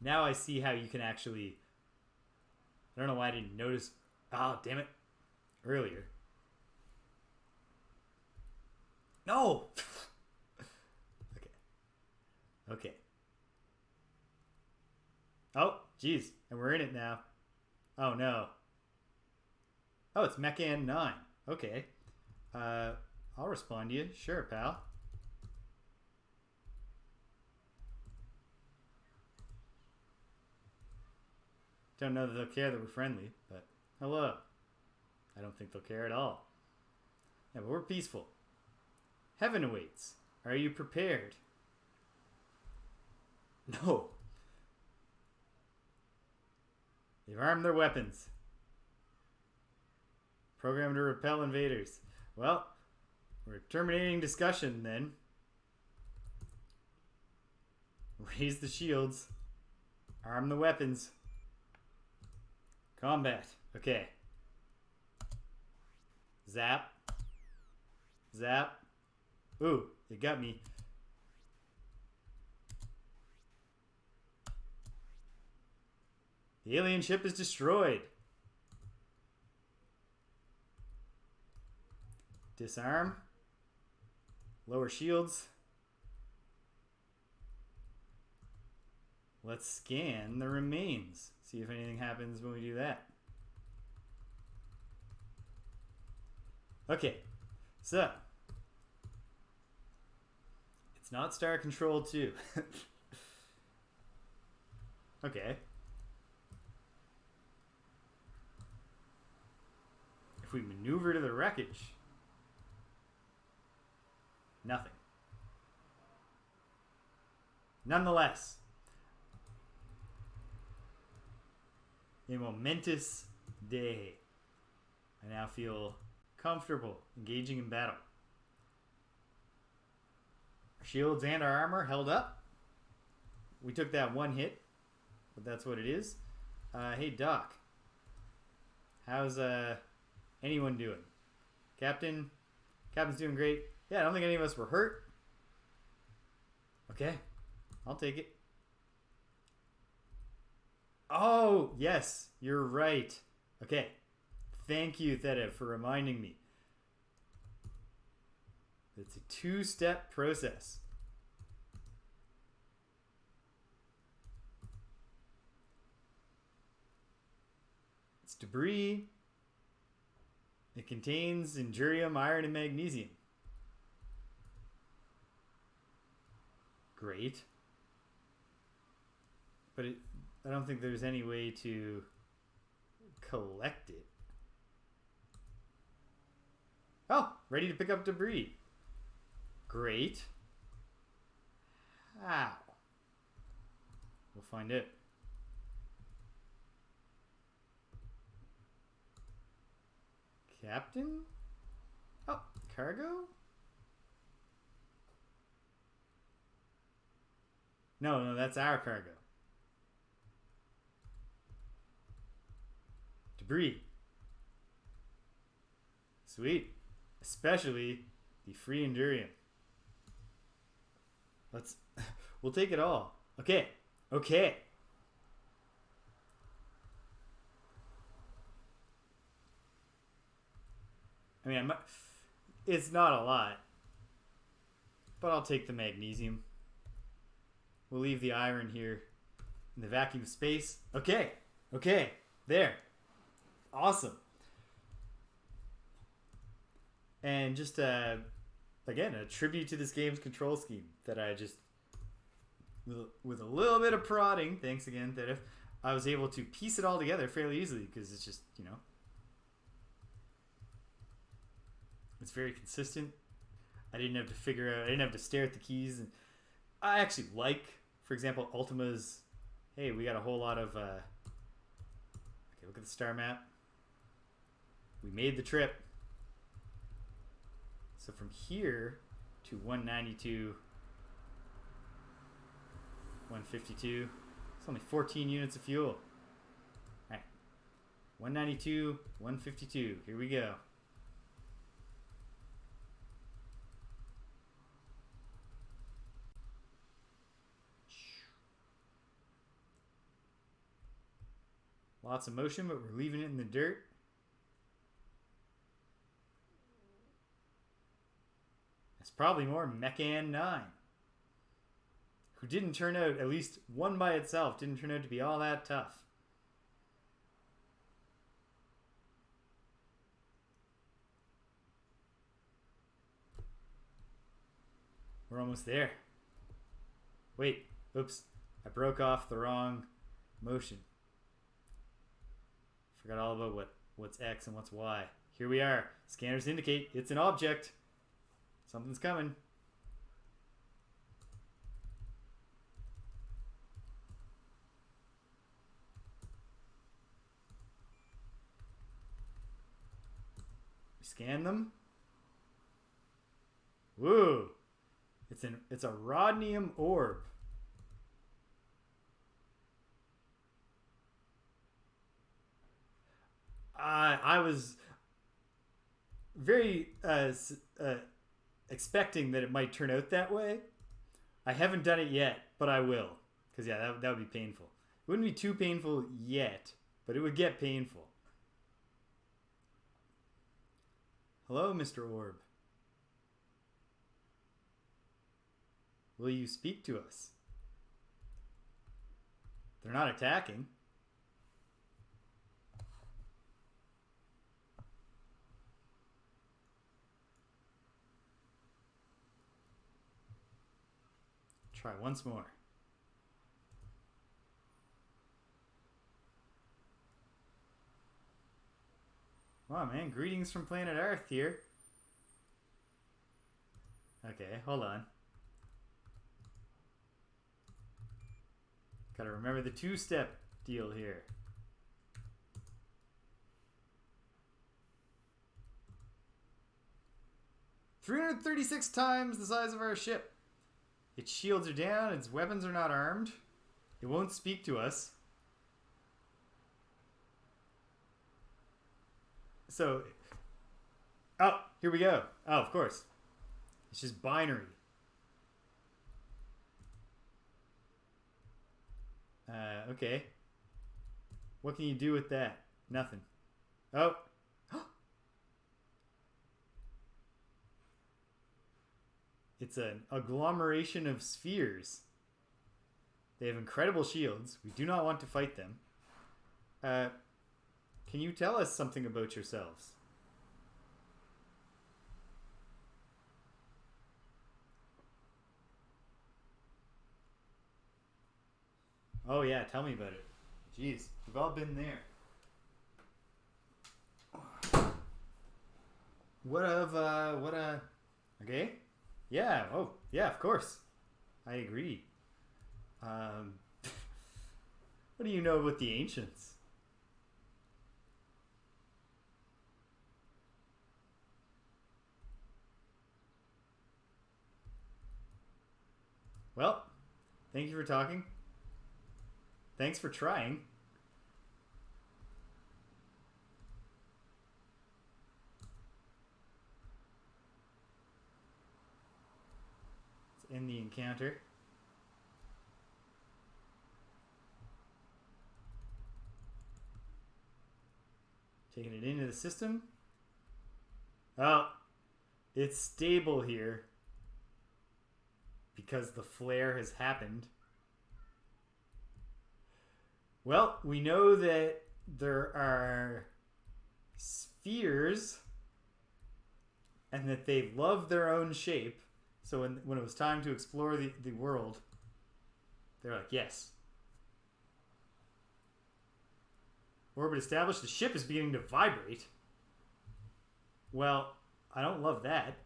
A: Now I see how you can actually... I don't know why I didn't notice... Oh, damn it. Earlier. No! Okay. Okay. Oh, jeez. And we're in it now. Oh, no. Oh, it's Mechan 9. Okay. I'll respond to you. Sure, pal. Don't know that they'll care that we're friendly, but hello. I don't think they'll care at all. Yeah, but we're peaceful. Heaven awaits. Are you prepared? No. They've armed their weapons. Programmed to repel invaders. Well, we're terminating discussion then. Raise the shields. Arm the weapons. Combat. Okay. Zap. Zap. Ooh, it got me. The alien ship is destroyed. Disarm. Lower shields. Let's scan the remains. See if anything happens when we do that. Okay, so it's not Star Control 2. Okay. If we maneuver to the wreckage, nothing. Nonetheless, a momentous day. I now feel comfortable engaging in battle. Our shields and our armor held up. We took that one hit, but that's what it is. Hey, Doc. How's anyone doing? Captain's doing great. Yeah, I don't think any of us were hurt. Okay, I'll take it. Oh, yes, you're right. Okay. Thank you, Theta, for reminding me. It's a two-step process. It's debris. It contains injurium, iron, and magnesium. Great. But I don't think there's any way to collect it. Oh, ready to pick up debris. Great. How? We'll find out. Captain? Oh, cargo? No, that's our cargo. Debris. Sweet. Especially the free Endurium. We'll take it all. Okay. Okay. I mean, it's not a lot. But I'll take the magnesium. We'll leave the iron here in the vacuum of space. Okay. Okay. There. Awesome. And just, again, a tribute to this game's control scheme that I just, with a little bit of prodding, thanks again, Theta, I was able to piece it all together fairly easily because it's just, it's very consistent. I didn't have to stare at the keys. And I actually like, for example, Ultima's, hey, we got a whole lot of, okay, look at the star map. We made the trip. So from here to 192, 152, it's only 14 units of fuel. All right, 192, 152, here we go. Lots of motion, but we're leaving it in the dirt. It's probably more Mechan 9. Who didn't turn out, at least one by itself, didn't turn out to be all that tough. We're almost there. Wait, oops. I broke off the wrong motion. Forgot all about what's X and what's Y. Here we are. Scanners indicate it's an object. Something's coming. We scan them. Woo! It's a rhodium orb. I was very expecting that it might turn out that way. I haven't done it yet, but I will. Because, yeah, that would be painful. It wouldn't be too painful yet, but it would get painful. Hello, Mr. Orb. Will you speak to us? They're not attacking. Try once more. Wow, man. Greetings from planet Earth here. Okay, hold on. Gotta remember the two-step deal here. "336 times the size of our ship. Its shields are down, its weapons are not armed. It won't speak to us." So, oh, here we go. Oh, of course. It's just binary. Okay. What can you do with that? Nothing. Oh. It's an agglomeration of spheres. They have incredible shields. We do not want to fight them. Can you tell us something about yourselves? Oh yeah, tell me about it. Jeez, we've all been there. Okay. Yeah, oh, yeah, of course. I agree. What do you know about the ancients? Well, thank you for talking. Thanks for trying. Let's end the encounter. Taking it into the system. Oh, it's stable here because the flare has happened. Well, we know that there are spheres and that they love their own shape. So when it was time to explore the world, they're like, yes. Orbit established. The ship is beginning to vibrate. Well, I don't love that.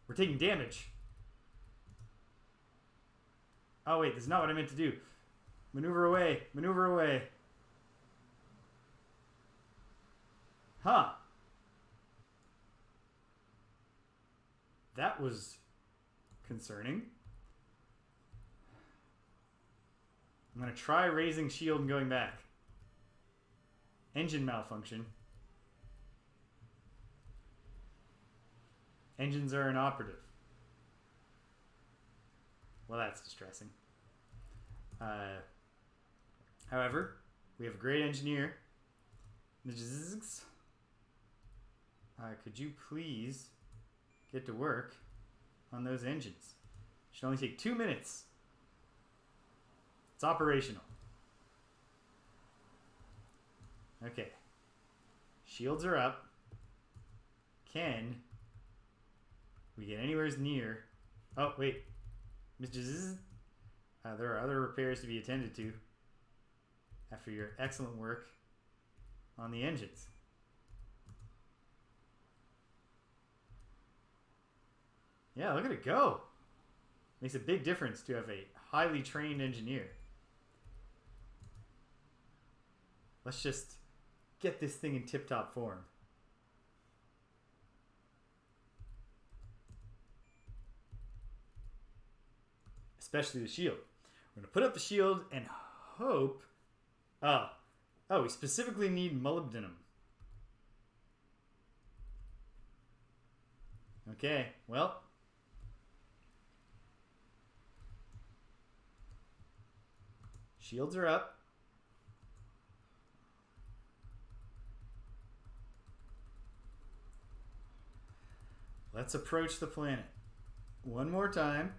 A: We're taking damage. Oh, wait, this is not what I meant to do. Maneuver away. Maneuver away. Huh. That was concerning. I'm going to try raising shield and going back. Engine malfunction. Engines are inoperative. Well, that's distressing. However, We have a great engineer. Could you please get to work on those engines? Should only take 2 minutes. It's operational. Okay. Shields are up. Can we get anywhere near? Oh, wait. Mr. Zzz. There are other repairs to be attended to after your excellent work on the engines. Yeah, look at it go. Makes a big difference to have a highly trained engineer. Let's just get this thing in tip-top form. Especially the shield. We're going to put up the shield and hope... Oh, we specifically need molybdenum. Okay, well... Shields are up. Let's approach the planet. One more time.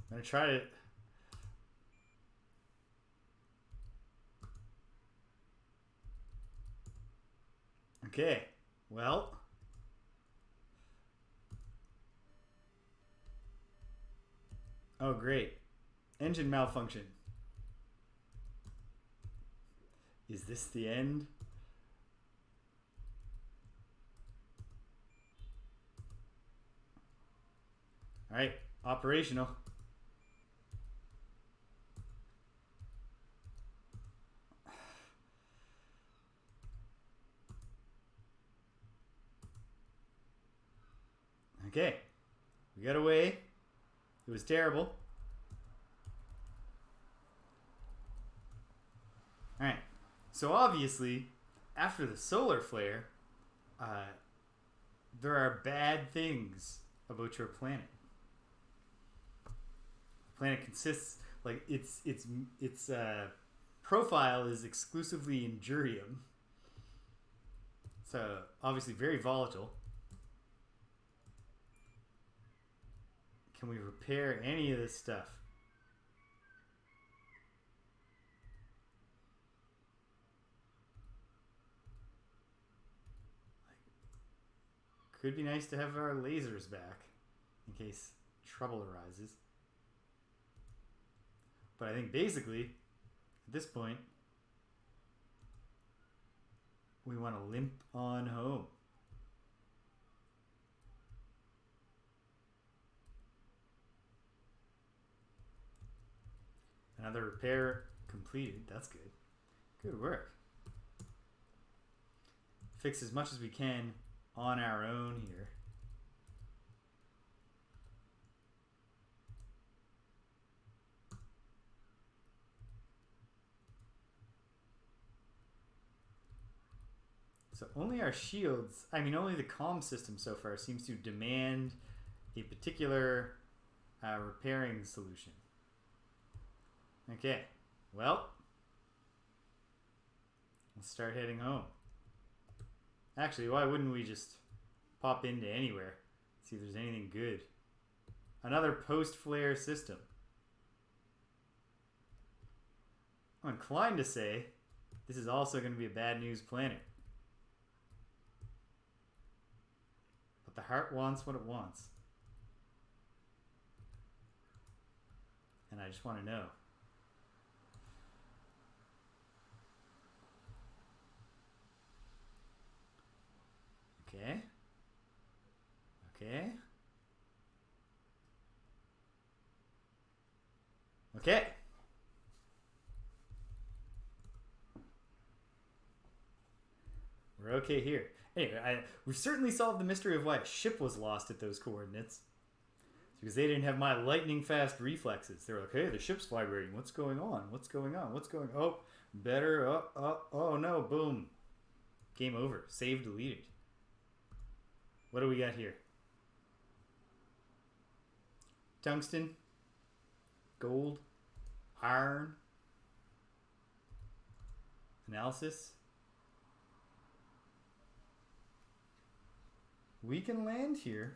A: I'm going to try to... Okay, well... Oh, great. Engine malfunction. Is this the end? All right, operational. Okay, we got away. It was terrible. Alright, so obviously, after the solar flare, there are bad things about your planet. The planet consists, like, its profile is exclusively Injurium. So, obviously very volatile. Can we repair any of this stuff? Could be nice to have our lasers back in case trouble arises. But I think basically, at this point, we want to limp on home. Another repair completed. That's good. Good work. Fix as much as we can on our own here. So only our shields, only the comm system so far seems to demand a particular repairing solution. Okay, well, let's start heading home. Actually, why wouldn't we just pop into anywhere, see if there's anything good? Another post-flare system. I'm inclined to say this is also going to be a bad news planet. But the heart wants what it wants. And I just want to know. Okay. Okay. Okay. We're okay here. Anyway, we've certainly solved the mystery of why a ship was lost at those coordinates. It's because they didn't have my lightning fast reflexes. They were like, hey, the ship's vibrating. What's going on? What's going on? What's going on? Oh, better. Oh no, boom. Game over. Save deleted. What do we got here? Tungsten, gold, iron, analysis. We can land here.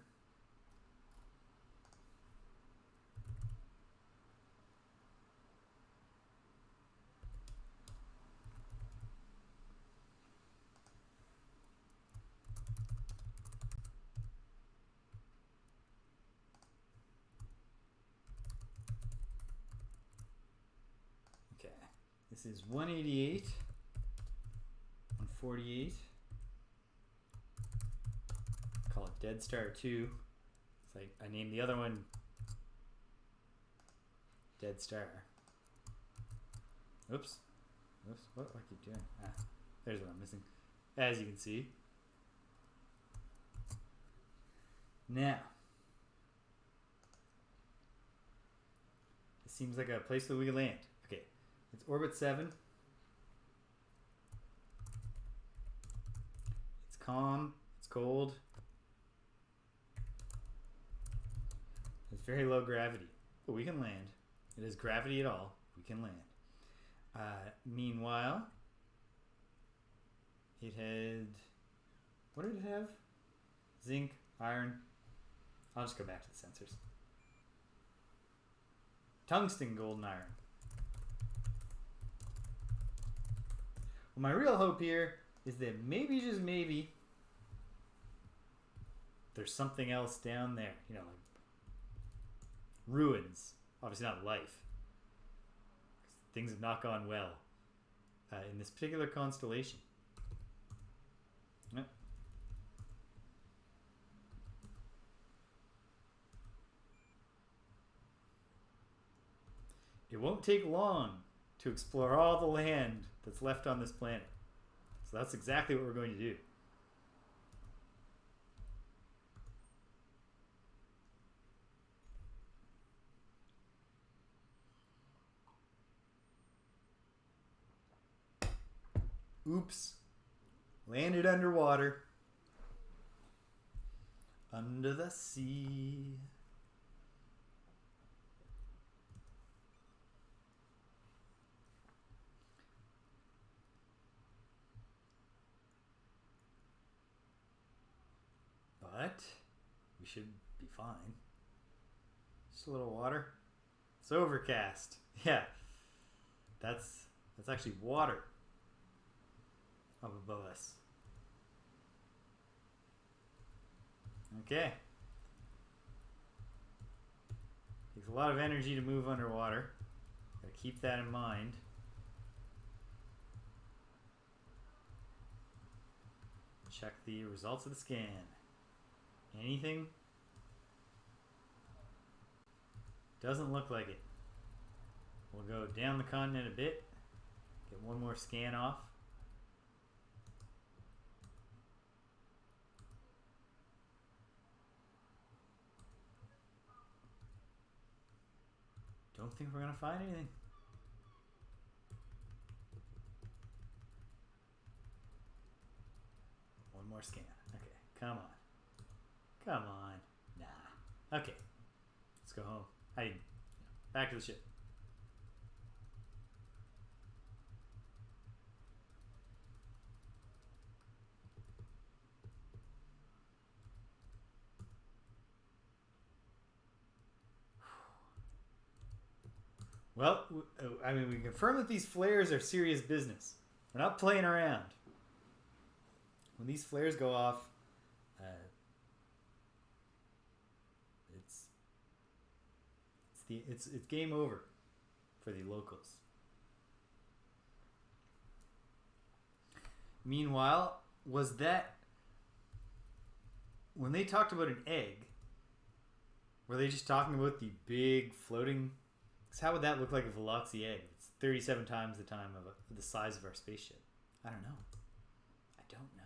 A: Okay, this is 188, 148. Call it Dead Star 2. It's like I named the other one Dead Star. Oops. Oops. What do I keep doing? Ah, there's what I'm missing. As you can see. Now, it seems like a place that we can land. Okay, it's orbit 7. It's calm. It's cold. It's very low gravity, but we can land. It is gravity at all. We can land. Meanwhile, it had, what did it have? Zinc, iron. I'll just go back to the sensors. Tungsten, gold, and iron. Well, my real hope here is that maybe, just maybe, there's something else down there. You know, like ruins. Obviously not life. Things have not gone well in this particular constellation. Yep. It won't take long to explore all the land that's left on this planet. So that's exactly what we're going to do. Oops. Landed underwater. Under the sea. But we should be fine. Just a little water. It's overcast. Yeah. That's actually water up above us. Okay. Takes a lot of energy to move underwater. Gotta keep that in mind. Check the results of the scan. Anything? Doesn't look like it. We'll go down the continent a bit. Get one more scan off. Don't think we're gonna find anything. One more scan. Okay, come on. Come on. Nah. Okay. Let's go home. Hey, back to the ship. Well, I mean, we confirm that these flares are serious business. We're not playing around. When these flares go off, it's game over for the locals. Meanwhile, was that when they talked about an egg? Were they just talking about the big floating? Because how would that look like a Veloxi egg? It's 37 times the time of the size of our spaceship. I don't know. I don't know.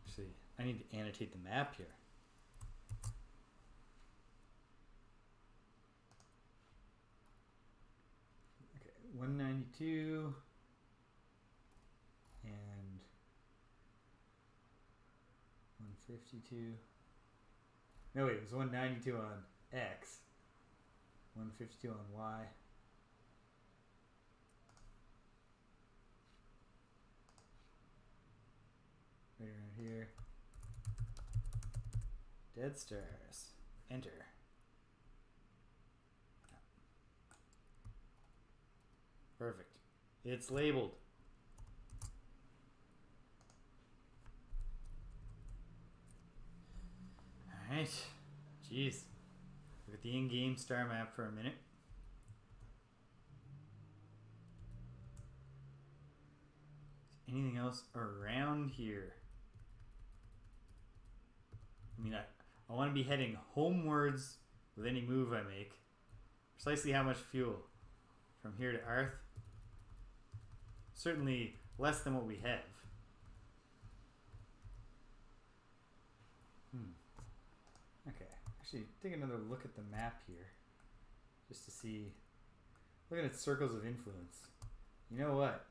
A: Actually, I need to annotate the map here. Okay, 192 and 152. No, wait, it was 192 on X. 152 on Y. Right around here. Dead stars. Enter. Perfect. It's labeled. Alright. Jeez. Look at the in-game star map for a minute. Anything else around here? I mean, I want to be heading homewards with any move I make. Precisely how much fuel? From here to Earth? Certainly less than what we have. Okay, actually take another look at the map here. Just to see. Looking at circles of influence. You know what?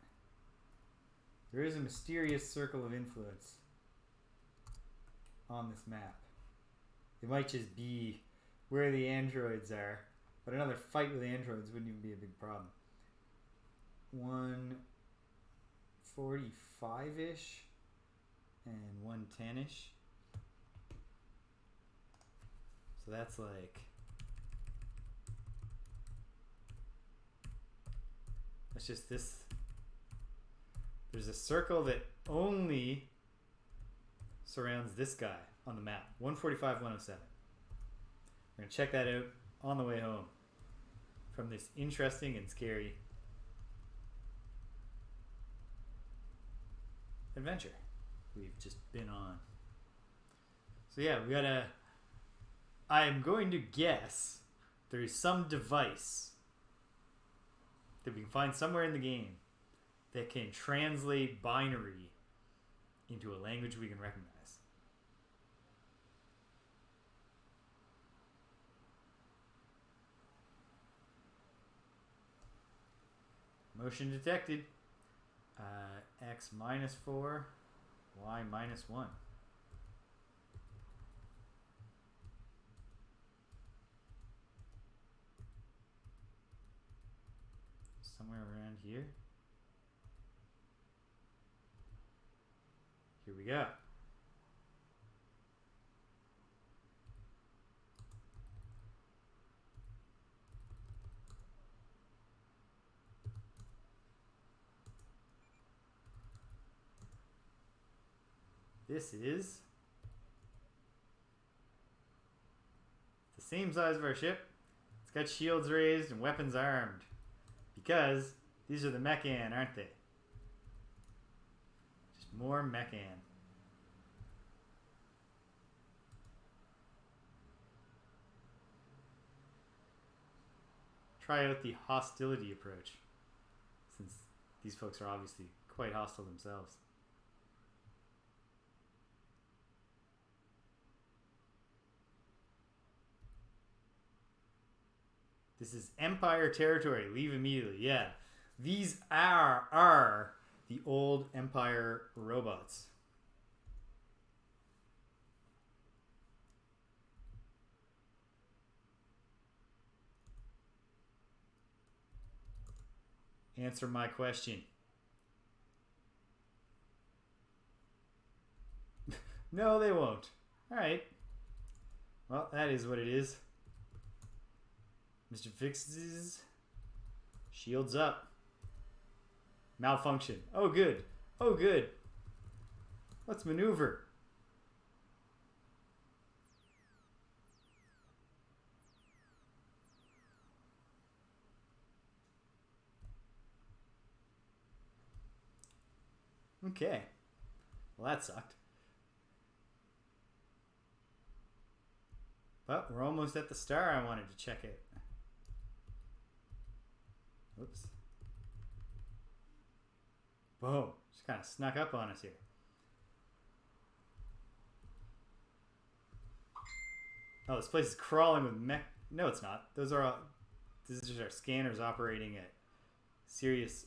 A: There is a mysterious circle of influence on this map. It might just be where the androids are, but another fight with androids wouldn't even be a big problem. 145-ish and 110-ish. So that's like... That's just this. There's a circle that only surrounds this guy on the map. 145, 107. We're going to check that out on the way home from this interesting and scary adventure we've just been on. So yeah, we gotta... I'm going to guess there's some device that we can find somewhere in the game that can translate binary into a language we can recognize. Motion detected. X -4, Y -1. Somewhere around here. Here we go. This is the same size of our ship. It's got shields raised and weapons armed. Because these are the Mechan, aren't they? Just more Mechan. Try out the hostility approach, since these folks are obviously quite hostile themselves. This is Empire territory. Leave immediately. Yeah. These are the old Empire robots. Answer my question. No, they won't. Alright. Well, that is what it is. Mr. Fixes. Shields up. Malfunction. Oh, good. Oh, good. Let's maneuver. Okay. Well, that sucked. But we're almost at the star I wanted to check out. Whoops. Whoa. Just kind of snuck up on us here. Oh, this place is crawling with mech. No, it's not. Those are all... This is just our scanners operating at serious...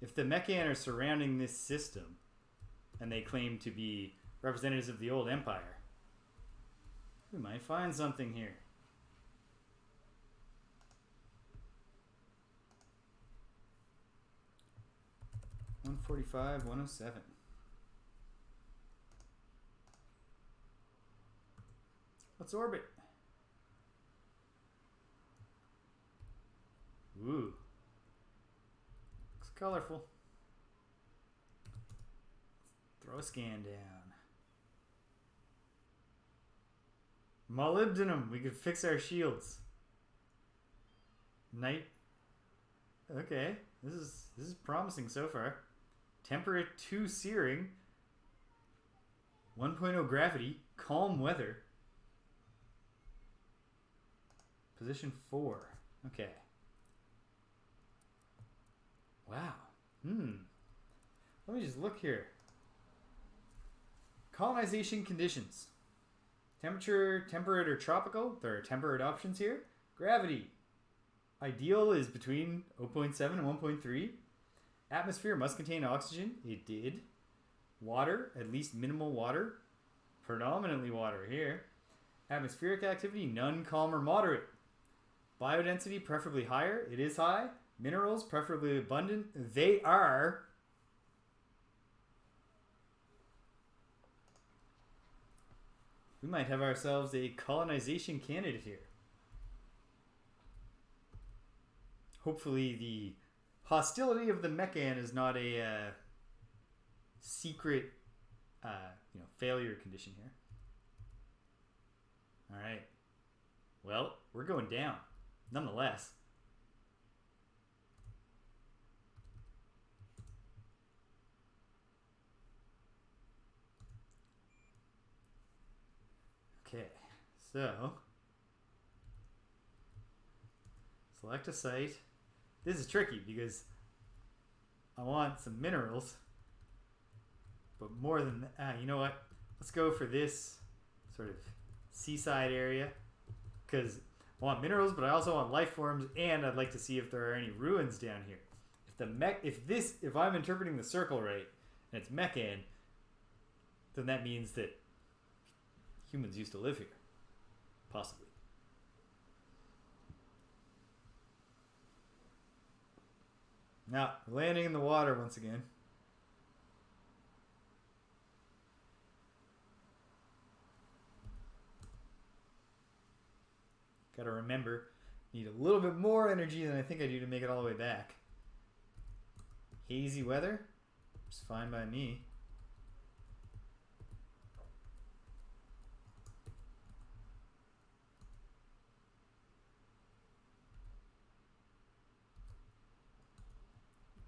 A: if the Mechan are surrounding this system, and they claim to be representatives of the old empire. We might find something here. $145, 107. Let's orbit. Ooh. Looks colorful. Throw a scan down. Molybdenum. We could fix our shields. Night. Okay. This is promising so far. Temperate 2 searing. 1.0 gravity. Calm weather. Position 4. Okay. Wow. Let me just look here. Colonization conditions. Temperature, temperate or tropical. There are temperate options here. Gravity. Ideal is between 0.7 and 1.3. Atmosphere must contain oxygen. It did. Water, at least minimal water. Predominantly water here. Atmospheric activity, none, calm, or moderate. Biodensity, preferably higher. It is high. Minerals, preferably abundant. They are. We might have ourselves a colonization candidate here. Hopefully the hostility of the Mechan is not a secret failure condition here. Alright. Well, we're going down. Nonetheless. Okay, so select a site. This is tricky because I want some minerals, but more than that, you know what? Let's go for this sort of seaside area because I want minerals, but I also want life forms, and I'd like to see if there are any ruins down here. If I'm interpreting the circle right, and it's Mechan, then that means that humans used to live here. Possibly. Now, landing in the water once again. Gotta remember, need a little bit more energy than I think I do to make it all the way back. Hazy weather? It's fine by me.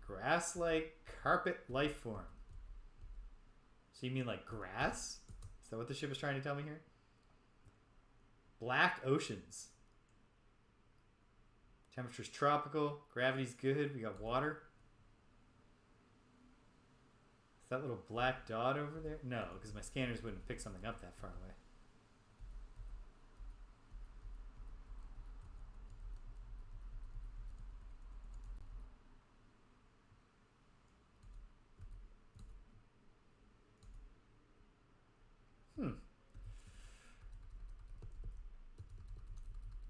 A: Grass-like carpet life form. So you mean like grass? Is that what the ship is trying to tell me here? Black oceans. Temperature's tropical. Gravity's good. We got water. Is that little black dot over there? No, because my scanners wouldn't pick something up that far away.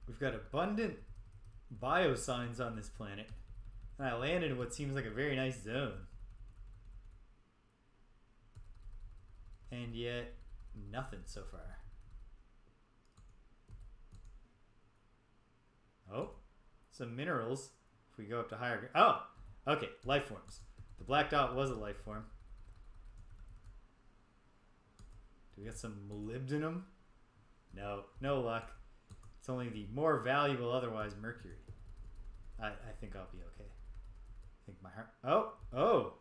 A: We've got abundant biosigns on this planet. And I landed in what seems like a very nice zone. And yet, nothing so far. Oh, some minerals. If we go up to higher... Oh, okay, life forms. The black dot was a life form. Do we got some molybdenum? No, no luck. It's only the more valuable otherwise mercury. I think I'll be okay. I think my heart... Oh!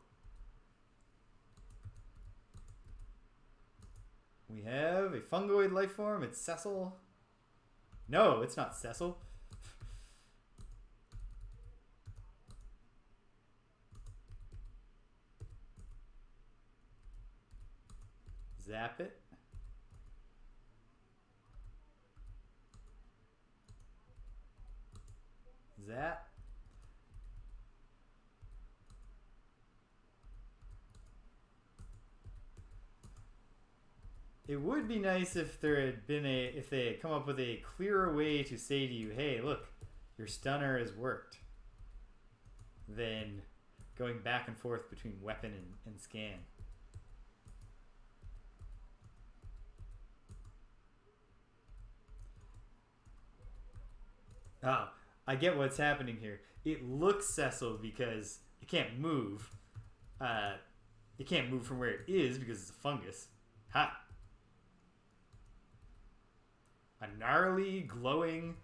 A: We have a fungoid life form. It's sessile. No, it's not sessile. Zap it. Zap. It would be nice if there had been if they had come up with a clearer way to say to you, hey, look, your stunner has worked, than going back and forth between weapon and scan. Oh, I get what's happening here. It looks Cecil because it can't move. It can't move from where it is because it's a fungus. Ha! A gnarly, glowing,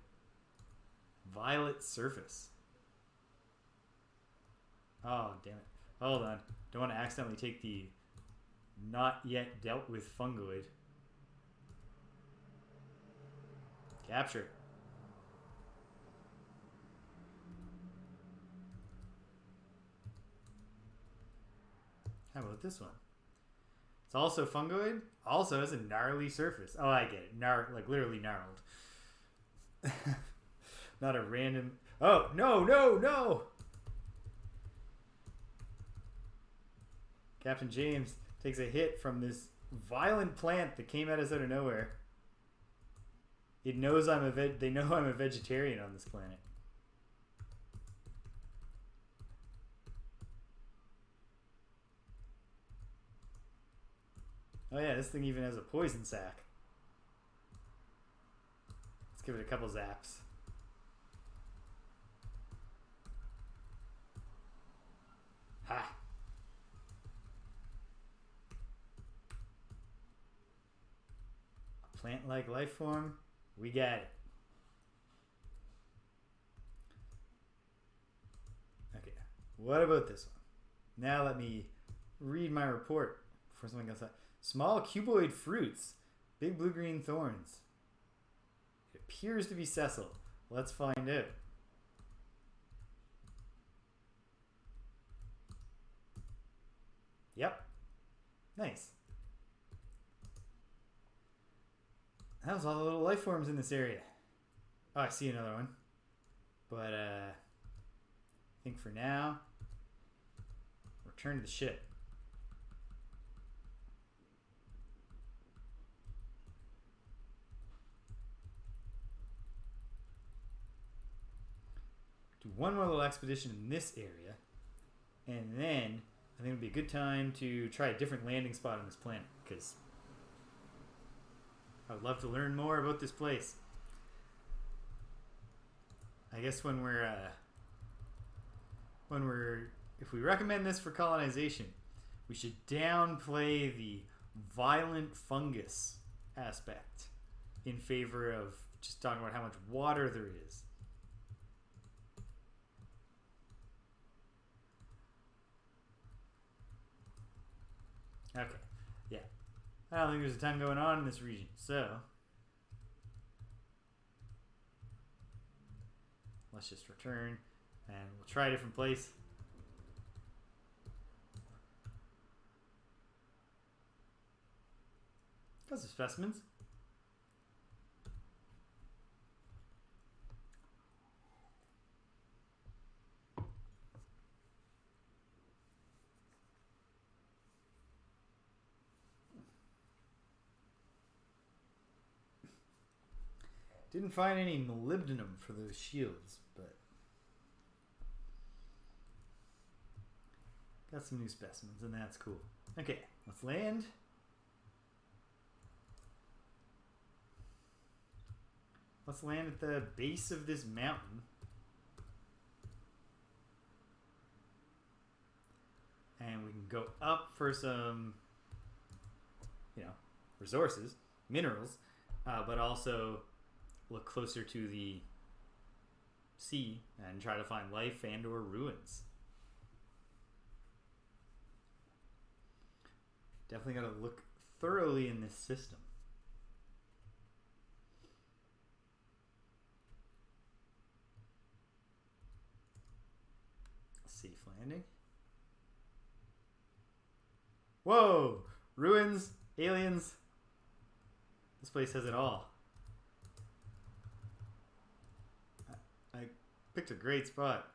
A: violet surface. Oh, damn it. Hold on. Don't want to accidentally take the not yet dealt with fungoid. Capture. How about this one? It's also fungoid. Also has a gnarly surface. Oh, I get it. Like literally gnarled. Not a random... Oh, no, no, no! Captain James takes a hit from this violent plant that came at us out of nowhere. It knows they know I'm a vegetarian on this planet. Oh yeah, this thing even has a poison sac. Let's give it a couple zaps. Ha! A plant-like life form? We got it. Okay, what about this one? Now let me read my report before something else. Small cuboid fruits, big blue-green thorns. It appears to be sessile. Let's find out. Yep. Nice. That was all the little life forms in this area. Oh, I see another one. But, I think for now, return to the ship. Do one more little expedition in this area, and then I think it would be a good time to try a different landing spot on this planet, because I would love to learn more about this place. I guess if we recommend this for colonization, we should downplay the violent fungus aspect in favor of just talking about how much water there is. Okay, yeah. I don't think there's a ton going on in this region, so let's just return and we'll try a different place. Got some specimens. Didn't find any molybdenum for those shields, but got some new specimens, and that's cool. Okay, let's land. Let's land at the base of this mountain. And we can go up for some, resources, minerals, but also look closer to the sea and try to find life and or ruins. Definitely got to look thoroughly in this system. Safe landing. Whoa! Ruins, aliens. This place has it all. I picked a great spot.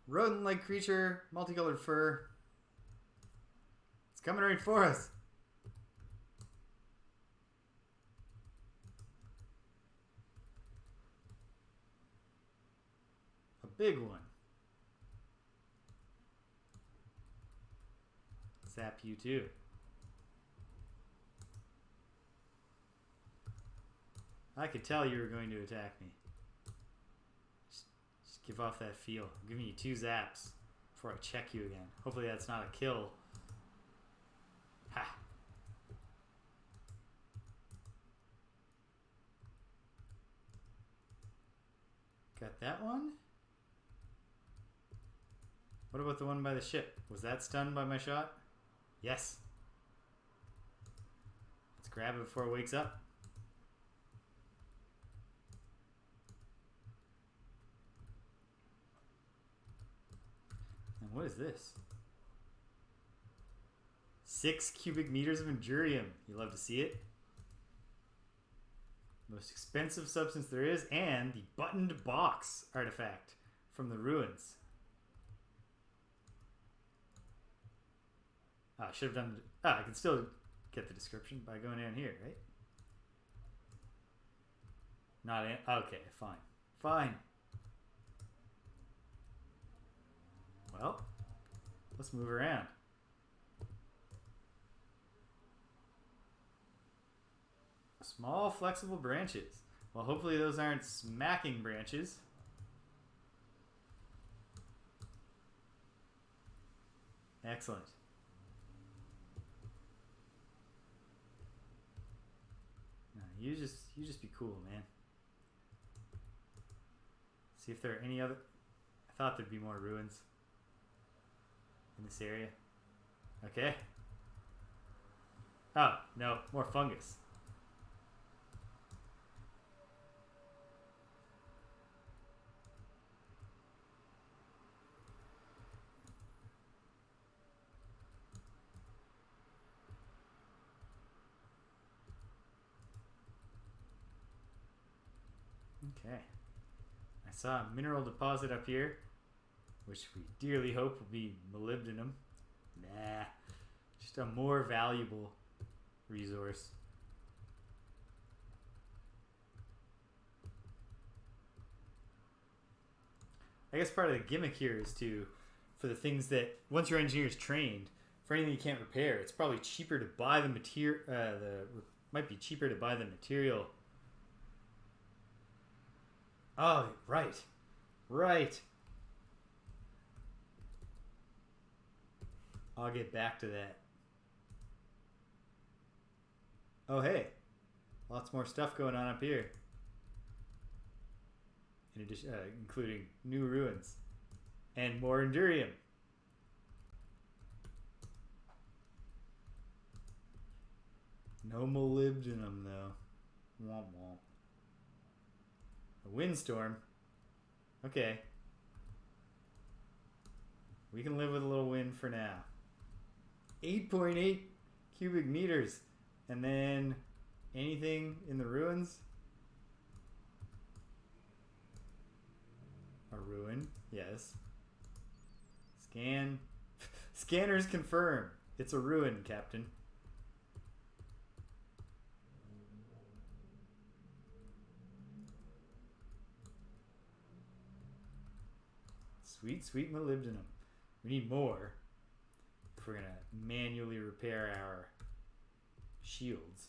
A: Rodent-like creature, multicolored fur. It's coming right for us. big one. Zap you too. I could tell you were going to attack me. Just give off that feel. I'm giving you 2 zaps before I check you again. Hopefully that's not a kill. Ha! Got that one? What about the one by the ship? Was that stunned by my shot? Yes. Let's grab it before it wakes up. And what is this? 6 cubic meters of Endurium. You love to see it? Most expensive substance there is, and the buttoned box artifact from the ruins. Oh, I should have done... Oh, I can still get the description by going down here, right? Not in... Okay, fine. Fine. Well, let's move around. Small, flexible branches. Well, hopefully those aren't smacking branches. Excellent. No, you just be cool, man. See if there are any other... I thought there'd be more ruins in this area. Okay. Oh, no, more fungus. Okay. I saw a mineral deposit up here, which we dearly hope will be molybdenum. Nah. Just a more valuable resource. I guess part of the gimmick here is for the things that, once your engineer's trained, for anything you can't repair, it's probably cheaper to buy the material, might be cheaper to buy the material. Oh, right. Right. I'll get back to that. Oh, hey. Lots more stuff going on up here. In addition, including new ruins. And more Endurium. No molybdenum, though. Womp womp. A windstorm? Okay. We can live with a little wind for now. 8.8 cubic meters. And then anything in the ruins? A ruin, yes. Scan. Scanners confirm. It's a ruin, Captain. Sweet, sweet molybdenum. We need more if we're going to manually repair our shields.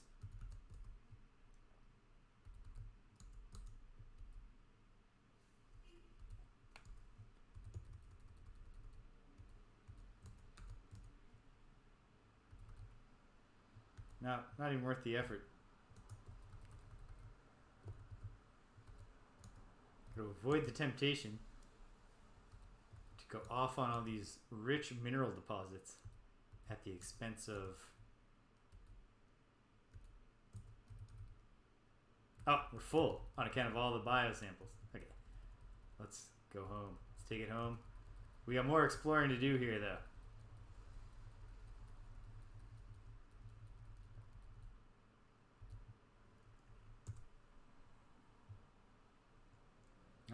A: No, not even worth the effort. To avoid the temptation to go off on all these rich mineral deposits at the expense of... Oh, we're full on account of all the biosamples. Okay, let's go home. Let's take it home. We got more exploring to do here, though.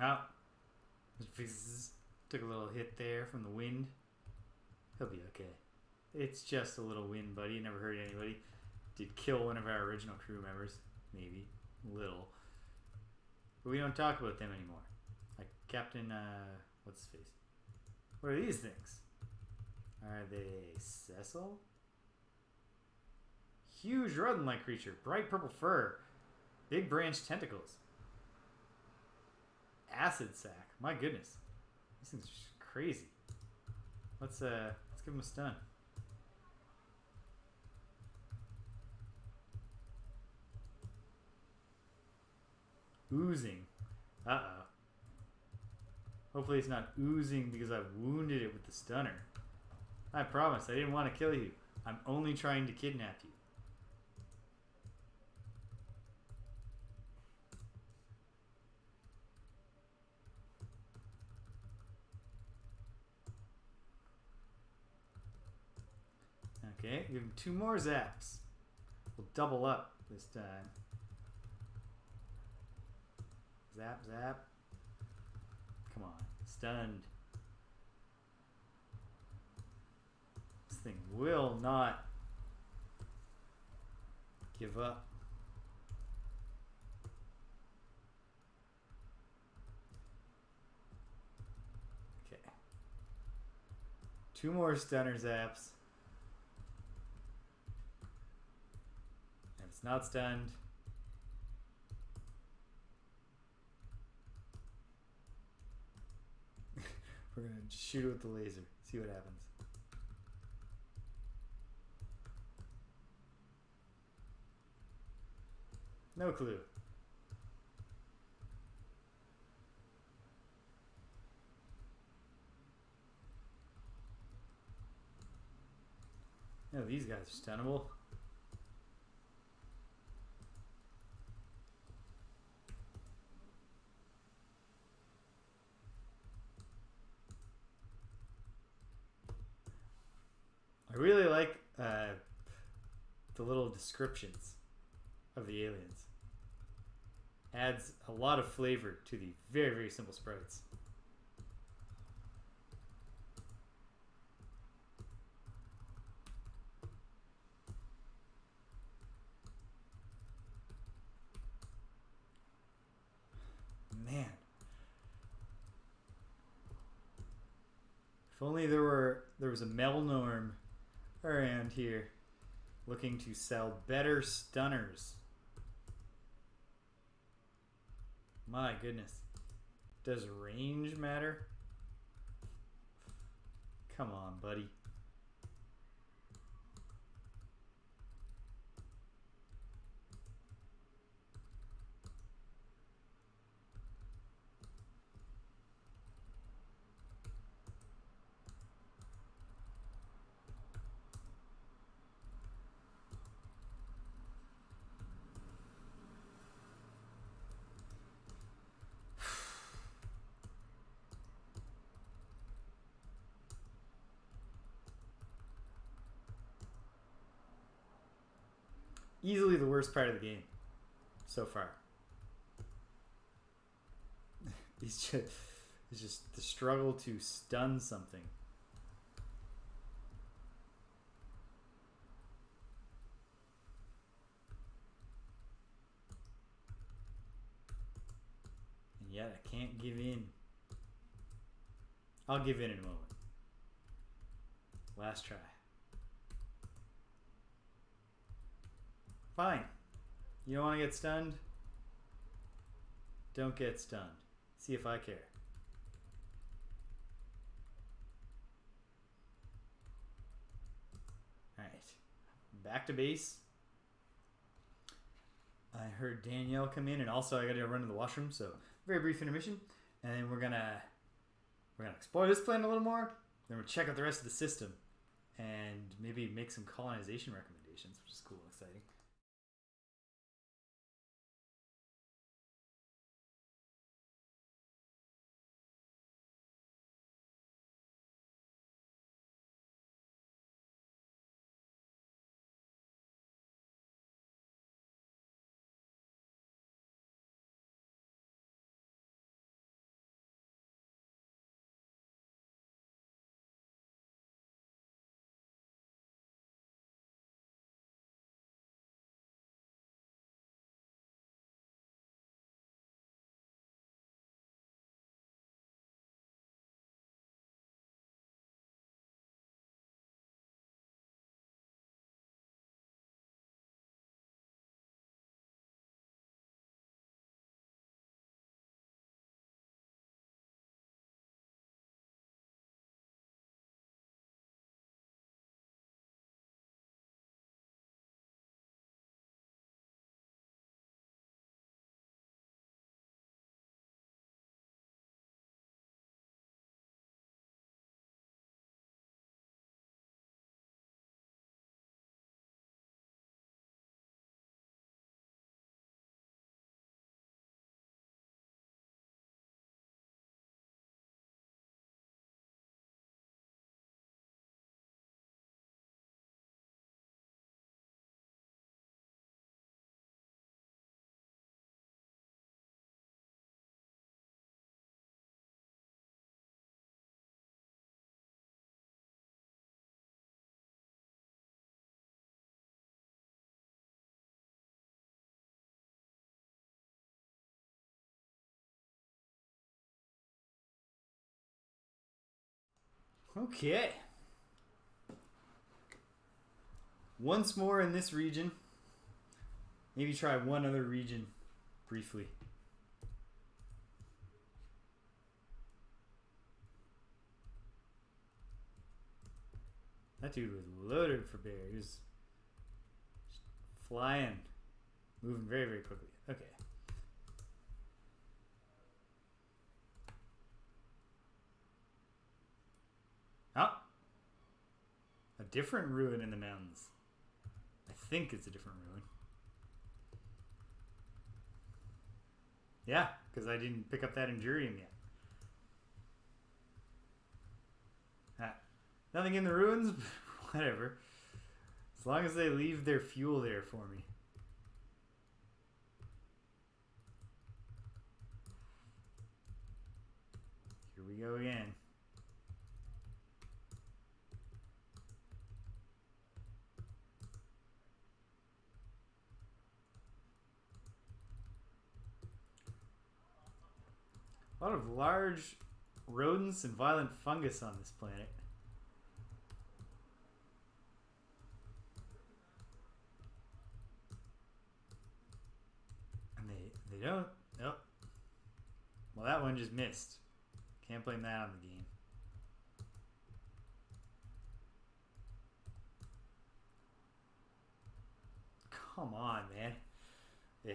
A: Oh, took a little hit there from the wind. He'll be okay. It's just a little wind, buddy. Never hurt anybody. Did kill one of our original crew members. Maybe. Little. But we don't talk about them anymore. Like Captain, what's his face? What are these things? Are they Cecil? Huge rodent-like creature. Bright purple fur. Big branched tentacles. Acid sac. My goodness. These things are just crazy. Let's give him a stun. Oozing. Uh-oh. Hopefully it's not oozing because I wounded it with the stunner. I promise, I didn't want to kill you. I'm only trying to kidnap you. Okay, give him 2 more zaps. We'll double up this time. Zap, zap. Come on. Stunned. This thing will not give up. Okay. 2 more stunner zaps. And it's not stunned. We're gonna shoot it with the laser. See what happens. No clue. No, these guys are stunnable. I really like the little descriptions of the aliens. Adds a lot of flavor to the very, very simple sprites. Man. If only there was a Melnorm around here looking to sell better stunners. My goodness. Does range matter? Come on, buddy. Easily the worst part of the game so far. It's just the struggle to stun something. And yet I can't give in. I'll give in a moment. Last try. Fine. You don't want to get stunned? Don't get stunned. See if I care. Alright. Back to base. I heard Danielle come in, and also I gotta run to the washroom, so very brief intermission. And then we're gonna explore this planet a little more. Then we'll check out the rest of the system and maybe make some colonization recommendations, which is cool and exciting. Okay. Once more in this region. Maybe try one other region briefly. That dude was loaded for bear. He was flying. Moving very, very quickly. Okay. Oh. A different ruin in the mountains. I think it's a different ruin. Yeah, because I didn't pick up that Endurium yet. Nothing in the ruins? Whatever. As long as they leave their fuel there for me. Here we go again. A lot of large rodents and violent fungus on this planet. And they don't... Oh. Well, that one just missed. Can't blame that on the game. Come on, man. Yeah.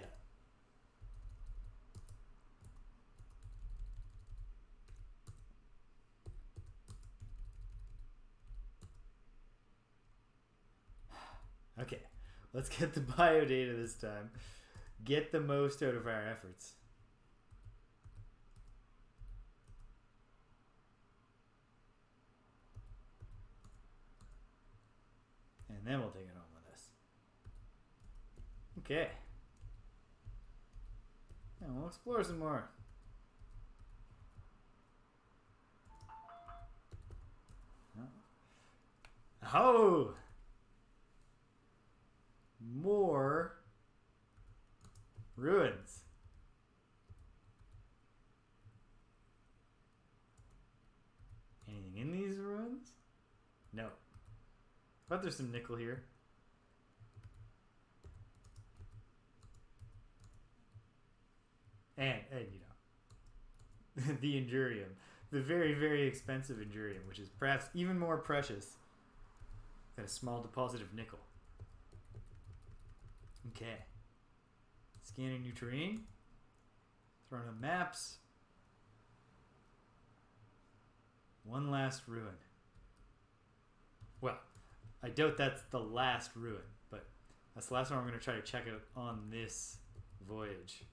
A: Okay, let's get the bio data this time. Get the most out of our efforts. And then we'll take it home with us. Okay. And we'll explore some more. Oh! More ruins. Anything in these ruins? No. But there's some nickel here. And you know, the Endurium. The very, very expensive Endurium, which is perhaps even more precious than a small deposit of nickel. Okay. Scanning new terrain. Throwing up maps. One last ruin. Well, I doubt that's the last ruin, but that's the last one I'm going to try to check out on this voyage.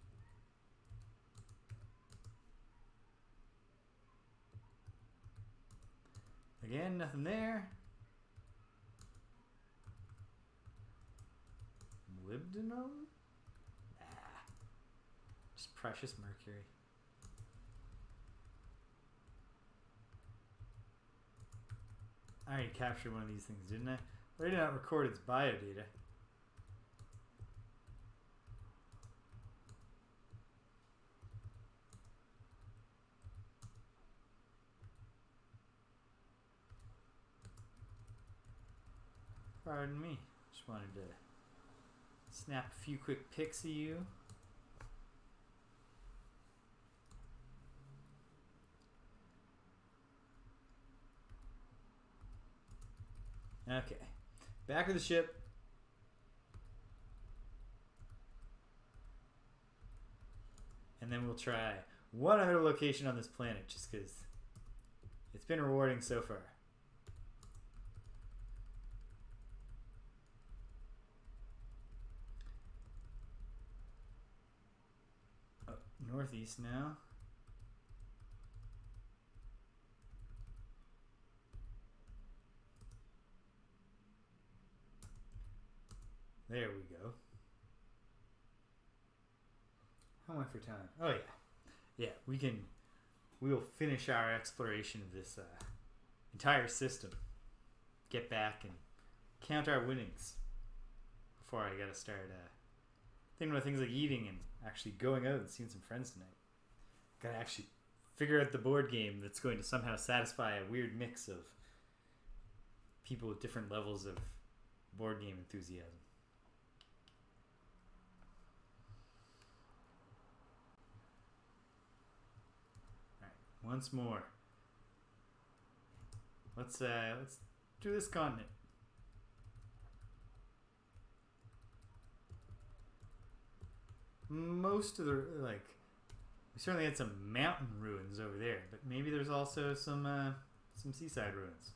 A: Again, nothing there. Molybdenum? Nah. Just precious mercury. I already captured one of these things, didn't I? But I did not record its bio data. Pardon me. Just wanted to snap a few quick pics of you. Okay. Back of the ship. And then we'll try one other location on this planet just because it's been rewarding so far. Northeast now. There we go. How am I for time? Oh yeah. Yeah, we will finish our exploration of this entire system. Get back and count our winnings before I gotta start thinking about things like eating and actually going out and seeing some friends tonight. Gotta actually figure out the board game that's going to somehow satisfy a weird mix of people with different levels of board game enthusiasm. All right, once more. Let's do this continent. Most of the we certainly had some mountain ruins over there, but maybe there's also some seaside ruins.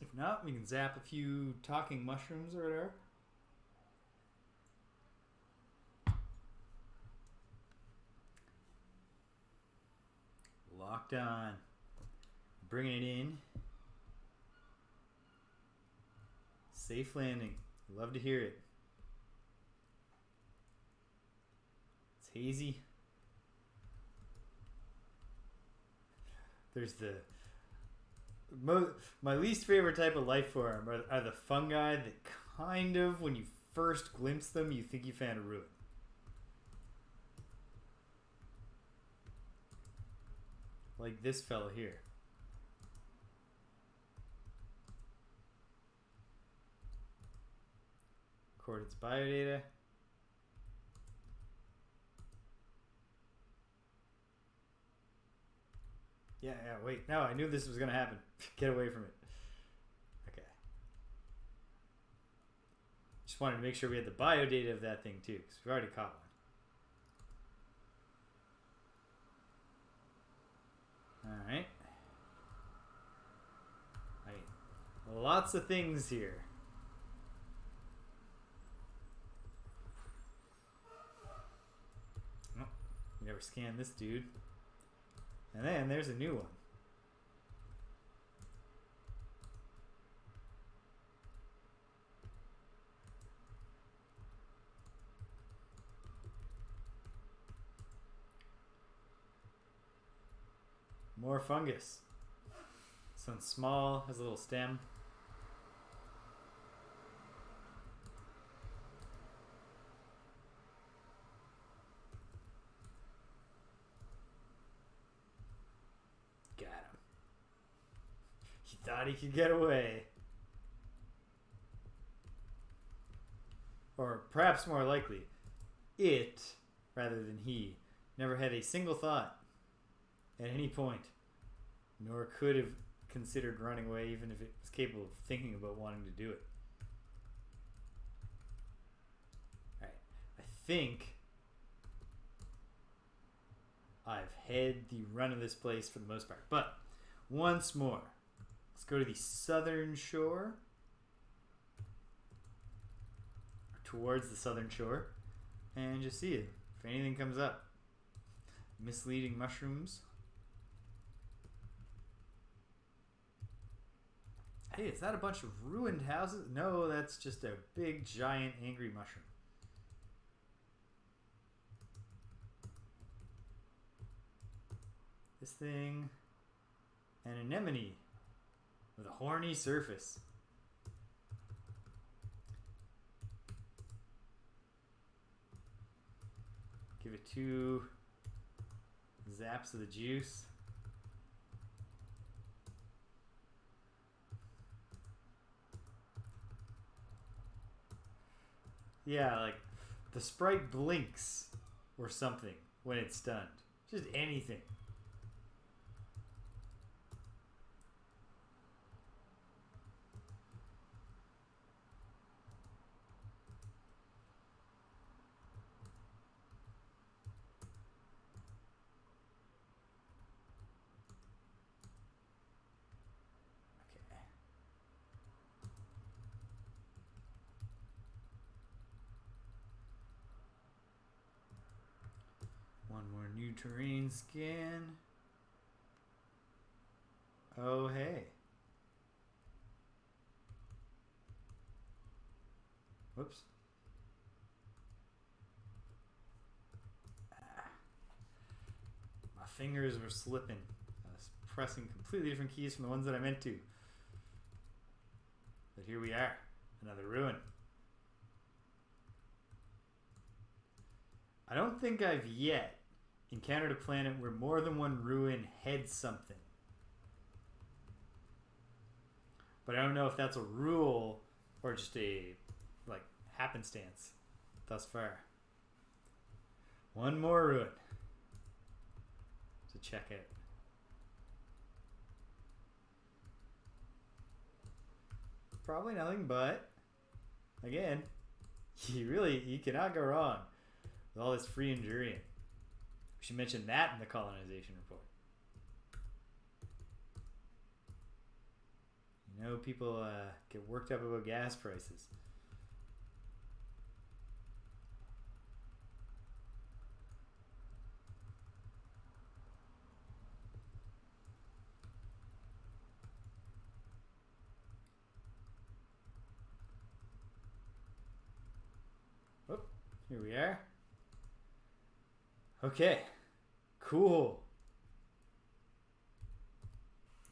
A: If not, we can zap a few talking mushrooms or whatever. Locked on. Bringing it in. Safe landing. Love to hear it. It's hazy. There's my least favorite type of life form are the fungi that kind of, when you first glimpse them, you think you found a ruin. Like this fellow here. Record its biodata. Yeah, wait. No, I knew this was going to happen. Get away from it. Okay. Just wanted to make sure we had the biodata of that thing too, because we've already caught one. Alright. Lots of things here. Oh, we never scanned this dude. And then there's a new one. More fungus. This one's small, has a little stem. Thought he could get away. Or perhaps more likely, it, rather than he, never had a single thought at any point, nor could have considered running away even if it was capable of thinking about wanting to do it. Alright, I think I've had the run of this place for the most part. But once more, let's go to the southern shore. Towards the southern shore. And just see it. If anything comes up. Misleading mushrooms. Hey, is that a bunch of ruined houses? No, that's just a big, giant, angry mushroom. This thing. An anemone. With a horny surface. Give it 2 zaps of the juice. Yeah, like the sprite blinks or something when it's stunned. Just anything. One more new terrain scan. Oh, hey. Whoops. My fingers were slipping. I was pressing completely different keys from the ones that I meant to. But here we are. Another ruin. I don't think I've yet Encountered a planet where more than one ruin heads something. But I don't know if that's a rule or just a, like, happenstance thus far. One more ruin to check out. Probably nothing, but again, you cannot go wrong with all this free Endurian. We should mention that in the colonization report. You know, people get worked up about gas prices. Oh, here we are. Okay, cool.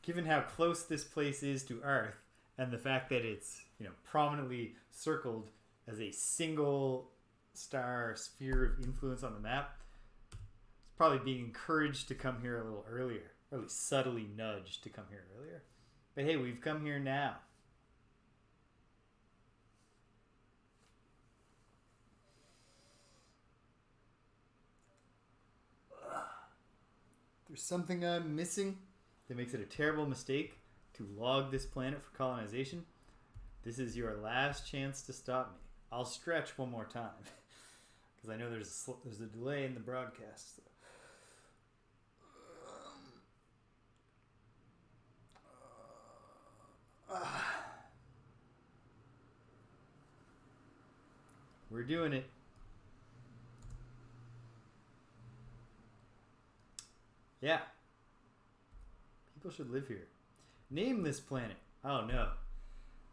A: Given how close this place is to Earth and the fact that it's, prominently circled as a single star sphere of influence on the map, it's probably being encouraged to come here a little earlier, or at least subtly nudged to come here earlier. But hey, we've come here now. There's something I'm missing that makes it a terrible mistake to log this planet for colonization. This is your last chance to stop me. I'll stretch one more time because I know there's a delay in the broadcast. We're doing it. Yeah. People should live here. Name this planet. Oh no.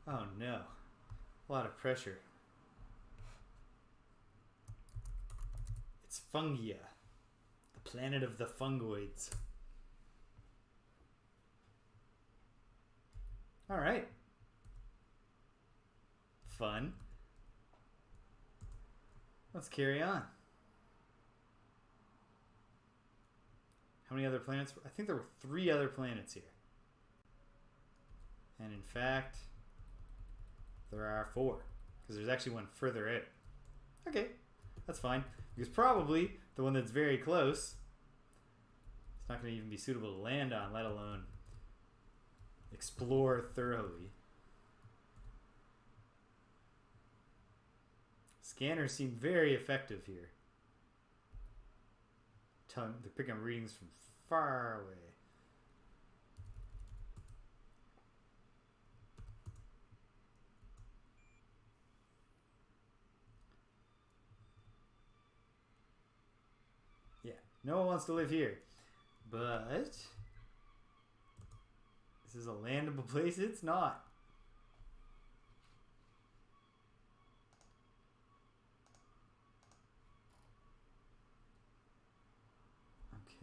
A: Oh no. A lot of pressure. It's Fungia. The planet of the fungoids. Alright. Fun. Let's carry on. How many other planets? I think there were 3 other planets here. And in fact, there are 4. Because there's actually one further out. Okay, that's fine. Because probably the one that's very close, it's not going to even be suitable to land on, let alone explore thoroughly. Scanners seem very effective here. They're picking up readings from far away. Yeah, no one wants to live here. But this is a landable place. It's not.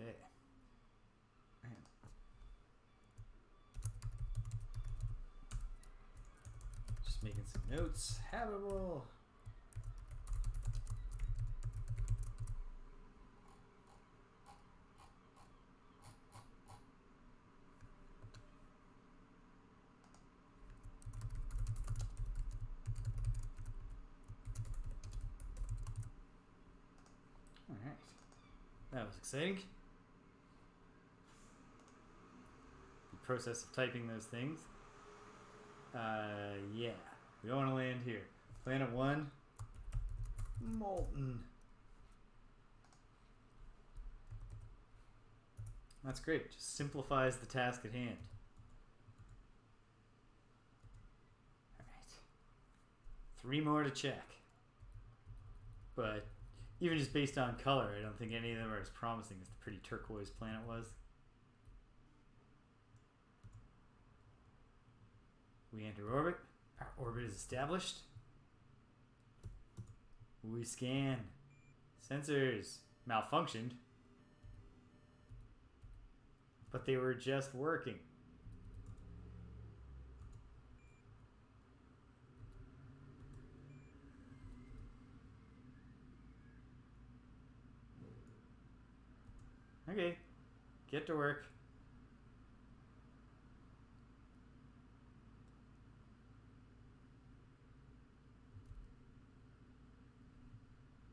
A: Okay. Man. Just making some notes. Habitable. All right. That was exciting. Process of typing those things. Yeah. We don't want to land here. Planet 1. Molten. That's great. Just simplifies the task at hand. Alright. 3 more to check. But even just based on color, I don't think any of them are as promising as the pretty turquoise planet was. We enter orbit. Our orbit is established. We scan. Sensors malfunctioned. But they were just working. Okay. Get to work.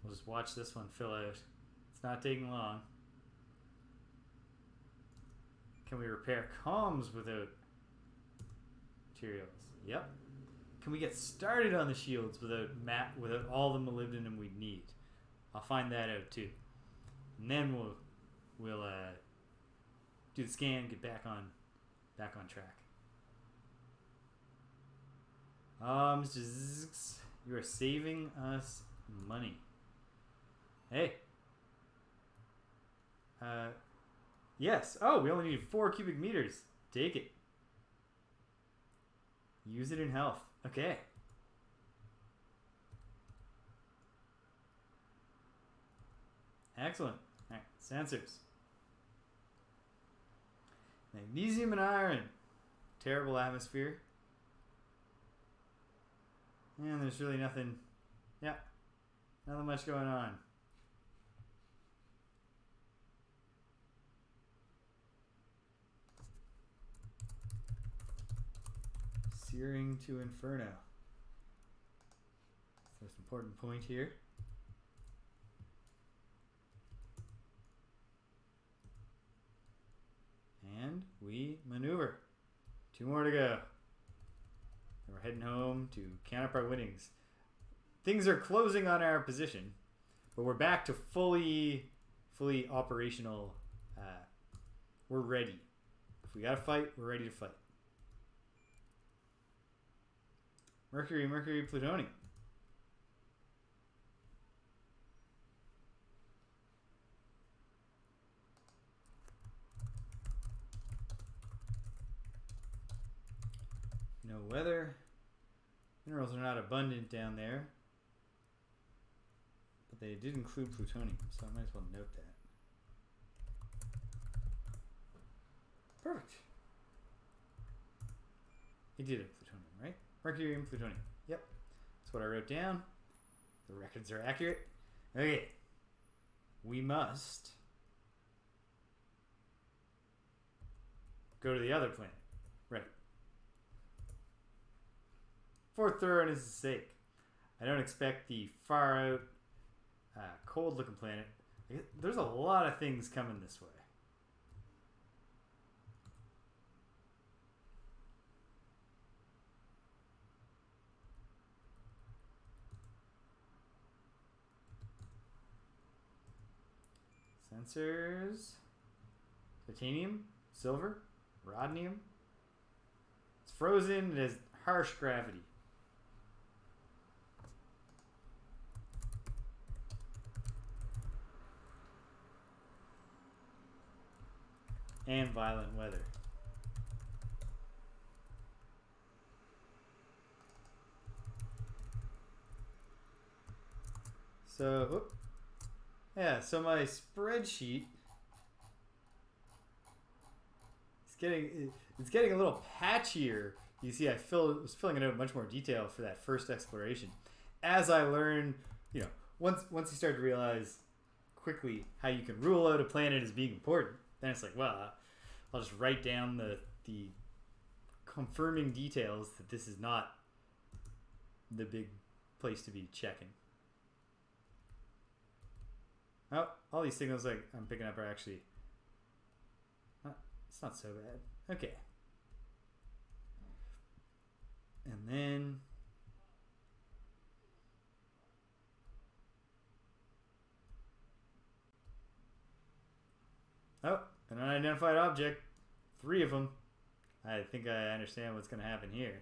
A: We'll just watch this one fill out. It's not taking long. Can we repair comms without materials? Yep. Can we get started on the shields without all the molybdenum we need? I'll find that out too. And then we'll do the scan, get back on track. Mr. Zx, you are saving us money. Hey. Yes. Oh, we only need 4 cubic meters. Take it. Use it in health. Okay. Excellent. Alright, sensors. Magnesium and iron. Terrible atmosphere. And there's really nothing. Yeah. Nothing much going on. Searing to Inferno. That's an important point here. And we maneuver. 2 more to go. And we're heading home to count up our winnings. Things are closing on our position, but we're back to fully operational. We're ready. If we gotta fight, we're ready to fight. Mercury, plutonium. No weather. Minerals are not abundant down there. But they did include plutonium, so I might as well note that. Perfect. He did have plutonium, right? Mercury and plutonium. Yep. That's what I wrote down. The records are accurate. Okay. We must go to the other planet. Right. For thoroughness' sake. I don't expect the far out, cold looking planet. There's a lot of things coming this way. Sensors. Titanium, silver, rhodium. It's frozen, it has harsh gravity. And violent weather. So, whoop. Yeah, so my spreadsheet it's getting a little patchier. You see, I was filling it out in much more detail for that first exploration. As I learned, once you start to realize quickly how you can rule out a planet as being important, then it's like, well, I'll just write down the confirming details that this is not the big place to be checking. Oh, all these signals I'm picking up are actually... it's not so bad. Okay. And then... oh, an unidentified object. 3 of them. I think I understand what's going to happen here.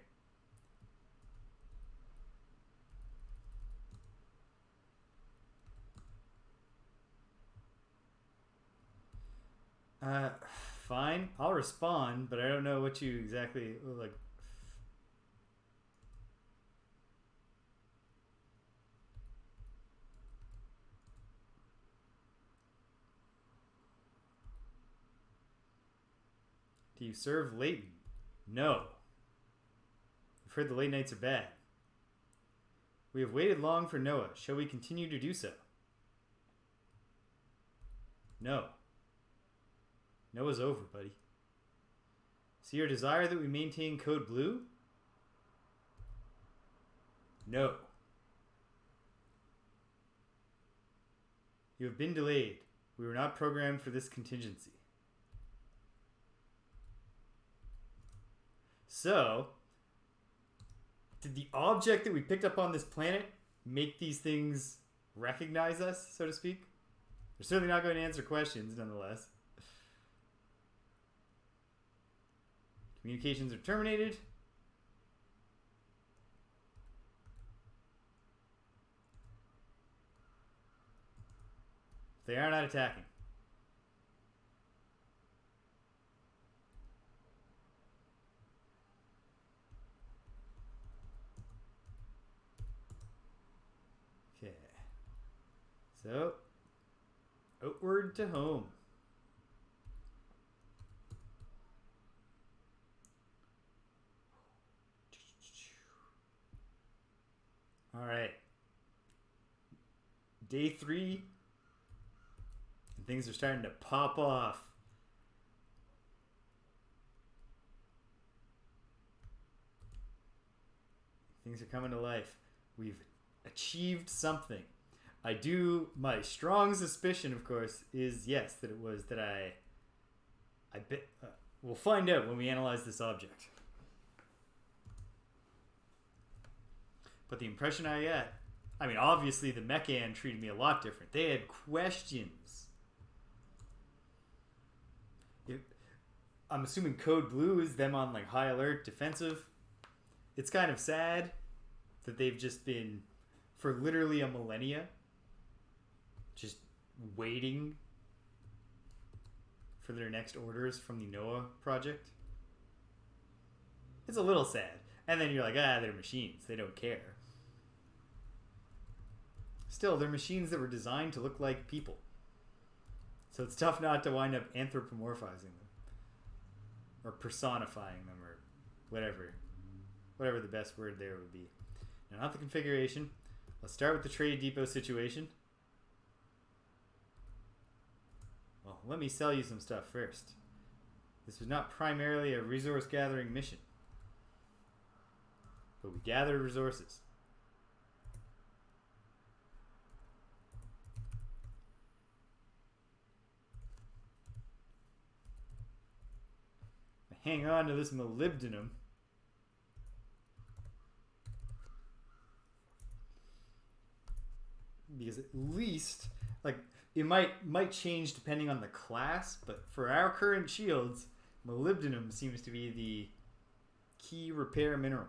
A: Fine. I'll respond, but I don't know what you exactly like. Do you serve Leighton? No. I've heard the late nights are bad. We have waited long for Noah. Shall we continue to do so? No. Noah's over, buddy. So your desire that we maintain code blue? No. You have been delayed. We were not programmed for this contingency. So, did the object that we picked up on this planet make these things recognize us, so to speak? They're certainly not going to answer questions, nonetheless. Communications are terminated. They are not attacking. Okay. So, outward to home. All right. Day 3. And things are starting to pop off. Things are coming to life. We've achieved something. My strong suspicion, of course, is yes, that it was that I bet, we'll find out when we analyze this object. But the impression I get, I mean, obviously the Mechan treated me a lot different. They had questions. I'm assuming code blue is them on like high alert, defensive. It's kind of sad that they've just been, for literally a millennia, just waiting for their next orders from the Noah project. It's a little sad. And then you're like, they're machines. They don't care. Still, they're machines that were designed to look like people. So it's tough not to wind up anthropomorphizing them. Or personifying them, or whatever. Whatever the best word there would be. Now, not the configuration. Let's start with the trade depot situation. Well, let me sell you some stuff first. This was not primarily a resource gathering mission. But we gathered resources. I hang on to this molybdenum. Because at least, like, it might change depending on the class, but for our current shields, molybdenum seems to be the key repair mineral.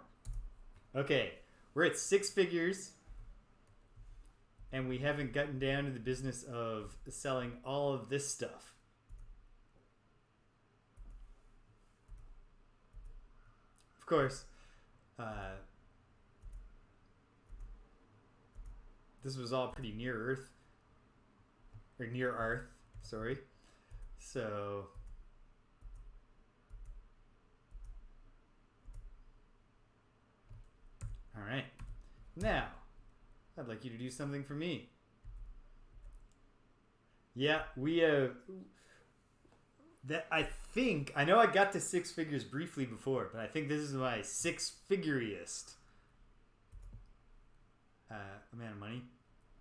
A: Okay, we're at 6 figures, and we haven't gotten down to the business of selling all of this stuff. Of course, this was all pretty near Earth, or near Earth, sorry. So, all right. Now, I'd like you to do something for me. Yeah, we I know I got to 6 figures briefly before, but I think this is my 6-figuriest amount of money.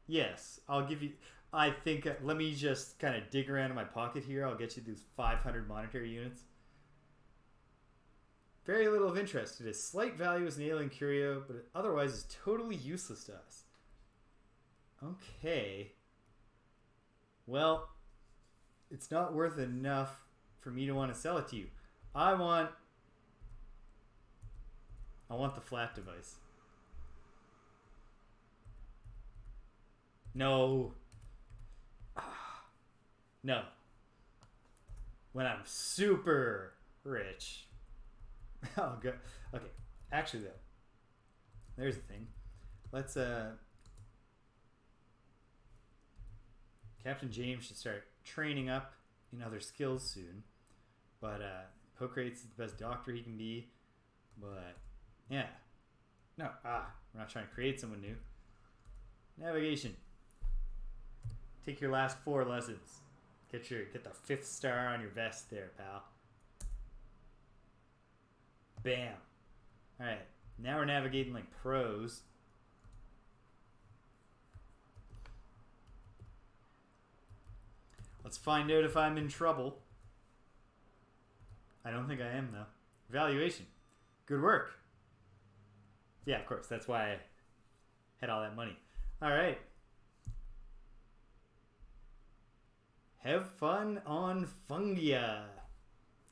A: Yes, I'll give you. I think. Let me just kind of dig around in my pocket here. I'll get you these 500 monetary units. Very little of interest. It has slight value as an alien curio, but it otherwise is totally useless to us. Okay. Well, it's not worth enough for me to want to sell it to you. I want the flat device. No. No. When I'm super rich. I'll go. Okay. Actually, though, there's the thing. Let's, Captain James should start training up in other skills soon. But, Pocrates is the best doctor he can be. But, yeah. No. We're not trying to create someone new. Navigation. Take your last 4 lessons. Get the 5th star on your vest there, pal. Bam. Alright. Now we're navigating like pros. Let's find out if I'm in trouble. I don't think I am, though. Evaluation. Good work. Yeah, of course. That's why I had all that money. Alright. Have fun on Fungia.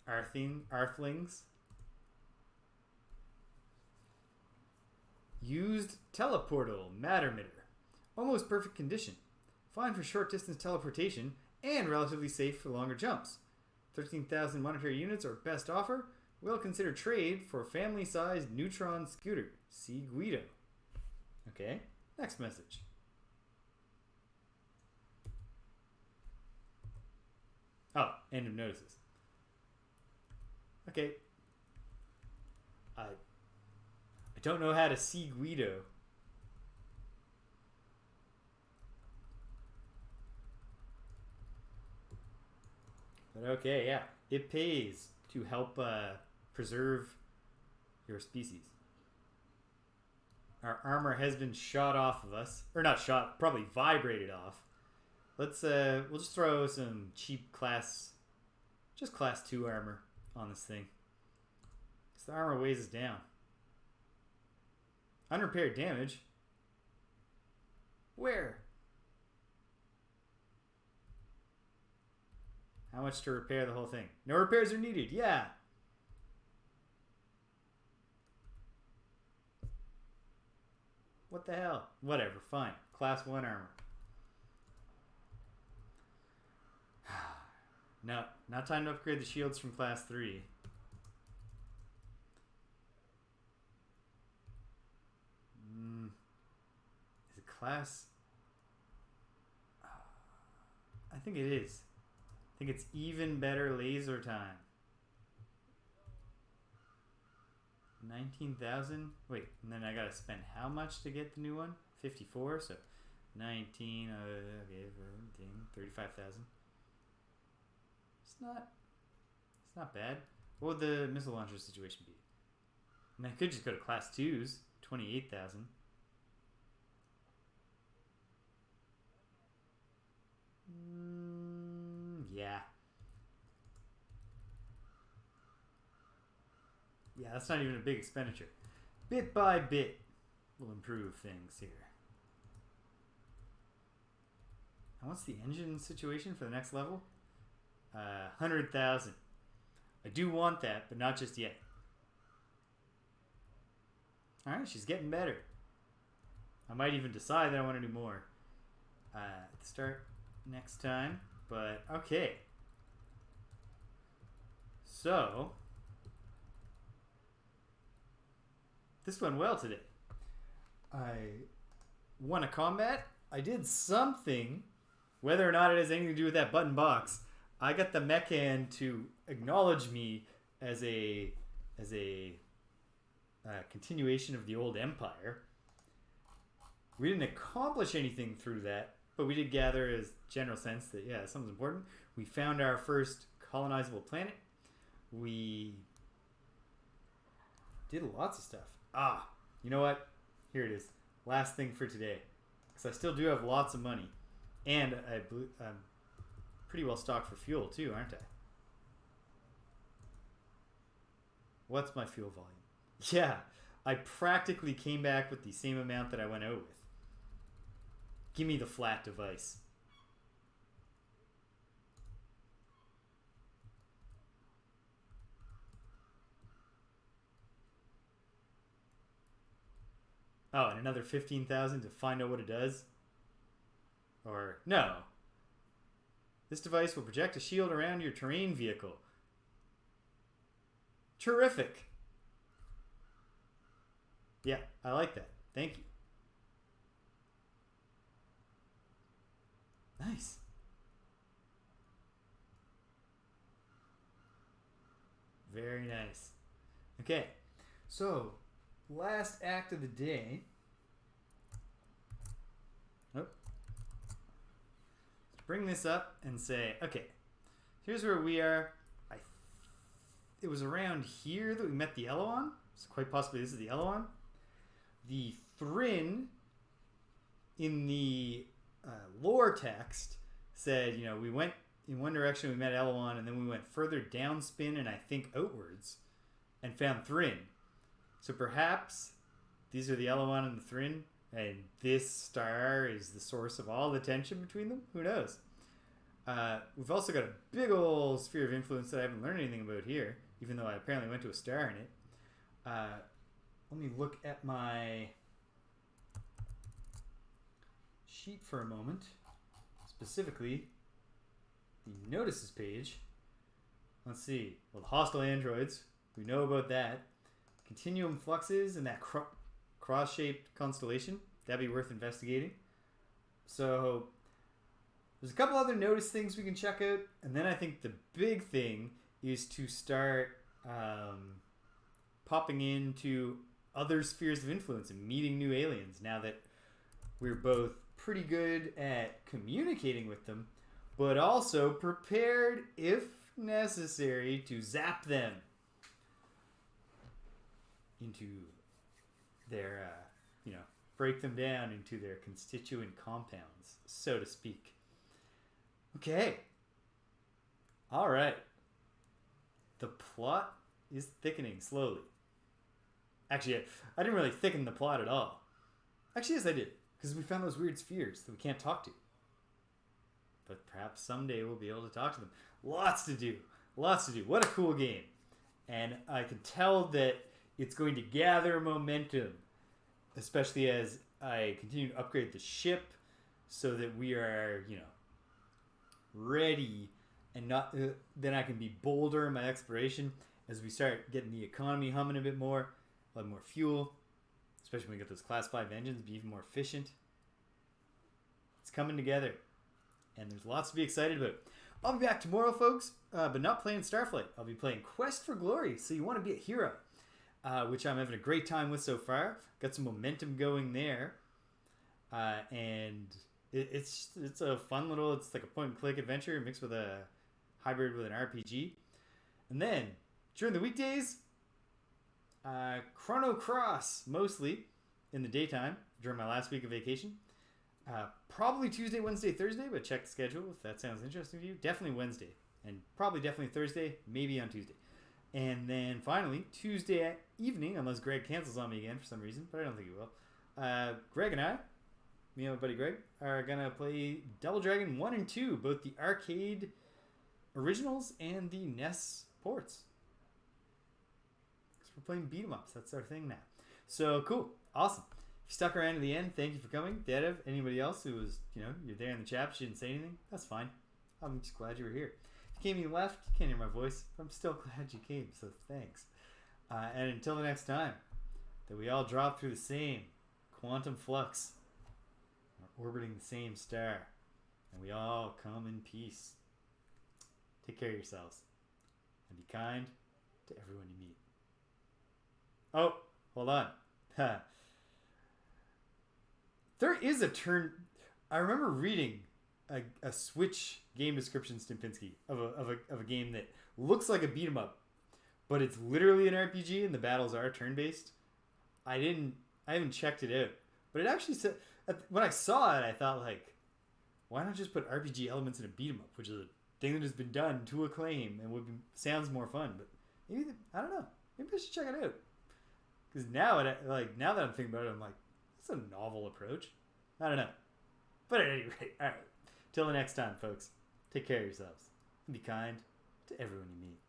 A: Earthlings. Used teleportal matter emitter. Almost perfect condition. Fine for short distance teleportation and relatively safe for longer jumps. 13,000 monetary units or best offer. Well considered trade for family sized neutron scooter. See Guido. Okay, next message. Oh, end of notices. Okay. I don't know how to see Guido. But okay, yeah. It pays to help preserve your species. Our armor has been shot off of us. Or not shot, probably vibrated off. Let's, we'll just throw some cheap class 2 armor on this thing. Because the armor weighs us down. Unrepaired damage? Where? How much to repair the whole thing? No repairs are needed, yeah! What the hell? Whatever, fine. Class 1 armor. No, not time to upgrade the shields from class 3. Is it class? I think it is. I think it's even better laser time. 19,000? Wait, and then I gotta spend how much to get the new one? 54, so 19, okay, 35,000. It's not bad. What would the missile launcher situation be? I mean, I could just go to class 2s, 28,000. Yeah. Yeah, that's not even a big expenditure. Bit by bit, we'll improve things here. And what's the engine situation for the next level? 100,000. I do want that, but not just yet. Alright, she's getting better. I might even decide that I want to do more. Start next time. But, okay. So, this went well today. I won a combat. I did something. Whether or not it has anything to do with that button box, I got the Mechan to acknowledge me as a continuation of the old empire. We didn't accomplish anything through that, but we did gather as general sense that, yeah, something's important. We found our first colonizable planet. We did lots of stuff. You know what? Here it is. Last thing for today. Because I still do have lots of money. And I'm pretty well stocked for fuel too, aren't I? What's my fuel volume? Yeah, I practically came back with the same amount that I went out with. Give me the flat device. Oh, and another 15,000 to find out what it does? Or, no. This device will project a shield around your terrain vehicle. Terrific. Yeah, I like that. Thank you. Nice. Very nice. Okay, so last act of the day. Oh. bring this up and say, okay, here's where we are. It was around here that we met the Eloan. So quite possibly this is the Eloan. The Thrin in the lore text said, we went in one direction, we met Eloan, and then we went further downspin and I think outwards and found Thrin. So perhaps these are the Eloan and the Thrin, and this star is the source of all the tension between them? Who knows? We've also got a big old sphere of influence that I haven't learned anything about here, even though I apparently went to a star in it. Let me look at my sheet for a moment. Specifically, the notices page. Let's see. Well, the hostile androids, we know about that. Continuum fluxes and that cross-shaped constellation. That'd be worth investigating. So there's a couple other notice things we can check out, and then I think the big thing is to start popping into other spheres of influence and meeting new aliens now that we're both pretty good at communicating with them, but also prepared, if necessary, to zap them into their, break them down into their constituent compounds, so to speak. Okay. All right. The plot is thickening slowly. Actually, I didn't really thicken the plot at all. Actually, yes, I did. Because we found those weird spheres that we can't talk to. But perhaps someday we'll be able to talk to them. Lots to do. Lots to do. What a cool game. And I can tell that it's going to gather momentum. Especially as I continue to upgrade the ship. So that we are, ready. And not then I can be bolder in my exploration. As we start getting the economy humming a bit more. A lot more fuel. Especially when we get those class 5 engines, be even more efficient. It's coming together. And there's lots to be excited about. I'll be back tomorrow, folks, but not playing Starflight. I'll be playing Quest for Glory, so you want to be a hero, which I'm having a great time with so far. Got some momentum going there. And it's a fun little, it's like a point-and-click adventure mixed with a hybrid with an RPG. And then, during the weekdays, Chrono Cross, mostly, in the daytime, during my last week of vacation. Probably Tuesday, Wednesday, Thursday, but check the schedule if that sounds interesting to you. Definitely Wednesday, and probably definitely Thursday, maybe on Tuesday. And then finally, Tuesday evening, unless Greg cancels on me again for some reason, but I don't think he will. Greg and I, me and my buddy Greg, are going to play Double Dragon 1 and 2, both the arcade originals and the NES ports. We're playing beat 'em ups. That's our thing now. So cool. Awesome. If you stuck around to the end, thank you for coming. Dedev, anybody else who was, you're there in the chat but you didn't say anything, that's fine. I'm just glad you were here. If you came and you left, you can't hear my voice, but I'm still glad you came, so thanks. And until the next time, that we all drop through the same quantum flux, are orbiting the same star, and we all come in peace. Take care of yourselves, and be kind to everyone you meet. Oh, hold on. There is a turn. I remember reading a Switch game description, Stimpinski, of a game that looks like a beat 'em up, but it's literally an RPG and the battles are turn based. I haven't checked it out, but it actually said, when I saw it, I thought why not just put RPG elements in a beat 'em up, which is a thing that has been done to acclaim and sounds more fun. But maybe I don't know. Maybe I should check it out. Because now that I'm thinking about it, I'm like, that's a novel approach. I don't know. But at any rate, all right. Till the next time, folks. Take care of yourselves. And be kind to everyone you meet.